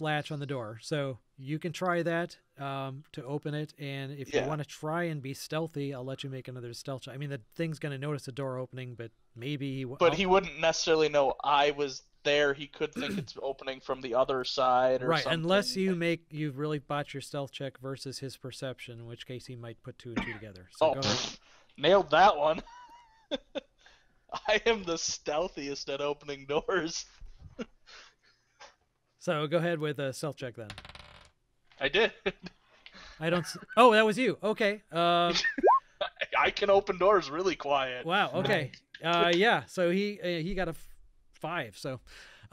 latch on the door, so you can try that to open it. And if you Yeah. want to try and be stealthy, I'll let you make another stealth check. I mean, the thing's going to notice the door opening, but maybe. But he wouldn't necessarily know I was there. He could think it's opening from the other side or right, something. unless you've really botched your stealth check versus his perception, in which case he might put 2 and 2 together. So Oh, go ahead. pfft, nailed that one. I am the stealthiest at opening doors. So go ahead with a stealth check then. I did. I don't. Oh, that was you. Okay. I can open doors really quiet. Wow. Okay. Yeah. So he got a 5. So,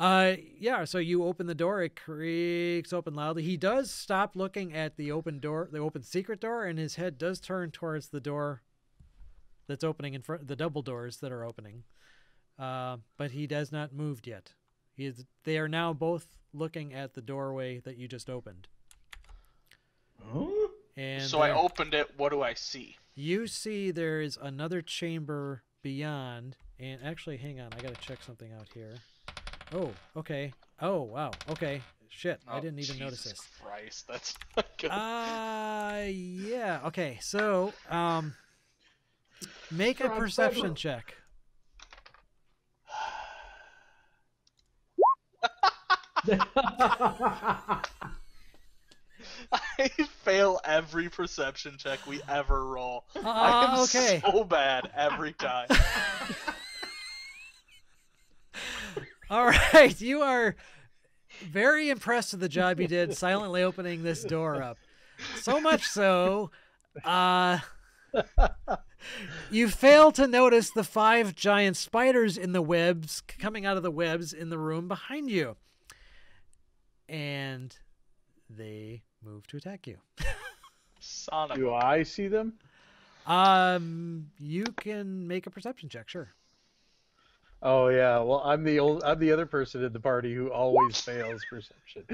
yeah. So you open the door. It creaks open loudly. He does stop looking at the open door, the open secret door, and his head does turn towards the door that's opening in front. The double doors that are opening. But he does not move yet. They are now both looking at the doorway that you just opened. Huh? And So I there- opened it. What do I see? You see there is another chamber beyond, and actually, hang on, I gotta check something out here. Oh, okay. Oh, wow. Okay. Shit, I Oh, didn't even notice Jesus this. Christ, that's not good. Yeah. Okay. So, make a Strahd, perception bedroom. check. I fail every perception check we ever roll. I am Okay. so bad every time. All right. You are very impressed with the job you did silently opening this door up. So much so, you fail to notice the 5 giant spiders in the webs coming out of the webs in the room behind you. And they move to attack you. Son of Do a... I see them? You can make a perception check, sure. Oh yeah. Well, I'm the other person in the party who always fails perception.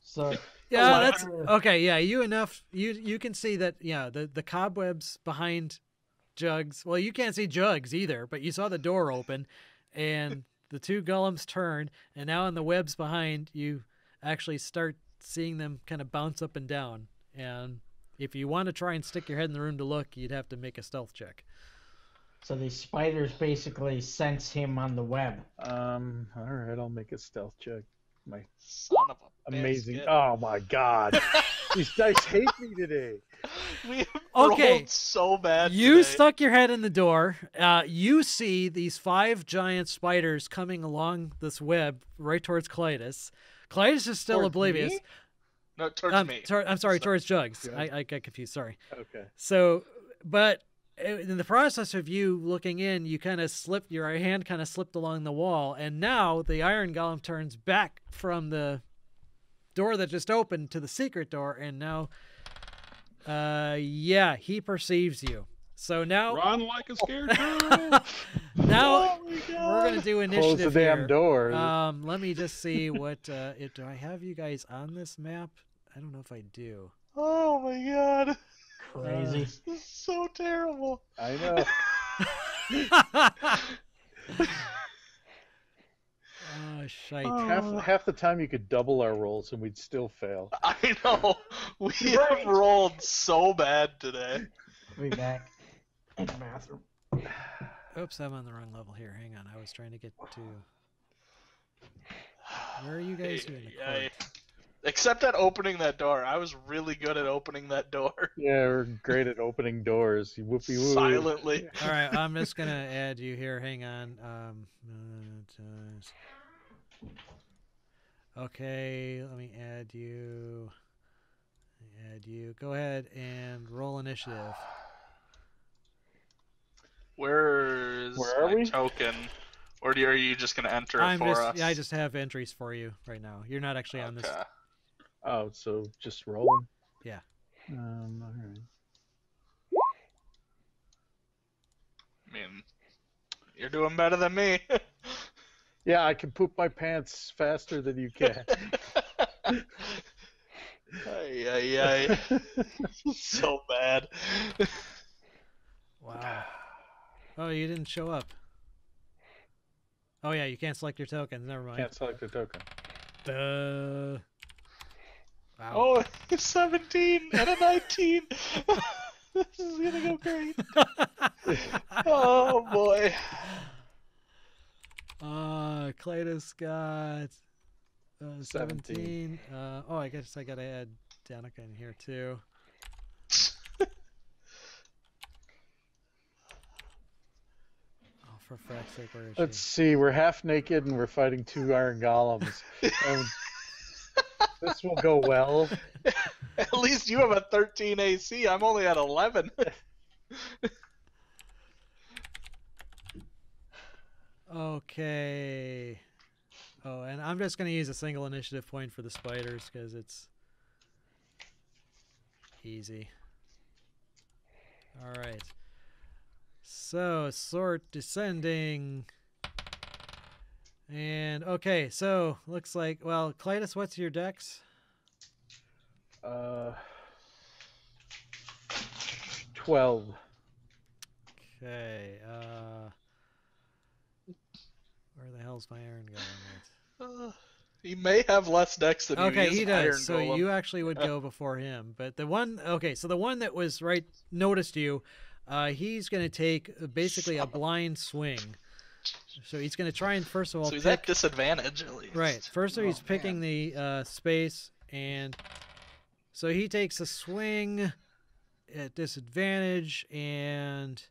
So Yeah, Eleven. that's okay. Yeah, you can see that. Yeah, the cobwebs behind Jugs. Well, you can't see Jugs either, but you saw the door open, and the 2 golems turned, and now in the webs behind you, actually start seeing them kind of bounce up and down. And if you want to try and stick your head in the room to look, you'd have to make a stealth check. So these spiders basically sense him on the web. All right, I'll make a stealth check. My Son of a amazing. biscuit. Oh my god. These dice hate me today. We Okay. rolled so bad You today. stuck your head in the door. You see these 5 giant spiders coming along this web right towards Clytus. Clytus is still Towards oblivious. me? No, towards me. I'm sorry, towards Jugs. Jugs. I got confused. Sorry. Okay. So, but in the process of you looking in, you kind of slipped, your hand kind of slipped along the wall, and now the iron golem turns back from the door that just opened to the secret door, and now, yeah, he perceives you. So now, Run like a scared girl. now Oh my we're God. gonna do Close the initiative damn here. door. Let me just see what. Do I have you guys on this map? I don't know if I do. Oh my God. Crazy. This is so terrible. I know. Oh, shite. Half the time you could double our rolls and we'd still fail. I know. We Right. have rolled so bad today. Be back in the bathroom. Oops, I'm on the wrong level here. Hang on. I was trying to get to. Where are you guys in the court? Except at opening that door. I was really good at opening that door. Yeah, we're great at opening doors. You whoopee woo. Silently. All right, I'm just gonna add you here. Hang on. Okay, let me add you. Go ahead and roll initiative. Where are my we? token? Or are you just going to enter it for us? Yeah, I just have entries for you right now. You're not actually on this. Okay. Oh, so just rolling? Yeah. All right. I mean, you're doing better than me. Yeah, I can poop my pants faster than you can. Ay. So bad. Wow. Oh, you didn't show up. Oh yeah, you can't select your tokens. Never mind. Can't select a token. Duh. Wow. Oh, 17 and a 19. This is going to go great. Oh, boy. Clytus got 17. 17. Oh, I guess I gotta add Danica in here too. Oh, for frack's sake, where is Let's she? see, we're half naked and we're fighting 2 iron golems. This will go well. At least you have a 13 AC. I'm only at 11. Okay. Oh, and I'm just gonna use a single initiative point for the spiders because it's easy. All right. So sort descending. And okay, so looks like, well, Clytus, what's your dex? 12. Okay, where the hell's my iron golem at? He may have less dex than you. Okay, is he Iron does. So Golem. you actually would go before him. But the one, okay, so the one that was right noticed you, he's going to take basically a blind swing. So he's going to try and first of all So he's pick, at disadvantage at least. right. First of all, he's Oh, picking the space, and so he takes a swing at disadvantage, and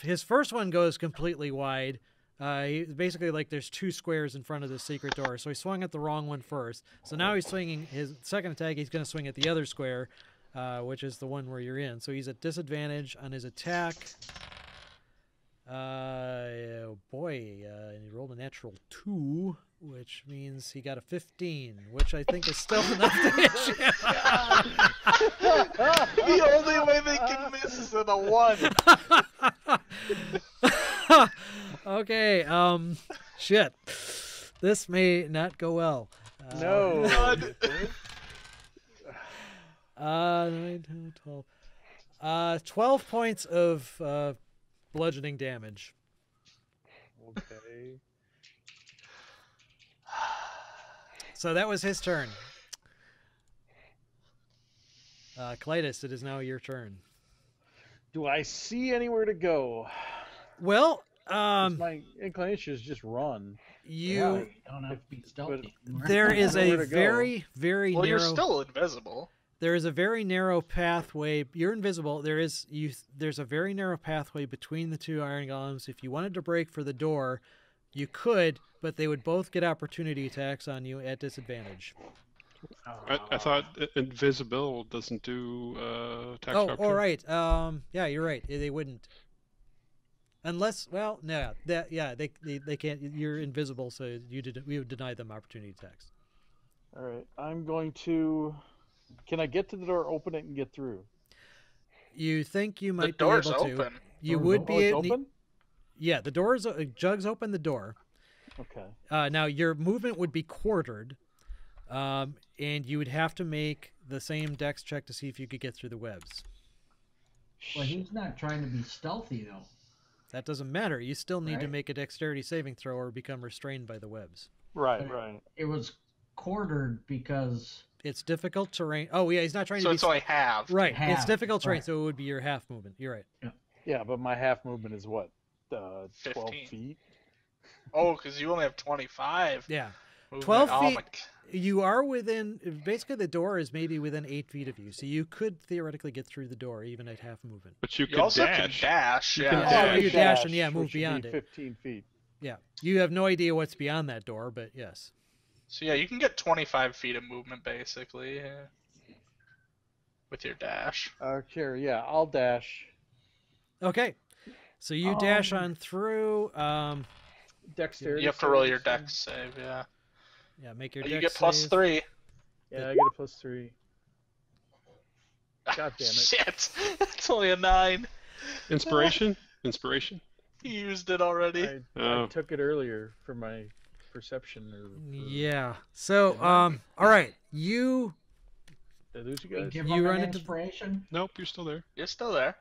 his first one goes completely wide. He basically, like, there's 2 squares in front of the secret door, so he swung at the wrong one first. So now he's swinging his second attack. He's going to swing at the other square, which is the one where you're in. So he's at disadvantage on his attack. Oh boy, he rolled a natural 2, which means he got a 15, which I think is still enough to hit you. The only way they can miss is at a 1. Okay, shit. This may not go well. No. God. 9, 10, 12. 12 points of bludgeoning damage. Okay. So that was his turn. Clytus, it is now your turn. Do I see anywhere to go? Well, 'Cause my inclination is just run. Yeah, you you don't have to be stealthy. there is a Nowhere to go. very, very Well, you're narrow. still invisible. There is a very narrow pathway. You're invisible. There's a very narrow pathway between the two iron golems. If you wanted to break for the door, you could, but they would both get opportunity attacks on you at disadvantage. I thought invisible doesn't do attacks. Oh, of all opportunity. right. Yeah, you're right. They wouldn't. Unless, well, no, they can't. You're invisible, so we would deny them opportunity attacks. All right, I'm going to. Can I get to the door, open it, and get through? You think you might The door's be able to? open. You Door's would open. be It's able. open. Yeah, the door's Jugs open the door. Okay. Now your movement would be quartered, and you would have to make the same dex check to see if you could get through the webs. Well, he's not trying to be stealthy though. That doesn't matter. You still need to Right. make a dexterity saving throw or become restrained by the webs. Right. Right. It was quartered because It's difficult terrain. Oh yeah, he's not trying So to it's be only half. right. It's half, difficult terrain, right. so it would be your half movement. You're right. Yeah, but my half movement is what? 12 15. feet. Oh, because you only have 25. Yeah, movement. 12 Oh, feet. my- You are within. Basically, the door is maybe within 8 feet of you, so you could theoretically get through the door even at half movement. But you You could also dash. can dash. You Yeah. can Oh, dash. you dash and, yeah, which move would be beyond it. 15 feet. Yeah, you have no idea what's beyond that door, but yes. So yeah, you can get 25 feet of movement basically with your dash. Sure, yeah, I'll dash. Okay, so you dash on through. Dexterity. You have to roll your saving dex save. Yeah. Yeah, make your. You dex get plus save. 3. throw. Yeah, I get a +3. God damn it. Shit. It's only a 9. Inspiration. Inspiration. You used it already. I Oh. took it earlier for my perception. Yeah. So, all right, you. Did I lose you we guys? give You him run an into- inspiration. Nope, you're still there. You're still there.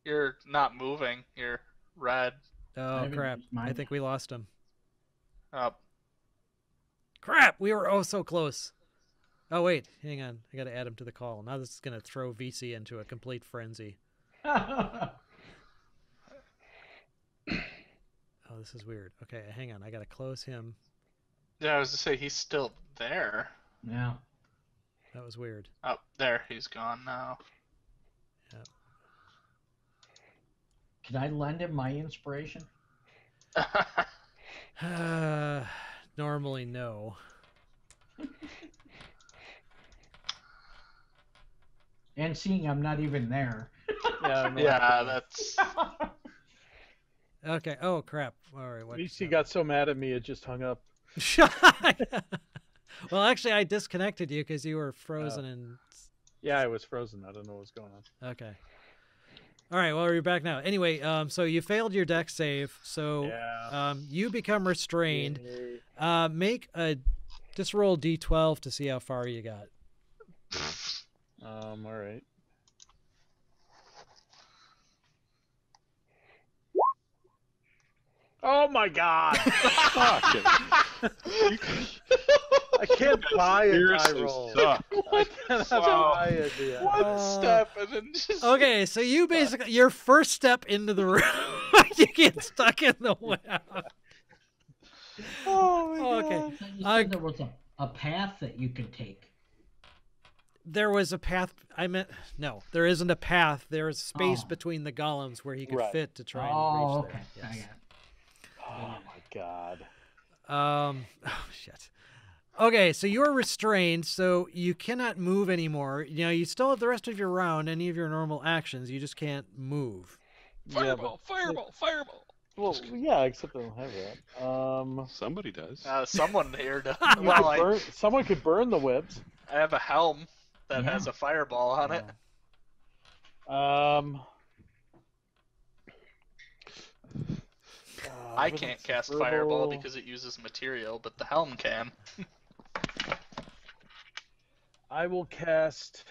You're not moving. You're red. Oh haven't crap! used mine I think we lost him. Up. Crap! We were so close. Oh wait, hang on. I got to add him to the call. Now this is gonna throw VC into a complete frenzy. Oh, this is weird. Okay, hang on. I got to close him. Yeah, I was to say he's still there. Yeah. That was weird. Up there, he's gone now. Can I lend him my inspiration? Normally, no. And seeing I'm not even there. Yeah, no, Yeah, that's. Okay. Oh crap! All right. At What? least he got so mad at me it just hung up. Well, actually, I disconnected you because you were frozen and. Yeah, I was frozen. I don't know what's going on. Okay. All right. Well, you're back now. Anyway, so you failed your dex save, so Yeah. you become restrained. Yay. Make a just roll d12 to see how far you got. All right. Oh my god! Fuck it. I can't buy a die Seriously roll. suck. I cannot buy a die. One step and then just. Okay, so you basically your first step into the room, you get stuck in the web. Oh my Okay. god. You I- said there was a path that you could take. There was a path. I meant no. There isn't a path. There is space Oh. between the golems where he could Right. fit to try Oh, and okay. reach there. I Yes. got it. Oh my god. Oh shit. Okay, so you're restrained, so you cannot move anymore. You know, you still have the rest of your round, any of your normal actions. You just can't move. Fireball, fireball, fireball. Well, yeah, except I don't have that. Somebody does. Someone here does. You Well, could someone could burn the webs. I have a helm that Yeah. has a fireball on it. I can't cast fireball because it uses material, but the helm can. I will cast.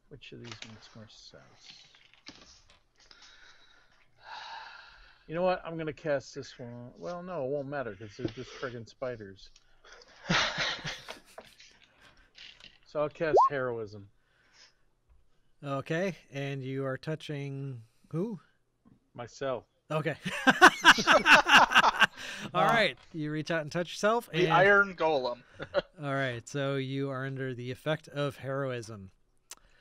Which of these makes more sense? You know what? I'm going to cast this one. Well, no, it won't matter because they're just friggin' spiders. So I'll cast Heroism. Okay, and you are touching who? Myself. Okay. All right, you reach out and touch yourself. The And... Iron Golem. All right, so you are under the effect of heroism.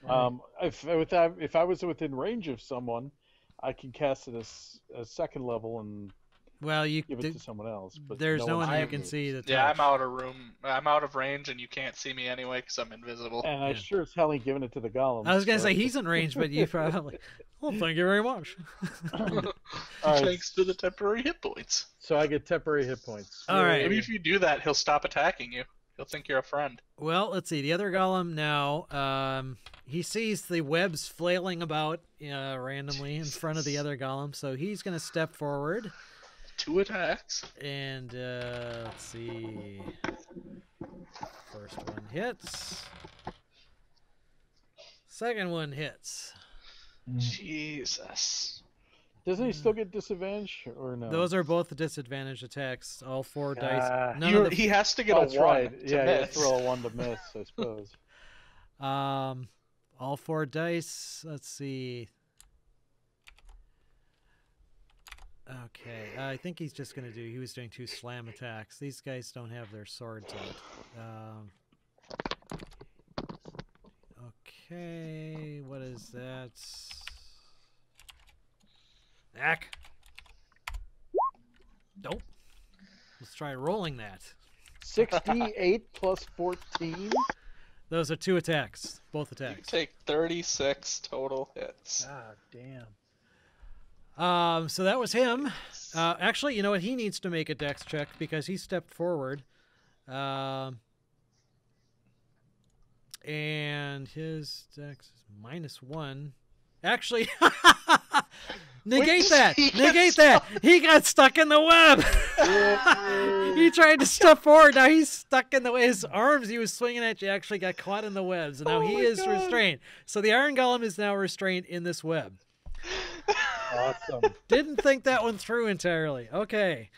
If I was within range of someone, I can cast it as a second level and Well, you give it to someone else. But there's no one one you can see the touch. Yeah, I'm out of room. I'm out of range, and you can't see me anyway because I'm invisible. And I sure as hell ain't giving it to the golem. I was gonna say he's in range, but you probably. Well, thank you very much. All right. Thanks to the temporary hit points. So I get temporary hit points. All right. Maybe if you do that, he'll stop attacking you. He'll think you're a friend. Well, let's see. The other golem now, he sees the webs flailing about randomly in front of the other golem, so he's going to step forward. 2 attacks. And let's see. First one hits. Second one hits. Jesus. Doesn't he still get disadvantage or no? Those are both disadvantage attacks. All 4 dice. None of the He has to get Oh, a that's 1 right. to Yeah, you have miss. to roll a 1 to miss, I suppose. all 4 dice. Let's see. Okay, I think he's just going to do. He was doing 2 slam attacks. These guys don't have their swords out. Okay, what is that? Back. Nope. Let's try rolling that. 68 plus 14. Those are 2 attacks. Both You attacks. take 36 total hits. God damn. So that was him. Actually, you know what? He needs to make a dex check because he stepped forward. And his dex is -1. Actually, negate Wait, that. he gets Negate that. He got stuck in the web. He tried to step forward. Now he's stuck in the way. His arms he was swinging at you actually got caught in the webs. And now he is God. restrained. So the Iron Golem is now restrained in this web. Awesome. Didn't think that one through entirely. Okay.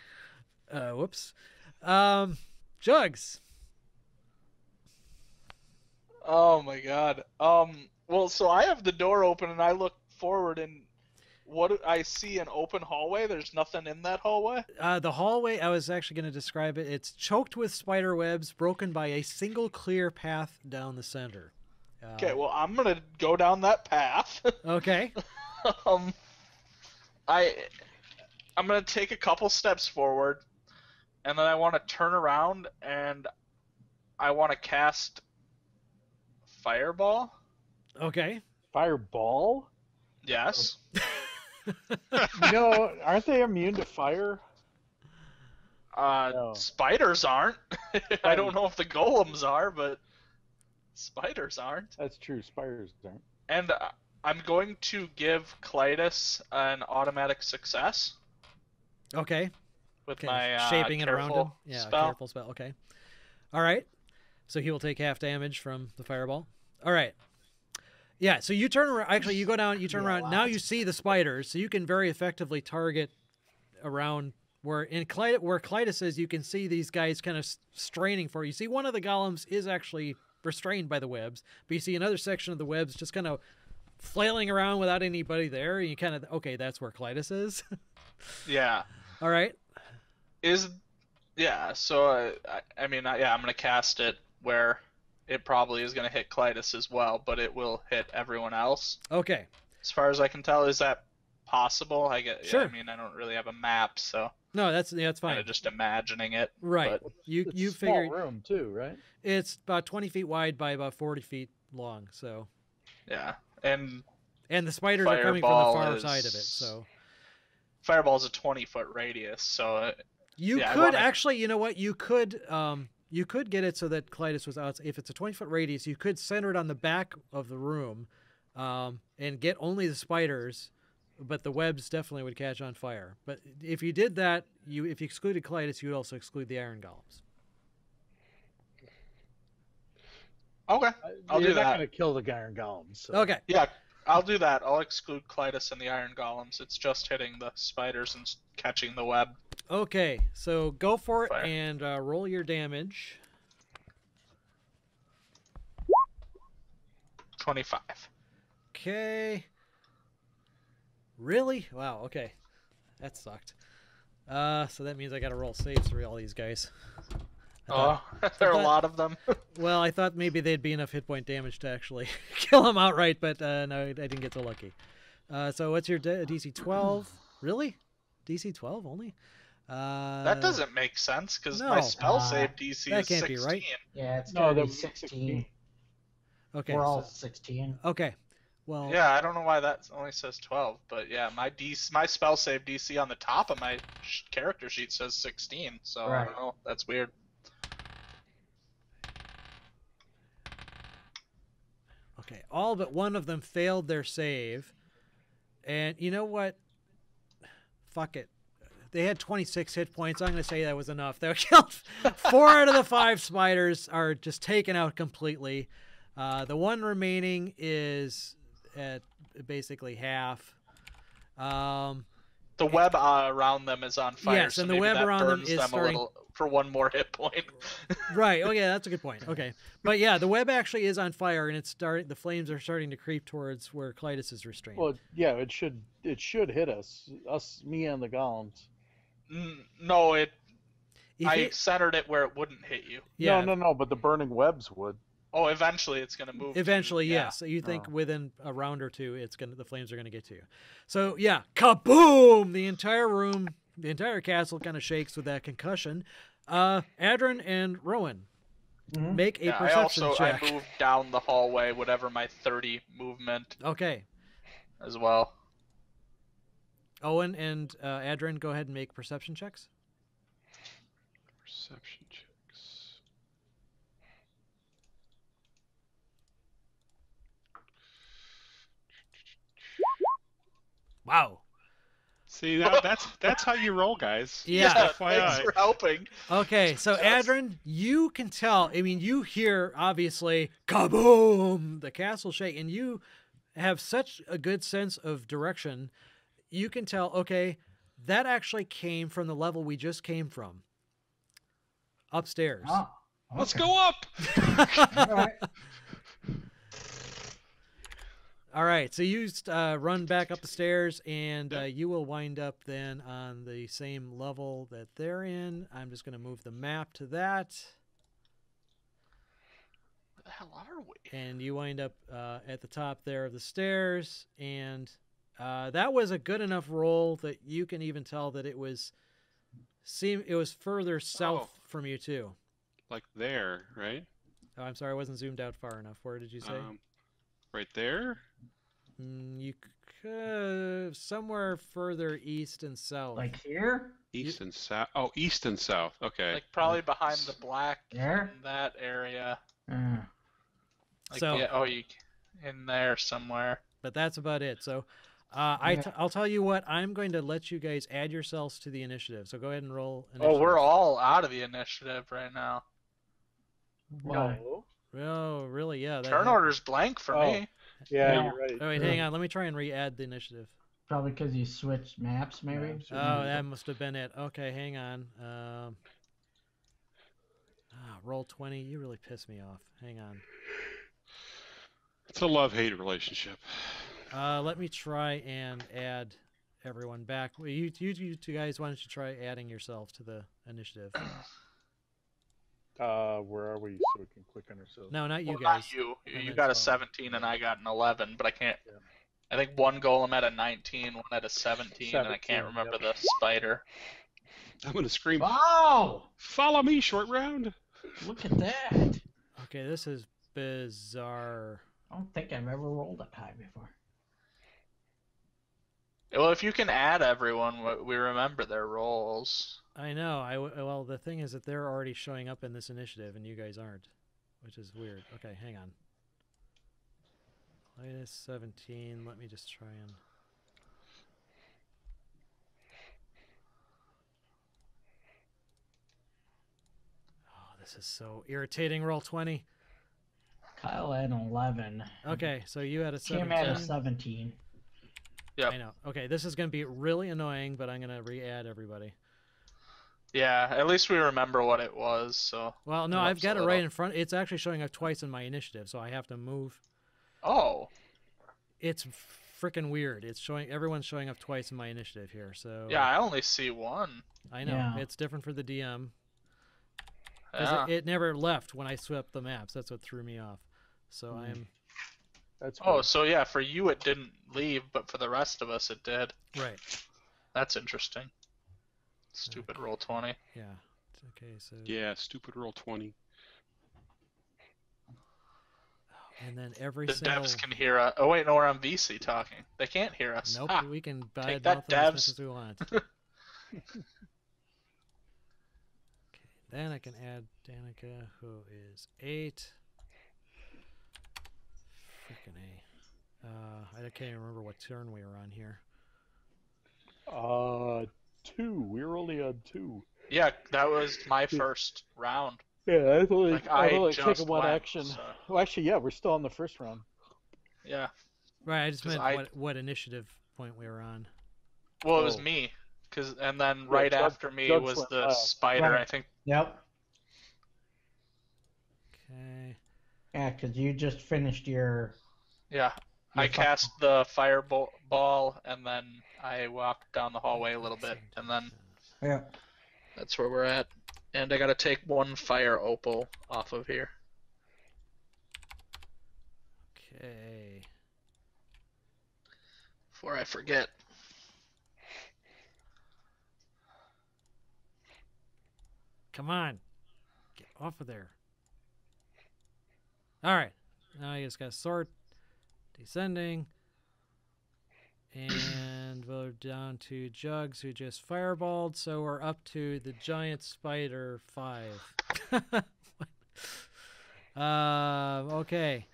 Whoops. Jugs. Oh my god. Well, so I have the door open and I look forward and I see an open hallway. There's nothing in that hallway. The hallway, I was actually going to describe it. It's choked with spider webs, broken by a single clear path down the center. Okay, well, I'm gonna go down that path. Okay. I'm gonna take a couple steps forward, and then I want to turn around and I want to cast Fireball. Okay. Fireball? Yes. You know, aren't they immune to fire? No. Spiders aren't. I don't know if the golems are, but spiders aren't. That's true. Spiders aren't. And I'm going to give Clytus an automatic success Okay. with Okay. my Shaping it around him. careful Yeah, spell. careful spell. Okay. All right. So he will take half damage from the fireball. All right. Yeah, so you turn around. Actually, you go down, you turn around. Now you see the spiders, so you can very effectively target around where Clytus is. You can see these guys kind of straining for you. See, one of the golems is actually restrained by the webs, but you see another section of the webs just kind of flailing around without anybody there. And you kind of, okay, that's where Clytus is. Yeah. All right. So I'm gonna cast it where it probably is gonna hit Clytus as well, but it will hit everyone else. Okay. As far as I can tell, is that possible? Sure. I mean, I don't really have a map, so No, that's kind fine. of just imagining it. Right. But You It's you a small figure room too, right? it's about 20 feet wide by about 40 feet long. So, yeah, and and the spiders are coming from the Fireball far is- side of it. So Fireball's a 20-foot radius, so you Yeah, I could wanna- actually, you know what? You could get it so that Clytus was out. If it's a 20-foot radius, you could center it on the back of the room, and get only the spiders, but the webs definitely would catch on fire. But if you did that, if you excluded Clytus, you would also exclude the iron golems. Okay, I'll You're do not that. going to kill the iron golems. So. Okay. Yeah, I'll do that. I'll exclude Clytus and the iron golems. It's just hitting the spiders and catching the web. Okay. So go for it Fire. and roll your damage. 25. Okay. Really? Wow. Okay. That sucked. So that means I got to roll saves for all these guys. Oh, there are a lot of them. Well, I thought maybe they'd be enough hit point damage to actually kill them outright, but no, I didn't get so lucky. So what's your DC 12? Really? DC 12 only? That doesn't make sense because no. my spell save DC that is can't 16. be right. Yeah, it's No, gonna that be was 16. Okay. We're all 16. Okay. Well. Yeah, I don't know why that only says 12, but yeah, my spell save DC on the top of my character sheet says 16, so I Right. don't know. That's weird. Okay. All but one of them failed their save, and you know what? Fuck it. They had 26 hit points. I'm going to say that was enough. They killed 4 out of the 5 spiders are just taken out completely. The one remaining is at basically half. The web around them is on fire. Yes, so and the maybe web that around them burns is them starting- a little for one more hit point. Right. Oh, yeah, that's a good point. Okay. But yeah, the web actually is on fire, and the flames are starting to creep towards where Clytus is restrained. Well, yeah, it should hit us, me and the golems. No, If I it- centered it where it wouldn't hit you. yeah, No, but the burning webs would. Oh, eventually it's gonna move. eventually, yeah. yes. So you think Oh. within a round or two, the flames are going to get to you. So yeah, kaboom! The entire room, the entire castle kind of shakes with that concussion. Adrin and Rowan, Mhm. make a Yeah, perception check. I moved down the hallway, whatever my 30 movement Okay. as well. Owen and Adrin, go ahead and make perception checks. Perception checks. Wow. See, now that's how you roll, guys. Yeah. Just Thanks FYI. for helping. Okay, so Yes. Adrin, you can tell. I mean, you hear obviously kaboom, the castle shake, and you have such a good sense of direction. You can tell. Okay, that actually came from the level we just came from, upstairs. Oh, Let's okay. go up. All right. All right, so you run back up the stairs, and you will wind up then on the same level that they're in. I'm just going to move the map to that. Where the hell are we? And you wind up at the top there of the stairs, and that was a good enough roll that you can even tell that it was further south from you too. Like there, right? Oh, I'm sorry, I wasn't zoomed out far enough. Where did you say? Right there. You could somewhere further east and south. Like here? East and south. Oh, east and south. Okay. Like probably behind the black There? in that area. Like, So- yeah, you in there somewhere. But that's about it. So Yeah. I'll tell you what. I'm going to let you guys add yourselves to the initiative. So go ahead and roll. Oh, Initiative. we're all out of the initiative right now. Why? No. Oh, really? Yeah. Turn order's blank for Oh. me. Yeah, No. you're right. Oh, wait, hang on. Let me try and re-add the initiative. Probably because you switched maps, maybe? Maps, Oh, that must have been it. Okay, hang on. Roll 20. You really pissed me off. Hang on. It's a love-hate relationship. Let me try and add everyone back. Well, you two guys, why don't you try adding yourself to the initiative? Where are we so we can click on ourselves? No, not you Well, guys. not you. I You meant got a 12. 17 and I got an 11, but I can't. Yeah. I think one golem at a 19, one at a 17, and I 17, can't remember yep. the spider. I'm gonna scream. Wow! Follow me, short round. Look at that. Okay, this is bizarre. I don't think I've ever rolled that high before. Well, if you can add everyone, we remember their roles. I know. Well, the thing is that they're already showing up in this initiative, and you guys aren't, which is weird. Okay, hang on. Latest 17. Let me just try and. Oh, this is so irritating. Roll 20. Kyle had an 11. Okay, so you had a Kim 17. had a 17. Yep. I know. Okay, this is going to be really annoying, but I'm going to re-add everybody. Yeah, at least we remember what it was. So. Well, no, it I've helps a got it little. right in front. It's actually showing up twice in my initiative, so I have to move. Oh. It's freaking weird. It's showing everyone's showing up twice in my initiative here. So Yeah, I only see one. I know Yeah. it's different for the DM because Yeah. it never left when I swept the maps. That's what threw me off. So I'm That's Oh, weird. so yeah, for you it didn't leave, but for the rest of us it did. right. That's interesting. Stupid roll 20. Yeah. Okay. So Yeah, stupid roll 20. and then every The single. devs can hear us. Oh wait, no, we're on VC talking. They can't hear us. Nope. Ah, We can buy take mouth that, them as much devs. as we want. Okay. Then I can add Danica, who is 8. Freaking A. I can't even remember what turn we were on here. 2. We were only on 2. Yeah, that was my first round. Yeah, I've only, Like, I've I only just taken one went, action. so- Well, actually, yeah, we're still on the first round. Yeah. Right. I just 'Cause meant what initiative point we were on. Well, it was Oh. me. And then right Jug- after me Jugs was went the last. spider. Right. I think. Yep. Okay. Yeah, because you just finished your. Yeah. I your cast the fireball, and then I walked down the hallway a little bit, and then Yeah. that's where we're at. And I gotta take one fire opal off of here. Okay. Before I forget. Come on. Get off of there. All right. Now I just got sort descending. And we're down to Jugs, who just fireballed. So we're up to the giant spider 5. Okay.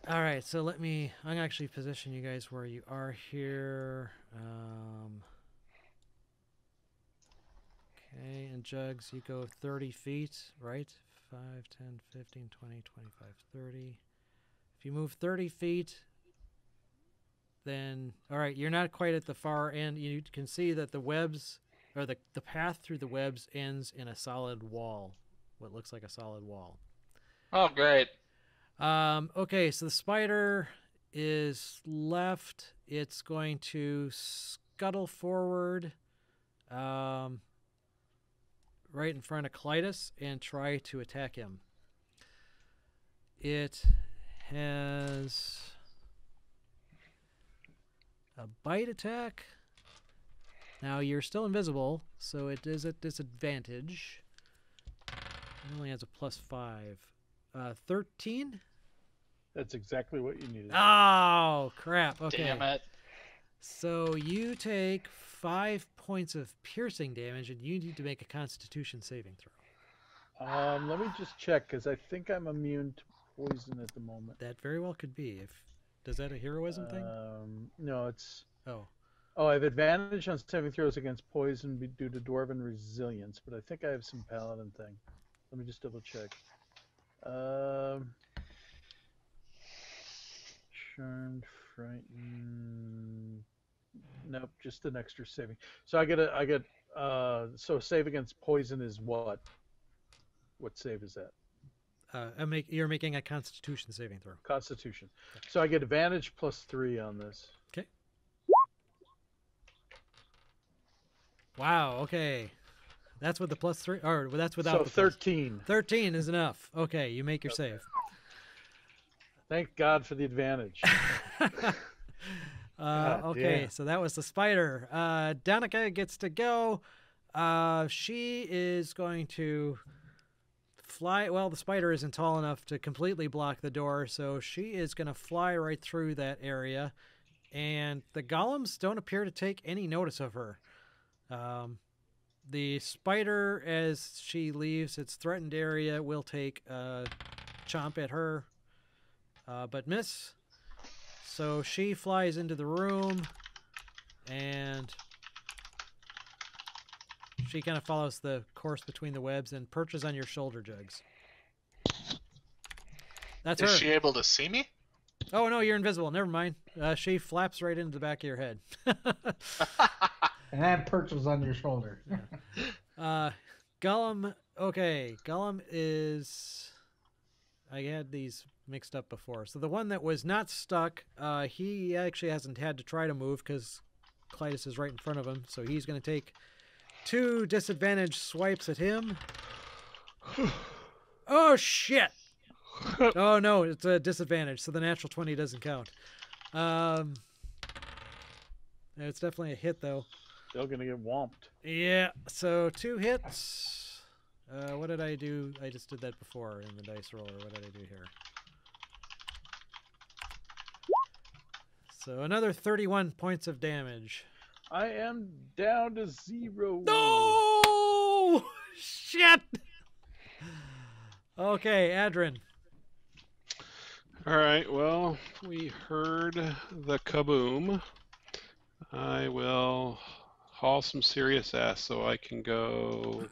All right. So I'm going to actually position you guys where you are here. Okay. And Jugs, you go 30 feet, right? 5, 10, 15, 20, 25, 30. If you move 30 feet, then, all right, you're not quite at the far end. You can see that the webs, or the path through the webs ends in a solid wall, what looks like a solid wall. Oh, great. Okay, so the spider is left. It's going to scuttle forward right in front of Clytus and try to attack him. It has a bite attack. Now you're still invisible, so it is at disadvantage. It only has a +5. 13? That's exactly what you needed. Oh, crap. Okay. Damn it. So you take 5 points of piercing damage, and you need to make a Constitution saving throw. Let me just check, because I think I'm immune to poison at the moment. That very well could be. Does that a heroism thing? No, it's... Oh. Oh, I have advantage on saving throws against poison due to dwarven resilience, but I think I have some paladin thing. Let me just double check. Charmed, frightened. Nope, just an extra saving. So so save against poison is what? What save is that? You're making a Constitution saving throw. Constitution. So I get advantage +3 on this. Okay. Wow. Okay. That's with the +3, or that's without So the 13. 13 is enough. Okay, you make your save. Thank God for the advantage. Okay, damn. so that was the spider. Danica gets to go. She is going to fly. Well, the spider isn't tall enough to completely block the door, so she is going to fly right through that area. And the golems don't appear to take any notice of her. The spider, as she leaves its threatened area, will take a chomp at her, but miss. So she flies into the room, and she kind of follows the course between the webs and perches on your shoulder, Jugs. That's Is her. she able to see me? Oh no, you're invisible. Never mind. She flaps right into the back of your head. And then perches on your shoulder. Gollum. Okay, Gollum is. I had these mixed up before. So the one that was not stuck, he actually hasn't had to try to move because Clytus is right in front of him. So he's going to take 2 disadvantaged swipes at him. Oh shit! Oh no, it's a disadvantage, so the natural 20 doesn't count. It's definitely a hit though. Still gonna get whomped. Yeah, so 2 hits. What did I do? I just did that before in the dice roller. What did I do here? So another 31 points of damage. I am down to 0. No! Shit! Okay, Adrin. All right. Well, we heard the kaboom. I will haul some serious ass so I can go.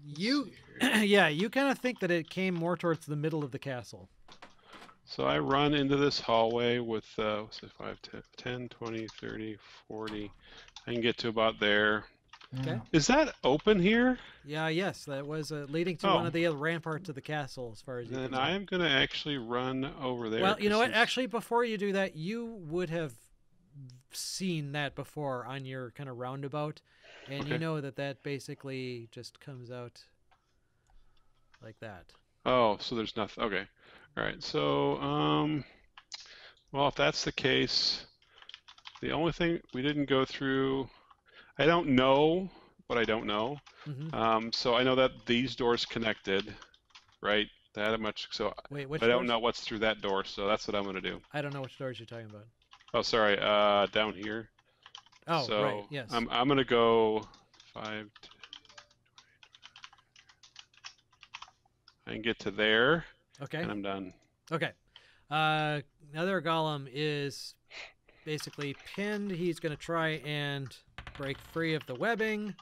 You, yeah, you kind of think that it came more towards the middle of the castle. So I run into this hallway with, what's it, 5, 10, 20, 30, 40. I can get to about there. Okay. Is that open here? Yeah, yes, that was leading to one of the ramparts of the castle, as far as you can Then tell. I'm going to actually run over there. Well, you know 'cause what? Actually, before you do that, you would have seen that before on your kind of roundabout, and you Okay. know that that basically just comes out like that. Oh, so there's nothing. Okay. All right. So, well, if that's the case, the only thing we didn't go through, I don't know, but I don't know. Mm-hmm. So I know that these doors connected, right? That much. So Wait, which I don't doors? know what's through that door, so that's what I'm going to do. I don't know which doors you're talking about. Oh, sorry. Down here. Oh, So right, yes. I'm going to go 5. 10, I can get to there, Okay. and I'm done. Okay. Another golem is basically pinned. He's going to try and break free of the webbing,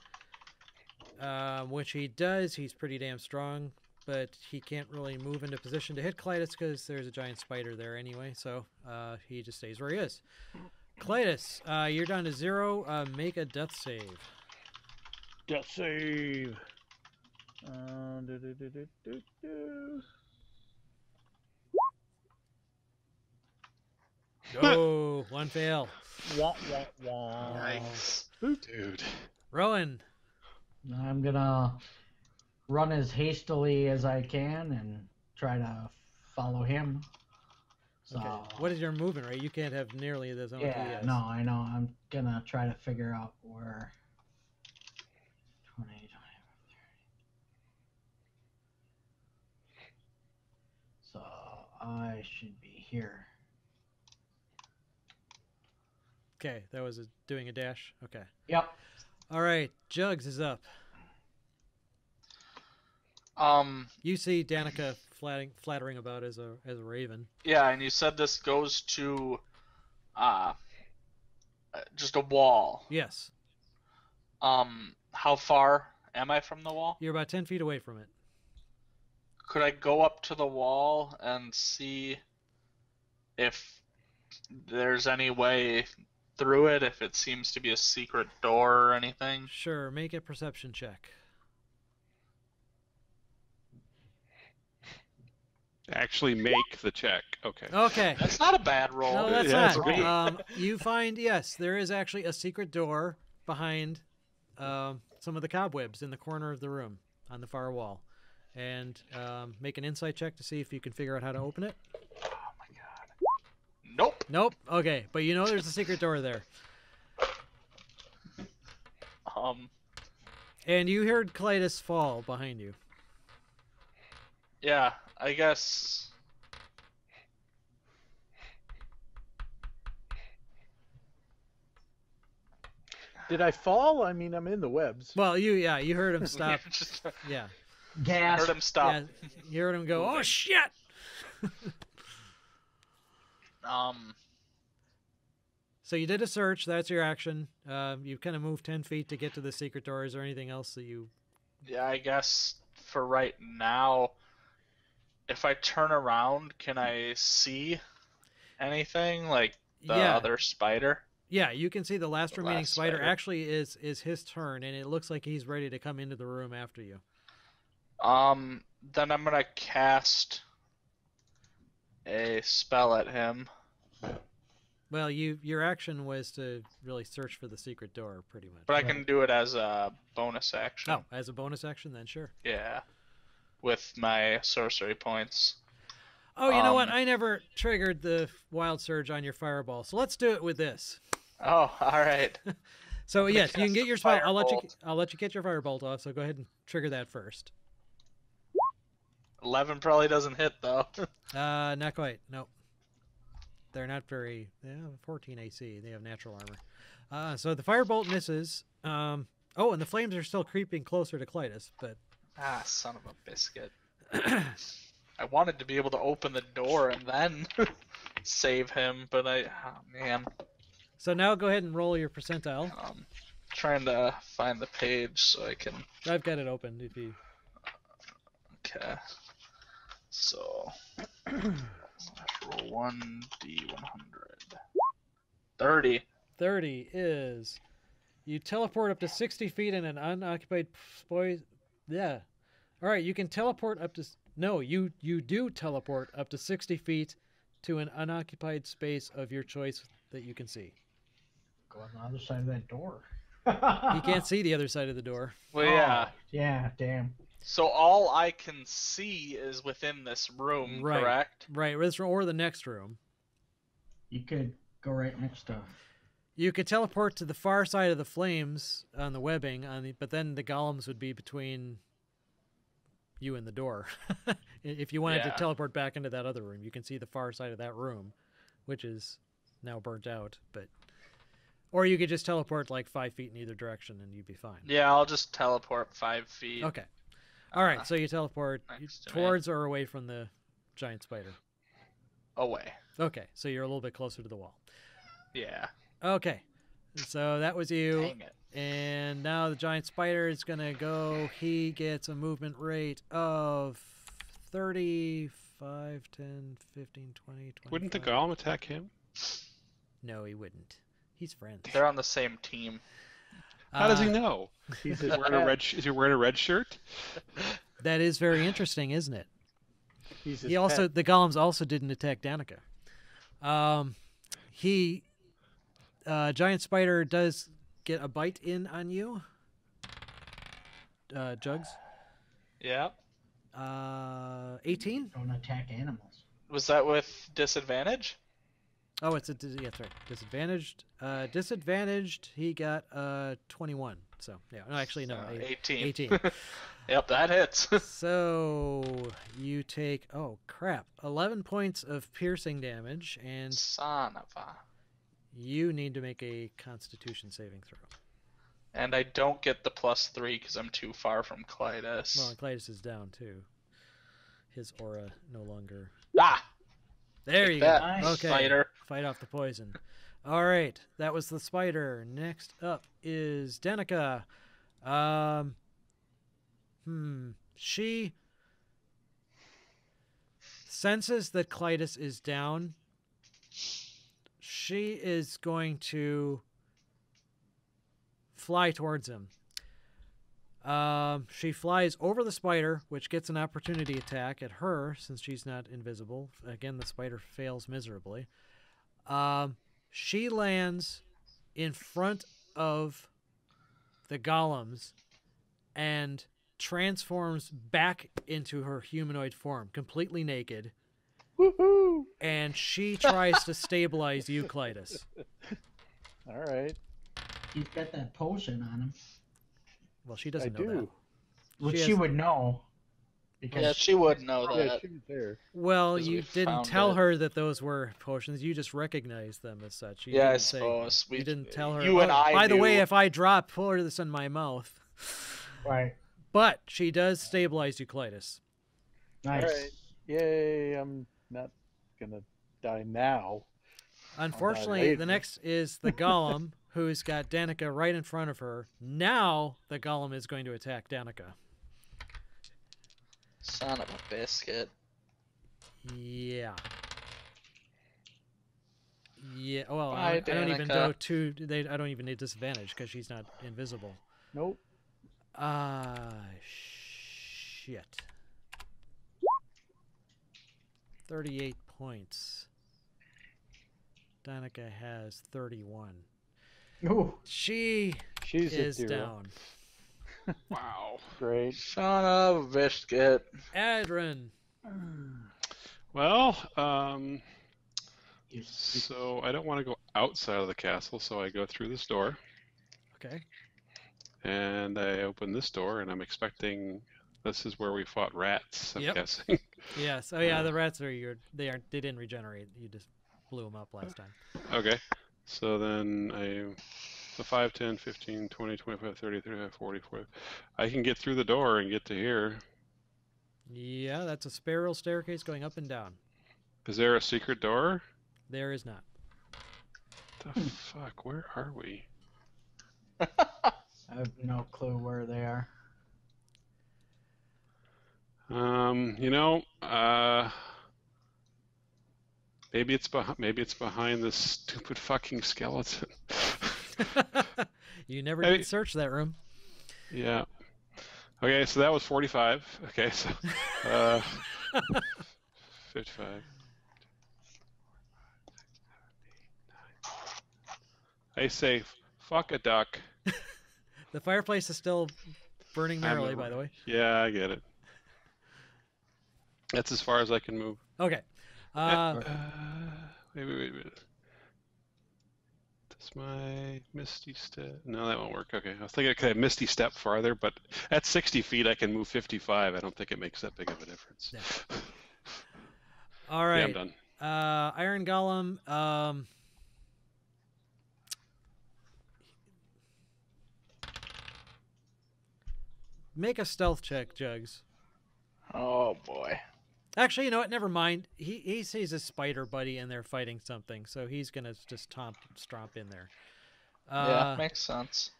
which he does. He's pretty damn strong, but he can't really move into position to hit Clytus because there's a giant spider there anyway, so he just stays where he is. Clytus, you're down to 0. Make a death save. Death save. Oh, 1 fail. Wah, wah, wah. Yikes. Dude. Rowan. I'm gonna run as hastily as I can and try to follow him. So, Okay. What is your movement rate? You can't have nearly as much as he yeah, has. no, I know. I'm gonna try to figure out where 20, 20, 30. So I should be here. Okay, that was doing a dash. Okay. Yep. All right, Jugs is up. Yeah, You see Danica flattering about as a raven. and you said this goes to just a wall. Yes, How far am I from the wall? you're about 10 feet away from it. Could I go up to the wall and see if there's any way through it, if it seems to be a secret door or anything? Sure, make a perception check. Actually make the check. Okay. Okay. That's not a bad roll. No, that's Yeah, it's not. great. You find, yes, there is actually a secret door behind some of the cobwebs in the corner of the room on the far wall. And make an insight check to see if you can figure out how to open it. Oh my god. Nope. Nope. Okay, but you know there's a secret door there. And you heard Clytus fall behind you. Yeah, I guess. Did I fall? I mean, I'm in the webs. Well, you heard him stop. Yeah. Gas. Heard him stop. Yeah, you heard him go, "Oh shit!" So you did a search. That's your action. You kind of moved 10 feet to get to the secret door. Is there anything else that you? Yeah, I guess for right now, if I turn around, can I see anything like the Yeah. other spider? Yeah, you can see the last The remaining last spider spider. actually is his turn, and it looks like he's ready to come into the room after you. Then I'm gonna cast a spell at him. Well, your action was to really search for the secret door, pretty much. But I can do it as a bonus action. Oh, as a bonus action, then sure. Yeah. With my sorcery points. Oh, you know what? I never triggered the wild surge on your fireball, so let's do it with this. Oh, all right. So I'm gonna yes, you can cast get the your spell. firebolt. I'll let you get your firebolt off. So go ahead and trigger that first. 11 probably doesn't hit though. Not quite. Nope. They're not very. They have 14 AC. They have natural armor. So the firebolt misses. Oh, and the flames are still creeping closer to Clytus, but Ah, son of a biscuit. I wanted to be able to open the door and then save him, but oh man. so now go ahead and roll your percentile. Trying to find the page so I can. I've got it open. If you Okay. So let's roll 1d100. 30. 30 is you teleport up to 60 feet in an unoccupied space. Yeah. All right, you can teleport up to. No, you do teleport up to 60 feet to an unoccupied space of your choice that you can see. Go on the other side of that door. You can't see the other side of the door. Well, yeah. Yeah, damn. So all I can see is within this room, Right. correct? Right, or the next room. You could go right next to. You could teleport to the far side of the flames on the webbing, but then the golems would be between you and the door. If you wanted to Yeah. teleport back into that other room, you can see the far side of that room, which is now burnt out. Or you could just teleport like 5 feet in either direction, and you'd be fine. Yeah, I'll just teleport 5 feet. Okay. All right. So you teleport next to me. towards or away from the giant spider. Away. Okay. So you're a little bit closer to the wall. Yeah. Okay. So that was you. Dang it. And now the giant spider is going to go. He gets a movement rate of 35, 10, 15, 20, 25. Wouldn't the golem attack him? No, he wouldn't. He's friends. They're on the same team. How does he know? He's Is he wearing a red? Is he wearing a red shirt? That is very interesting, isn't it? He's his He also pet. the golems also didn't attack Danica. Giant spider does get a bite in on you. Jugs. Yeah. 18. Don't attack animals. Was that with disadvantage? Oh, it's that's right. Disadvantaged. Disadvantaged. He got 21. So yeah, no, actually no, 18. 18. Yep, that hits. So you take 11 points of piercing damage, and Son of a. you need to make a Constitution saving throw. And I don't get the +3 because I'm too far from Clytus. Well, Clytus is down too. His aura no longer. Ah! There Take you that, go. Nice. Okay. Spider. Fight off the poison. All right, that was the spider. Next up is Danica. She senses that Clytus is down. She is going to fly towards him. She flies over the spider, which gets an opportunity attack at her since she's not invisible. Again, the spider fails miserably. She lands in front of the golems and transforms back into her humanoid form, completely naked. Woohoo! And she tries to stabilize you, Clytus. All right. He's got that potion on him, Well, she I doesn't know do. that. which She she has- would know. Because Yeah, she would know Yeah, that. she was there. Well, 'Cause you we didn't found tell it. her that those were potions. You just recognized them as such. You Yeah, I didn't say- suppose. You didn't tell her. You and "Oh, I by the way, knew." if I drop, pour this in my mouth. right, But she does stabilize you, Clytus. nice. All right. Yay! I'm not gonna die now. Unfortunately, later. the next is the golem, who's got Danica right in front of her. Now the golem is going to attack Danica. Son of a biscuit. Yeah. Yeah. Well, Bye, I don't even Danica. go to. I don't even need disadvantage because she's not invisible. Nope. Shit. 38 points. Danica has 31. Ooh. She She's is at 0. down. Wow. Great. Son of a biscuit. Adrin. Well, You- so I don't want to go outside of the castle, so I go through this door, Okay. and I open this door, and I'm expecting this is where we fought rats, I'm Yep. guessing. Yes. Oh yeah, the rats are They didn't regenerate. You just blew them up last time. Okay. So then so 5, 10, 15, 20, 25, 30, 35, 40, 40. I can get through the door and get to here. Yeah, that's a spiral staircase going up and down. Is there a secret door? There is not. The fuck? Where are we? I have no clue where they are. You know, maybe it's behind this stupid fucking skeleton. You never Hey. did search that room. Yeah. Okay, so that was 45. Okay, so 55. I say, fuck a duck. The fireplace is still burning merrily, I'm- by the way. Yeah, I get it. That's as far as I can move. Okay. Wait. Does my Misty Step? No, that won't work. Okay, I was thinking I could have Misty Step farther, but at 60 feet I can move 55. I don't think it makes that big of a difference. Yeah. All Yeah, right. I'm done. Iron Golem. Make a stealth check, Jugs. Oh boy. Actually, you know what? Never mind. He sees his spider buddy and they're fighting something, so he's gonna just stromp in there. Yeah, makes sense.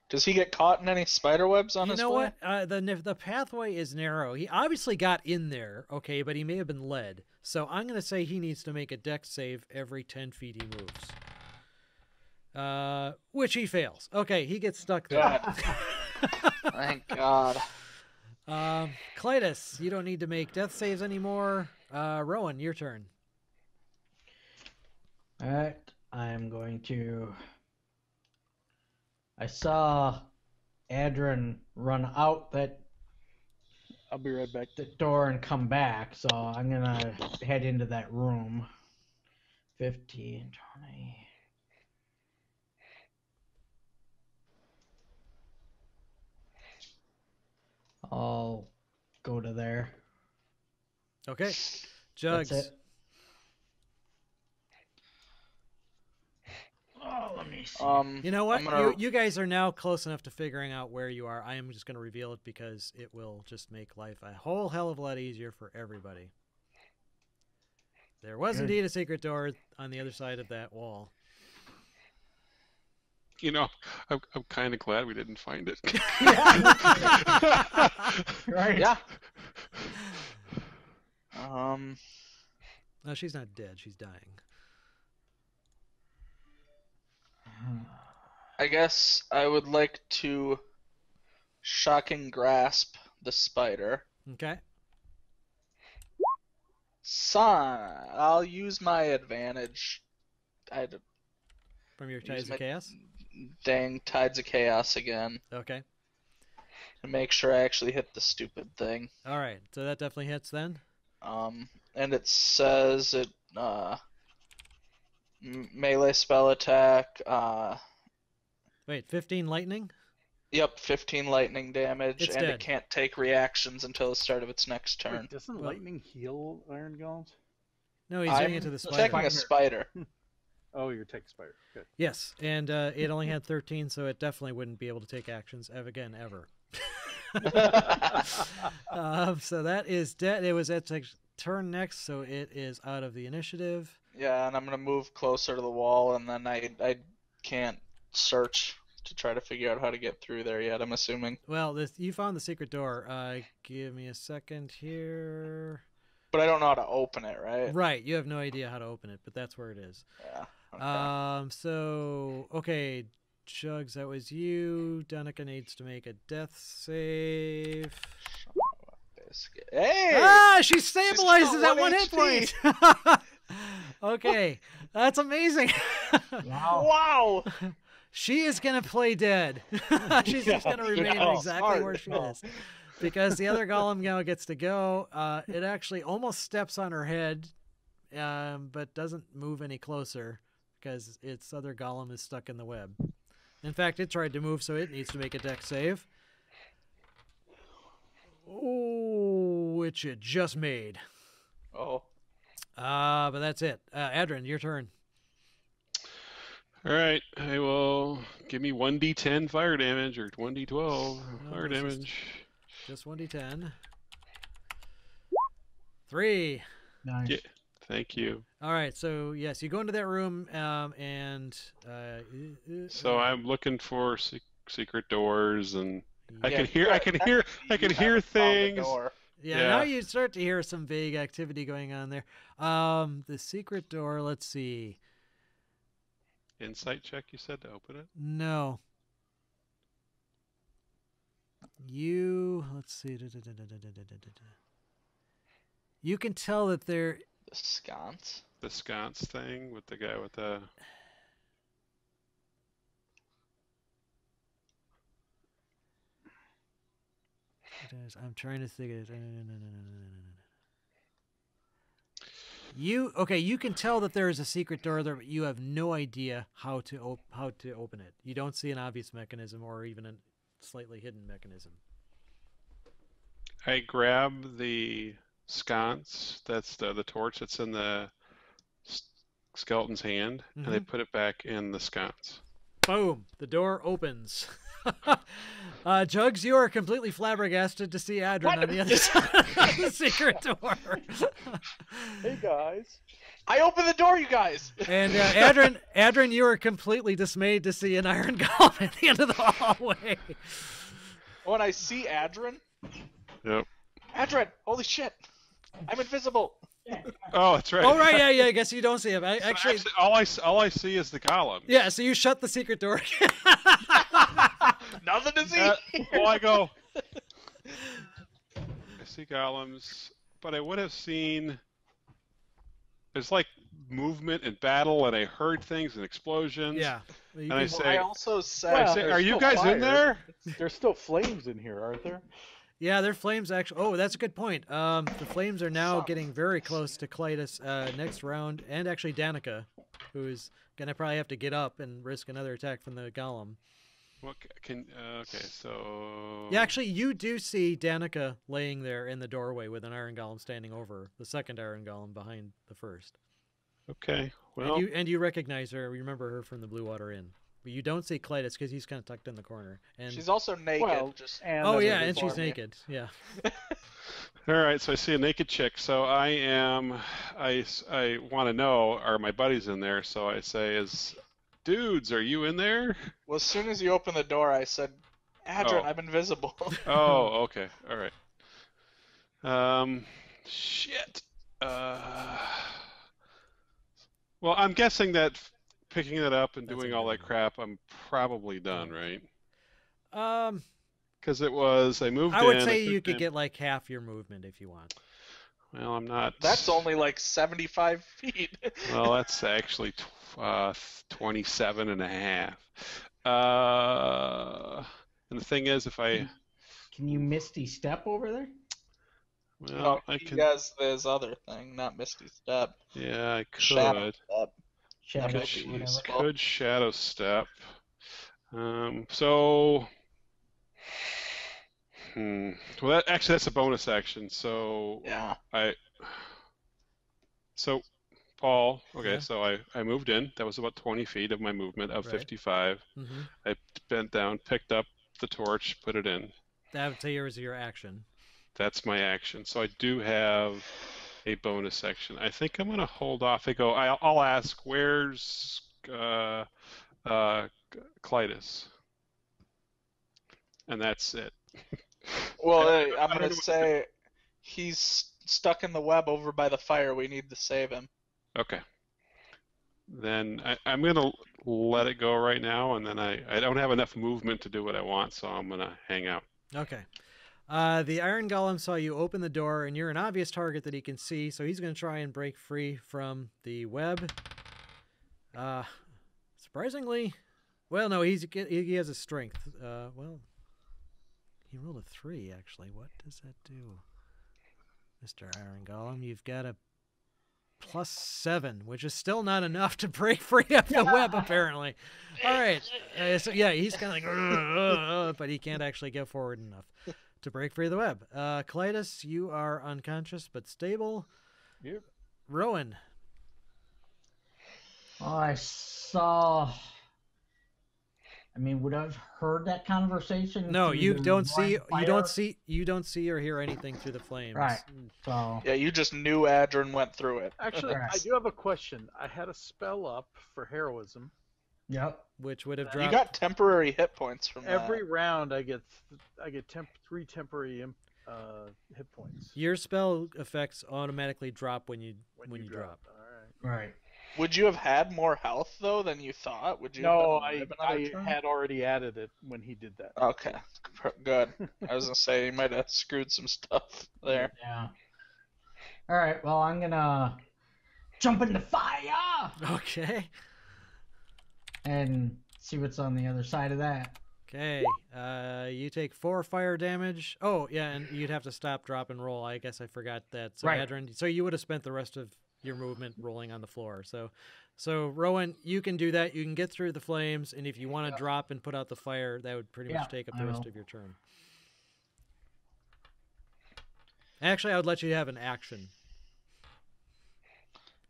Does he get caught in any spider webs on You his know way? what? The pathway is narrow. He obviously got in there, okay, but he may have been led. So I'm gonna say he needs to make a dex save every 10 feet he moves. Which he fails. Okay, he gets stuck there. Thank God. Clytus, you don't need to make death saves anymore. Rowan, your turn. Alright, I'm going to. I saw Adrin run out that I'll be right back. the door and come back, so I'm gonna head into that room. 15, 20. I'll go to there. Okay. Jugs. That's it. Oh, let me see. You know what? I'm gonna- You guys are now close enough to figuring out where you are. I am just going to reveal it because it will just make life a whole hell of a lot easier for everybody. There was Good. indeed a secret door on the other side of that wall. You know, I'm kind of glad we didn't find it. Right? Yeah. No, she's not dead. She's dying. I guess I would like to shocking grasp the spider. Okay. Son, I'll use my advantage. From your Use Tides my- of Chaos? Dang Tides of Chaos again. Okay. To make sure I actually hit the stupid thing. All right. So that definitely hits then. And it says it melee spell attack. Wait, 15 lightning? Yep, 15 lightning damage, It's and dead. it can't take reactions until the start of its next turn. Wait, doesn't Well- lightning heal iron golems? No, he's I'm doing it to the spider. attacking a spider. Oh, you're taking spider. Good. Yes, and it only had 13, so it definitely wouldn't be able to take actions ever. So that is dead. It was its turn next, so it is out of the initiative. Yeah, and I'm gonna move closer to the wall, and then I can't search to try to figure out how to get through there yet. I'm assuming. Well, you found the secret door. Give me a second here. But I don't know how to open it, right? Right, you have no idea how to open it, but that's where it is. Yeah. Okay. So, okay, Jugs, that was you. Danica needs to make a death save. Biscuit. Hey! Ah, she still stabilizes at 1 hit HP. point. Okay, that's amazing. Wow. Wow! She is going to play dead. She's just going to remain exactly smart. where she is. Because the other golem now gets to go. It actually almost steps on her head, but doesn't move any closer because its other golem is stuck in the web. In fact, it tried to move, so it needs to make a dex save. Oh, which it just made. Oh. But that's it. Adrian, your turn. All right, I will give me 1d10 fire damage or 1d12 fire this is damage. Just 1d10. 3. Nice. Yeah, thank you. All right, so yes, you go into that room, and So I'm looking for secret doors, and I yeah, can hear You haven't found the things. door. yeah. Now you start to hear some vague activity going on there. The secret door. Let's see. Insight check, you said, to open it? No. Let's see. You can tell that there. The sconce. The sconce thing with the guy with the... I'm trying to think. You can tell that there is a secret door there, but you have no idea how to open it. You don't see an obvious mechanism or even a slightly hidden mechanism. I grab the sconce, that's the torch that's in the skeleton's hand, and I put it back in the sconce. Boom! The door opens. Jugs, you are completely flabbergasted to see Adrian on the other side of the secret door. Hey guys. I opened the door, you guys! And Adrian, you are completely dismayed to see an iron golem at the end of the hallway. When I see Adrian, Yep. Adrian, holy shit! I'm invisible! Oh, that's right. Oh right, yeah. I guess you don't see him. Actually, all I see is the column. Yeah. So you shut the secret door. Nothing to see! Well, I go. I see golems, but I would have seen. There's like movement and battle, and I heard things and explosions. Yeah. And I say, I also said, I say, there's "Are you still guys fire. in there?" There's still flames in here, aren't there? Yeah, their flames actually. Oh, that's a good point. The flames are now getting very close to Clytus next round, and actually Danica, who's gonna probably have to get up and risk another attack from the golem. What okay, so Yeah, actually, you do see Danica laying there in the doorway with an iron golem standing over the second iron golem behind the first. Okay, well, And you recognize her. Remember her from the Blue Water Inn. But you don't see Clytus because he's kind of tucked in the corner. And she's also naked. Well, And oh that's yeah, what and we she's want. naked. Yeah. all right. So I see a naked chick. So I want to know, are my buddies in there? So I say, dudes, are you in there? Well, as soon as you opened the door, I said, Adrian, Oh. I'm invisible. Oh, okay, all right. Shit. Well, I'm guessing that picking it up and That's doing a all good that crap, I'm probably done, right? Um, Because I moved in. I would say I you could could get like half your movement if you want. Well, I'm not. That's only like 75 feet. Well, that's actually 27 and a half. And the thing is, if I. Can you Misty Step over there? Well, I he can. has this other thing, not Misty Step. Yeah, I Shadow could. Step. Shadow, might be whatever. useful. Could shadow step. So. Well, that's a bonus action. So Yeah. So, Paul. Okay, Yeah. so I moved in. That was about 20 feet of my movement of Right. 55. Mm-hmm. I bent down, picked up the torch, put it in. That would say yours your action. That's my action. So I do have a bonus action. I think I'm gonna hold off. I'll ask, where's Clytus? And that's it. Well, I I'm don't gonna know say he's stuck in the web over by the fire. We need to save him. Okay. Then I'm going to let it go right now, and then I don't have enough movement to do what I want, so I'm going to hang out. Okay. The Iron Golem saw you open the door, and you're an obvious target that he can see, so he's going to try and break free from the web. Surprisingly, well, no, he has a strength. Well, he rolled a 3, actually. What does that do? Mr. Iron Golem, you've got a +7, which is still not enough to break free of the web, apparently. All right. So, yeah, he's kind of like, but he can't actually get forward enough to break free of the web. Clytus, you are unconscious but stable. Yep. Rowan. Oh, I saw. I mean, would I have heard that conversation? No, through you the don't see. fire? You don't see or hear anything through the flames. Right. So. Yeah, you just knew Adrian went through it. Actually, I do have a question. I had a spell up for heroism. Yep. Which would have You dropped. got temporary hit points from Every round, I get 3 temporary hit points. Your spell effects automatically drop when you drop. All right. Right. Would you have had more health though than you thought? Would you? No, have been I alive another turn? had already added it when he did that. Okay, good. I was gonna say you might have screwed some stuff there. Yeah. All right. Well, I'm gonna jump into fire Okay. and see what's on the other side of that. Okay. You take 4 fire damage. Oh, yeah, and you'd have to stop, drop, and roll. I guess I forgot that. So, Right. Adrian, so you would have spent the rest of your movement rolling on the floor. So Rowan, you can do that. You can get through the flames, and if you want to drop and put out the fire, that would pretty much take up the rest of your turn. Actually, I would let you have an action.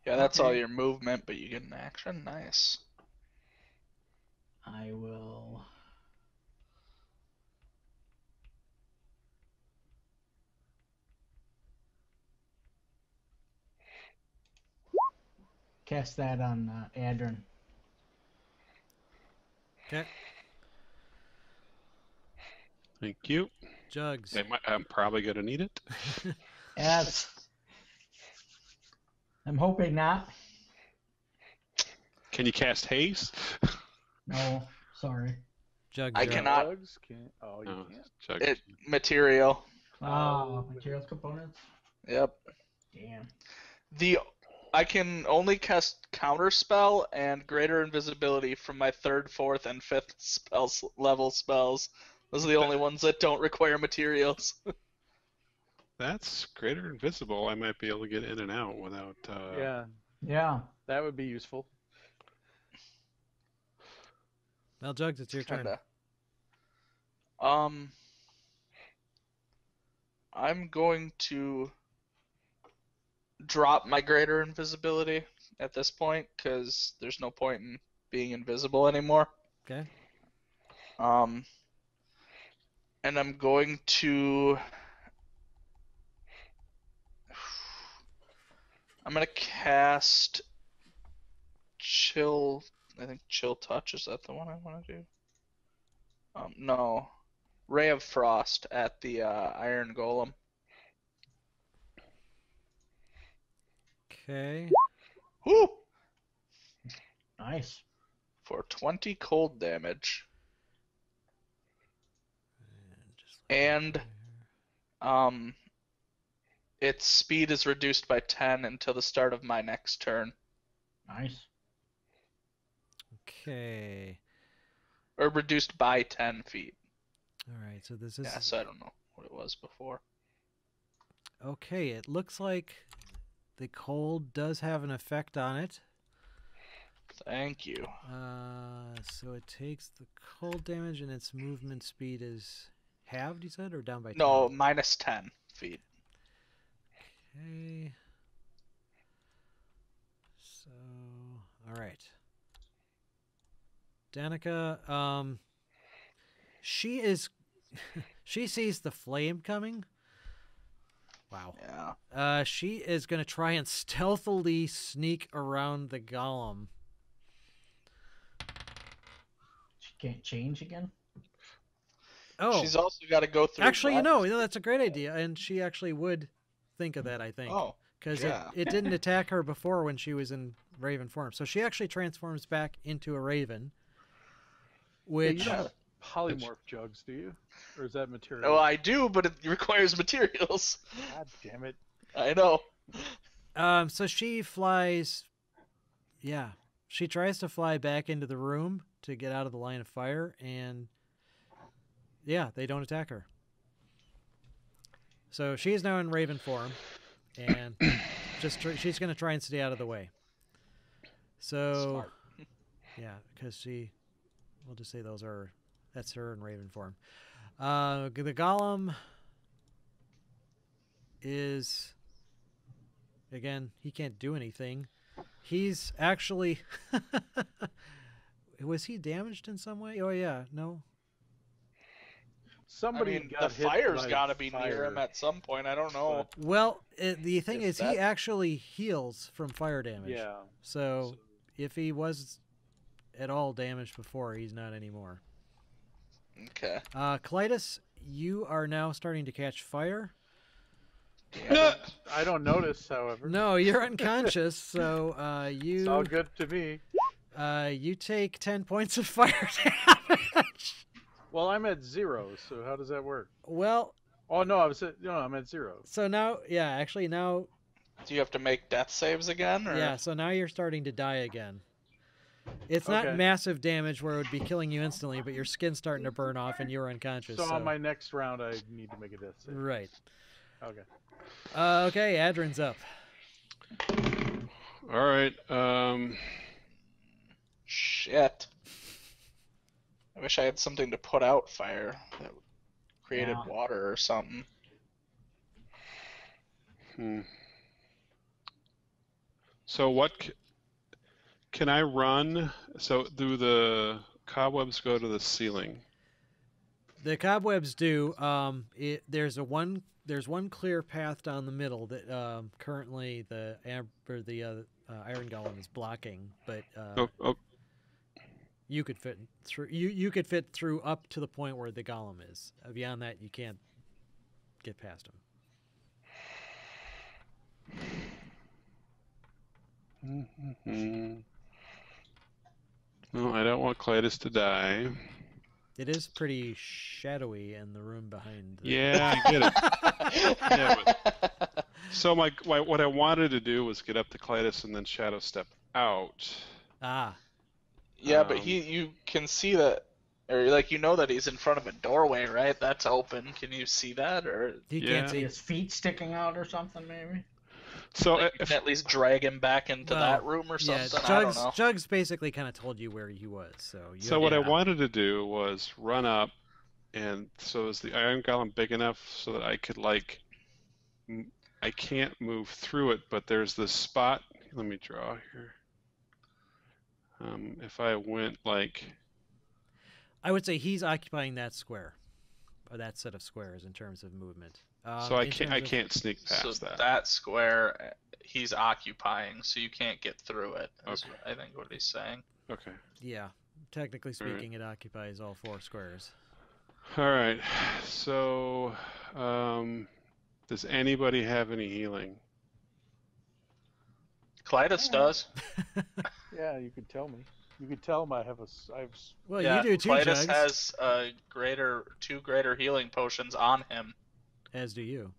Yeah, that's all your movement, but you get an action. Nice. I will. Cast that on Adrian. Okay. Thank you. Jugs. I'm probably going to need it. Yes. I'm hoping not. Can you cast haste? No, sorry. Jugs. I you're up. cannot. Jugs can't. Oh, you No, can't. Chuck. It material. Materials components? Yep. Damn. I can only cast counterspell and greater invisibility from my 3rd, 4th, and 5th level spells. Those are the only ones that don't require materials. That's greater invisible. I might be able to get in and out without. Yeah. That would be useful. Well, Jugs, it's your turn. Kinda. I'm going to drop my greater invisibility at this point because there's no point in being invisible anymore. Okay. And I'm going to cast Chill. I think Chill Touch, is that the one I want to do? No. Ray of Frost at the Iron Golem. Okay. Woo! Nice. For 20 cold damage. And its speed is reduced by 10 until the start of my next turn. Nice. Okay. Or reduced by 10 feet. All right. So this is. Yeah, so I don't know what it was before. Okay. It looks like the cold does have an effect on it. Thank you. So it takes the cold damage and its movement speed is halved, you said, or down by 10? No, minus 10 feet. Okay. So, all right. Danica, she sees the flame coming. Wow. Yeah. She is going to try and stealthily sneak around the golem. She can't change again? Oh. She's also got to go through. Actually, that's a great idea, and she actually would think of that, I think. Oh, Because yeah. it didn't attack her before when she was in raven form. So she actually transforms back into a raven. Yeah, Which you don't have polymorph jugs, do you? Or is that material? Oh, I do, but it requires materials. God damn it. I know. so she flies. Yeah, she tries to fly back into the room to get out of the line of fire, and yeah, they don't attack her. So she is now in raven form, and she's going to try and stay out of the way. So, Smart. yeah, because we'll just say that's her in raven form. The golem is, again, he can't do anything. He's actually, was he damaged in some way? Oh yeah, no. Somebody I mean, got the hit fire's by got to be fire. near him at some point. I don't know. Well, the thing If is, he that- actually heals from fire damage. Yeah. So if he was at all damaged before, he's not anymore. Okay. Clytus, you are now starting to catch fire. I don't notice, however. No, you're unconscious, so It's all good to me. you take 10 points of fire damage. Well, I'm at 0, so how does that work? Well, Oh no, I'm at 0. so now, yeah, actually now, Do you have to make death saves again? Or? yeah, so now you're starting to die again. It's not Okay. massive damage where it would be killing you instantly, but your skin's starting to burn off and you're unconscious. So on my next round, I need to make a death save. Right. Okay. Okay, Adrin's up. All right. Shit. I wish I had something to put out fire that created Yeah. water or something. So can I run? So do the cobwebs go to the ceiling? The cobwebs do. There's one clear path down the middle that currently the iron golem is blocking, but Oh, you could fit through. You could fit through up to the point where the golem is. Beyond that, you can't get past him. No, I don't want Clytus to die. It is pretty shadowy in the room behind. Yeah, I get it. Yeah, so what I wanted to do was get up to Clytus and then shadow step out. Ah, Yeah, but you can see that, or like you know that he's in front of a doorway, right? That's open. Can you see that, or he Yeah. can't see. His feet sticking out or something, maybe. So like, you can at least drag him back into Well, that room or Yeah, something? I don't know. Jugs basically kind of told you where he was. So what I yeah. wanted to do was run up, and so is the iron golem big enough so that I could I can't move through it, but there's this spot. Let me draw here. If I went I would say he's occupying that square, or that set of squares in terms of movement. so I in can't terms of- can't sneak past So that. that square he's occupying, so you can't get through it. Is Okay. I think what he's saying. Okay. Yeah, technically All right. speaking, it occupies all 4 squares. All right. So, does anybody have any healing? Clytus does. Yeah, you could tell me. You could tell him I have Well, Yeah, you do too, Clytus Jugs. has two greater healing potions on him. As do you.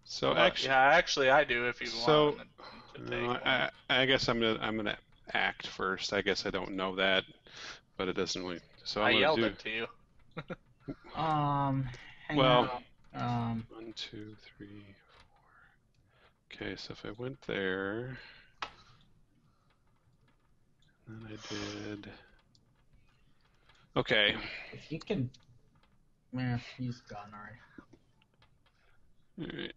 So Well, actually, yeah, actually I do if you So, want to take no, one. I guess I'm gonna act first. I guess I don't know that, but it doesn't really. So I I'm yelled gonna it to you. Hang Well- on. 1, 2, 3, 4. Okay, so if I went there, then I did. Okay. If you can. Man, he's gone already. All right.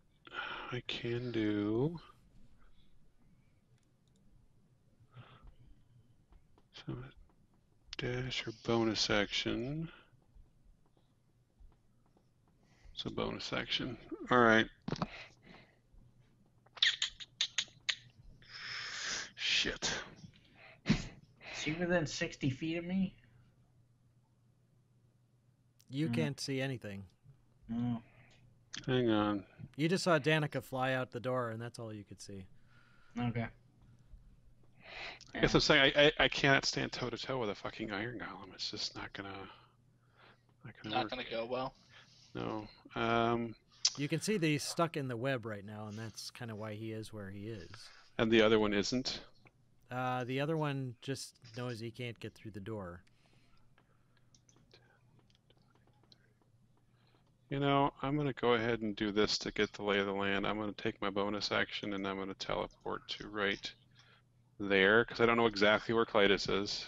I can do. So dash or bonus action. It's a bonus action. All right. Shit. Is he within 60 feet of me? You Mhm. can't see anything. No. Hang on. You just saw Danica fly out the door, and that's all you could see. Okay. I guess I'm saying I cannot stand toe to toe with a fucking iron golem. It's just not gonna Not work. gonna go well. No. You can see that he's stuck in the web right now, and that's kind of why he is where he is. And the other one isn't. The other one just knows he can't get through the door. You know, I'm gonna go ahead and do this to get the lay of the land. I'm gonna take my bonus action and I'm gonna teleport to right there because I don't know exactly where Clytus is.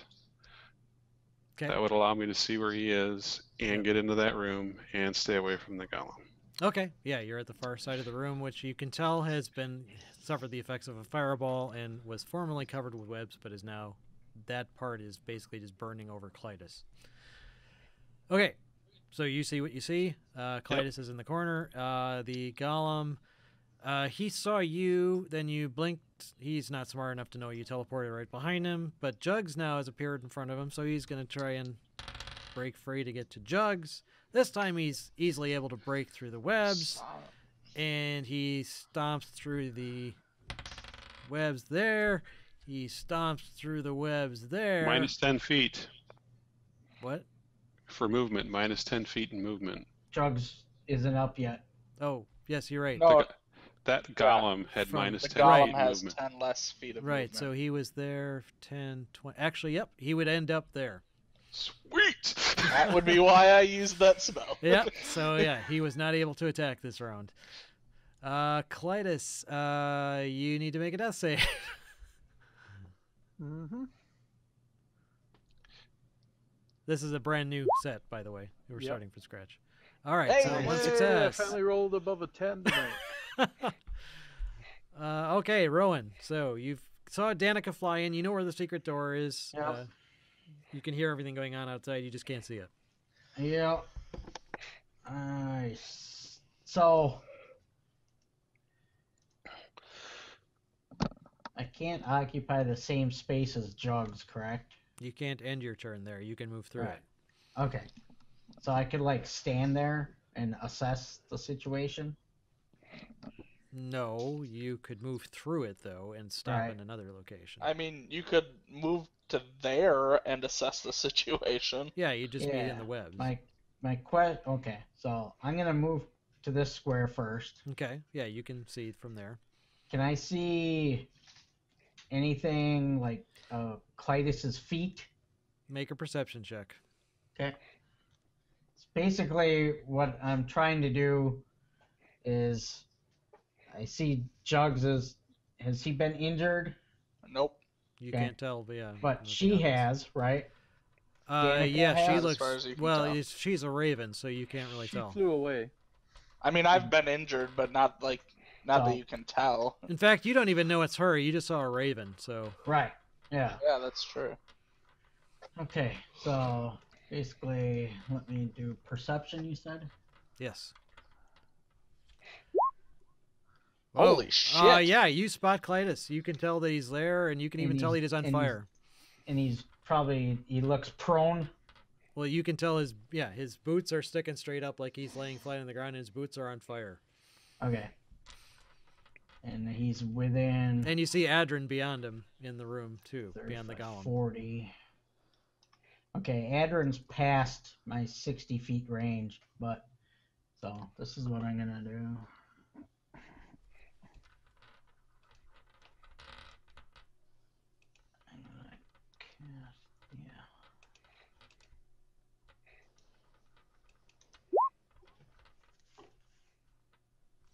Okay. That would allow me to see where he is and get into that room and stay away from the golem. Okay. Yeah, you're at the far side of the room, which you can tell has been suffered the effects of a fireball and was formerly covered with webs, but is now that part is basically just burning over Clytus. Okay. So you see what you see. Clytus is in the corner. The golem, he saw you, then you blinked. He's not smart enough to know you teleported right behind him, but Jugs now has appeared in front of him, so he's going to try and break free to get to Jugs. This time he's easily able to break through the webs, and he stomps through the webs there. He stomps through the webs there. Minus 10 feet What? for movement. Minus 10 feet in movement. Jugs isn't up yet. Oh, yes, you're right. No, That golem had From minus the 10 golem feet has movement. 10 less feet of Right, movement. so he was there 10, 20. Actually, yep, he would end up there. Sweet! That would be why I used that spell. Yep, so yeah, he was not able to attack this round. Clytus, you need to make a death save. Mm-hmm. This is a brand new set, by the way. We're Yep. starting from scratch. All right, Hey, so one yay, I success. finally rolled above a 10 tonight. Okay, Rowan. So you saw Danica fly in. You know where the secret door is. Yep. You can hear everything going on outside. You just can't see it. Yeah. So I can't occupy the same space as Jugs, correct? You can't end your turn there. You can move through Right. it. Okay. So I could like stand there and assess the situation. No, you could move through it though and stop Right. in another location. I mean, you could move to there and assess the situation. Yeah, you just be in Yeah, the webs. Okay, so I'm gonna move to this square first. Okay, yeah, you can see from there. Can I see anything like Clytus's feet? Make a perception check. Okay. It's basically what I'm trying to do is I see Jugs has he been injured? Nope. You Okay. can't tell, but yeah. But nothing she else. has, right? Danica Yeah, she has, as far looks as you can well. tell. She's a raven, so you can't really She tell. flew away. I mean, I've been injured, but not So- that you can tell. In fact, you don't even know it's her. You just saw a raven, so Right. Yeah. Yeah, that's true. Okay. So basically, let me do perception. You said. yes. Holy Oh, shit. yeah, you spot Clytus. You can tell that he's there, and you can And even tell he's- he's on and fire. And he looks prone. Well, you can tell his boots are sticking straight up like he's laying flat on the ground, and his boots are on fire. Okay. And he's within And you see Adrin beyond him in the room too, 35, beyond the golem. 40. Okay, Adrin's past my 60 feet range, but so this is what I'm gonna do. I'm gonna cast, yeah.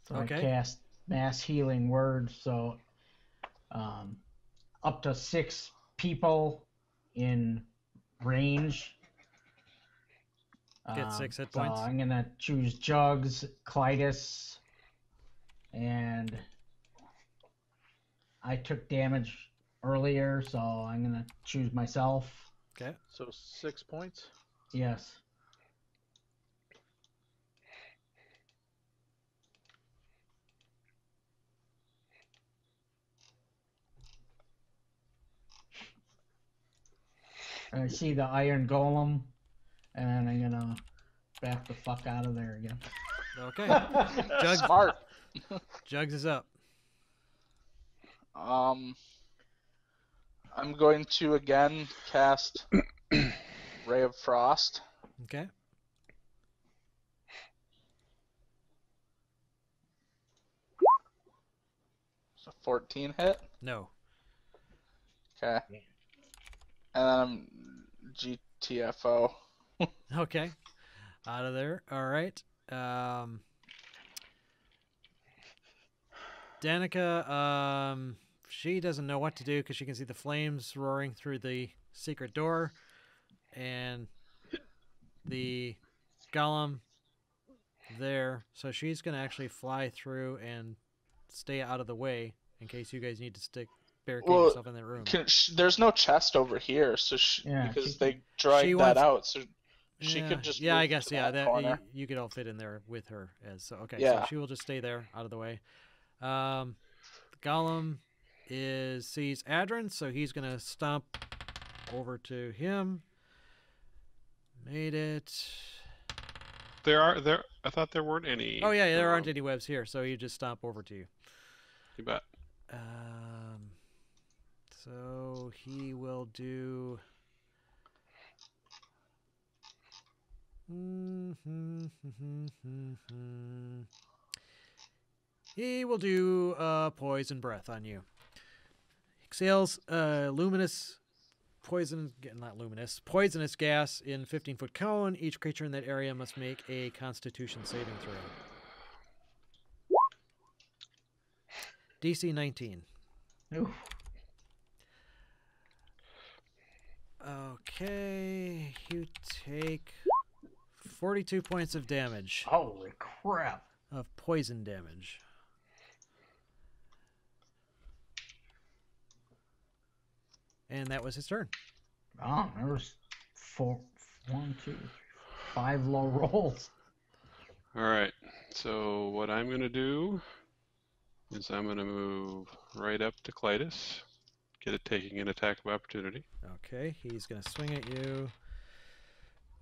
So Okay. I cast mass healing word, so up to 6 people in range. Get 6 hit so points. I'm gonna choose Jugs, Clytus, and I took damage earlier, so I'm gonna choose myself. Okay. So 6 points. Yes. I see the iron golem, and I'm gonna back the fuck out of there again. Okay. Jugs, Smart. Jugs is up. I'm going to again cast Ray of Frost. Okay. So 14 hit. No. Okay. And then I'm GTFO. Okay. Out of there. All right. Danica, she doesn't know what to do because she can see the flames roaring through the secret door, and the golem there. So she's going to actually fly through and stay out of the way in case you guys need to barricade yourself in that room. There's no chest over here, so because they dragged that out, so she could just move I guess to that corner. you could all fit in there with her so Yeah. So she will just stay there out of the way. The golem sees Adrin, so he's gonna stomp over to him. Made it. I thought there weren't any. Oh yeah, there aren't any webs here, so he just stomp over to you. You bet. So he will do. He will do poison breath on you. Exhales poisonous gas in 15-foot cone. Each creature in that area must make a Constitution saving throw. DC 19. Oof. Okay, you take 42 points of damage. Holy crap. Of poison damage. And that was his turn. Oh, there was 5 low rolls. All right. So what I'm going to do is I'm going to move right up to Clytus, get it taking an attack of opportunity. Okay, he's going to swing at you.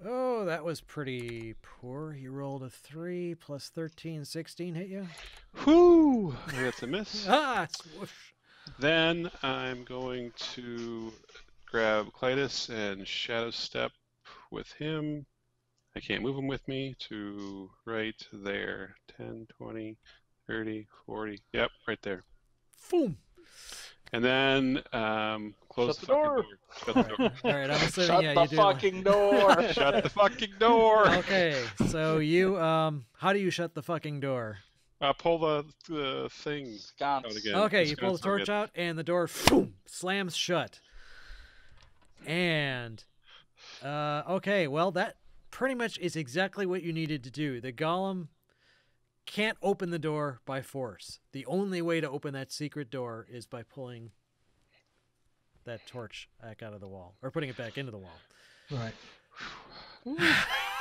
Oh, that was pretty poor. He rolled a 3 plus 13, 16 hit you. Whoo! That's a miss. Swoosh. Then I'm going to grab Clytus and Shadow Step with him. I can't move him with me to right there. 10, 20, 30, 40. Yep, right there. Boom. And then close the door. Shut the door. All right, I'm assuming, Shut yeah, the you do. fucking door. Shut the fucking door. Okay, so you, how do you shut the fucking door? Pull the thing out Sconce. again. Okay, you pull the Sconce, torch okay. out, and the door boom, slams shut. And, okay, well, that pretty much is exactly what you needed to do. The golem can't open the door by force. The only way to open that secret door is by pulling that torch back out of the wall, or putting it back into the wall. Right.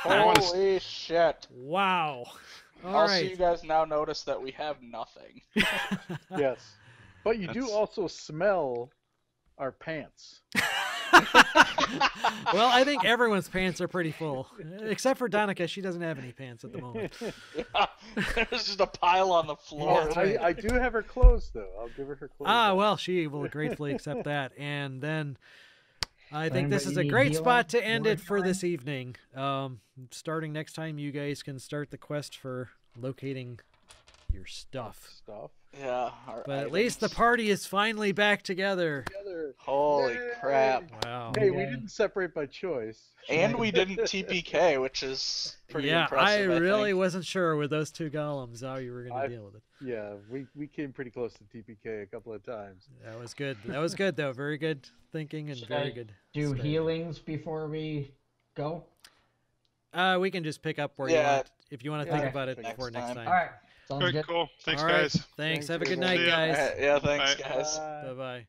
Holy shit. Wow. All Also, right. you guys now notice that we have nothing. Yes. But you do That's- also smell our pants. Well, I think everyone's pants are pretty full, except for Donica. She doesn't have any pants at the moment. Yeah, there's just a pile on the floor. that's right. I do have her clothes, though. I'll give her clothes. back. Well, she will gratefully accept that. And then I think this is a Anybody need great healing? spot to end More it for healing? this evening. Starting next time, you guys can start the quest for locating your stuff. Yeah. But at least the party is finally back together. Together. Holy Yay! crap. Wow. Hey, we Yeah. didn't separate by choice. And we didn't TPK, which is pretty Yeah, impressive. I really think. wasn't sure with those two golems how you were going I- to deal with it. Yeah, we came pretty close to TPK a couple of times. That was good. That was good, though. Very good thinking and Should very I good. Do strategy. healings before we go? We can just pick up where you Yeah. want. If you want to think Okay. about it Next for next time. time. All right. Sounds All right, good. cool. Thanks, All right. guys. Thanks. Thanks, Have a good everyone. night, See ya. guys. Yeah, thanks, Bye. guys. Bye bye.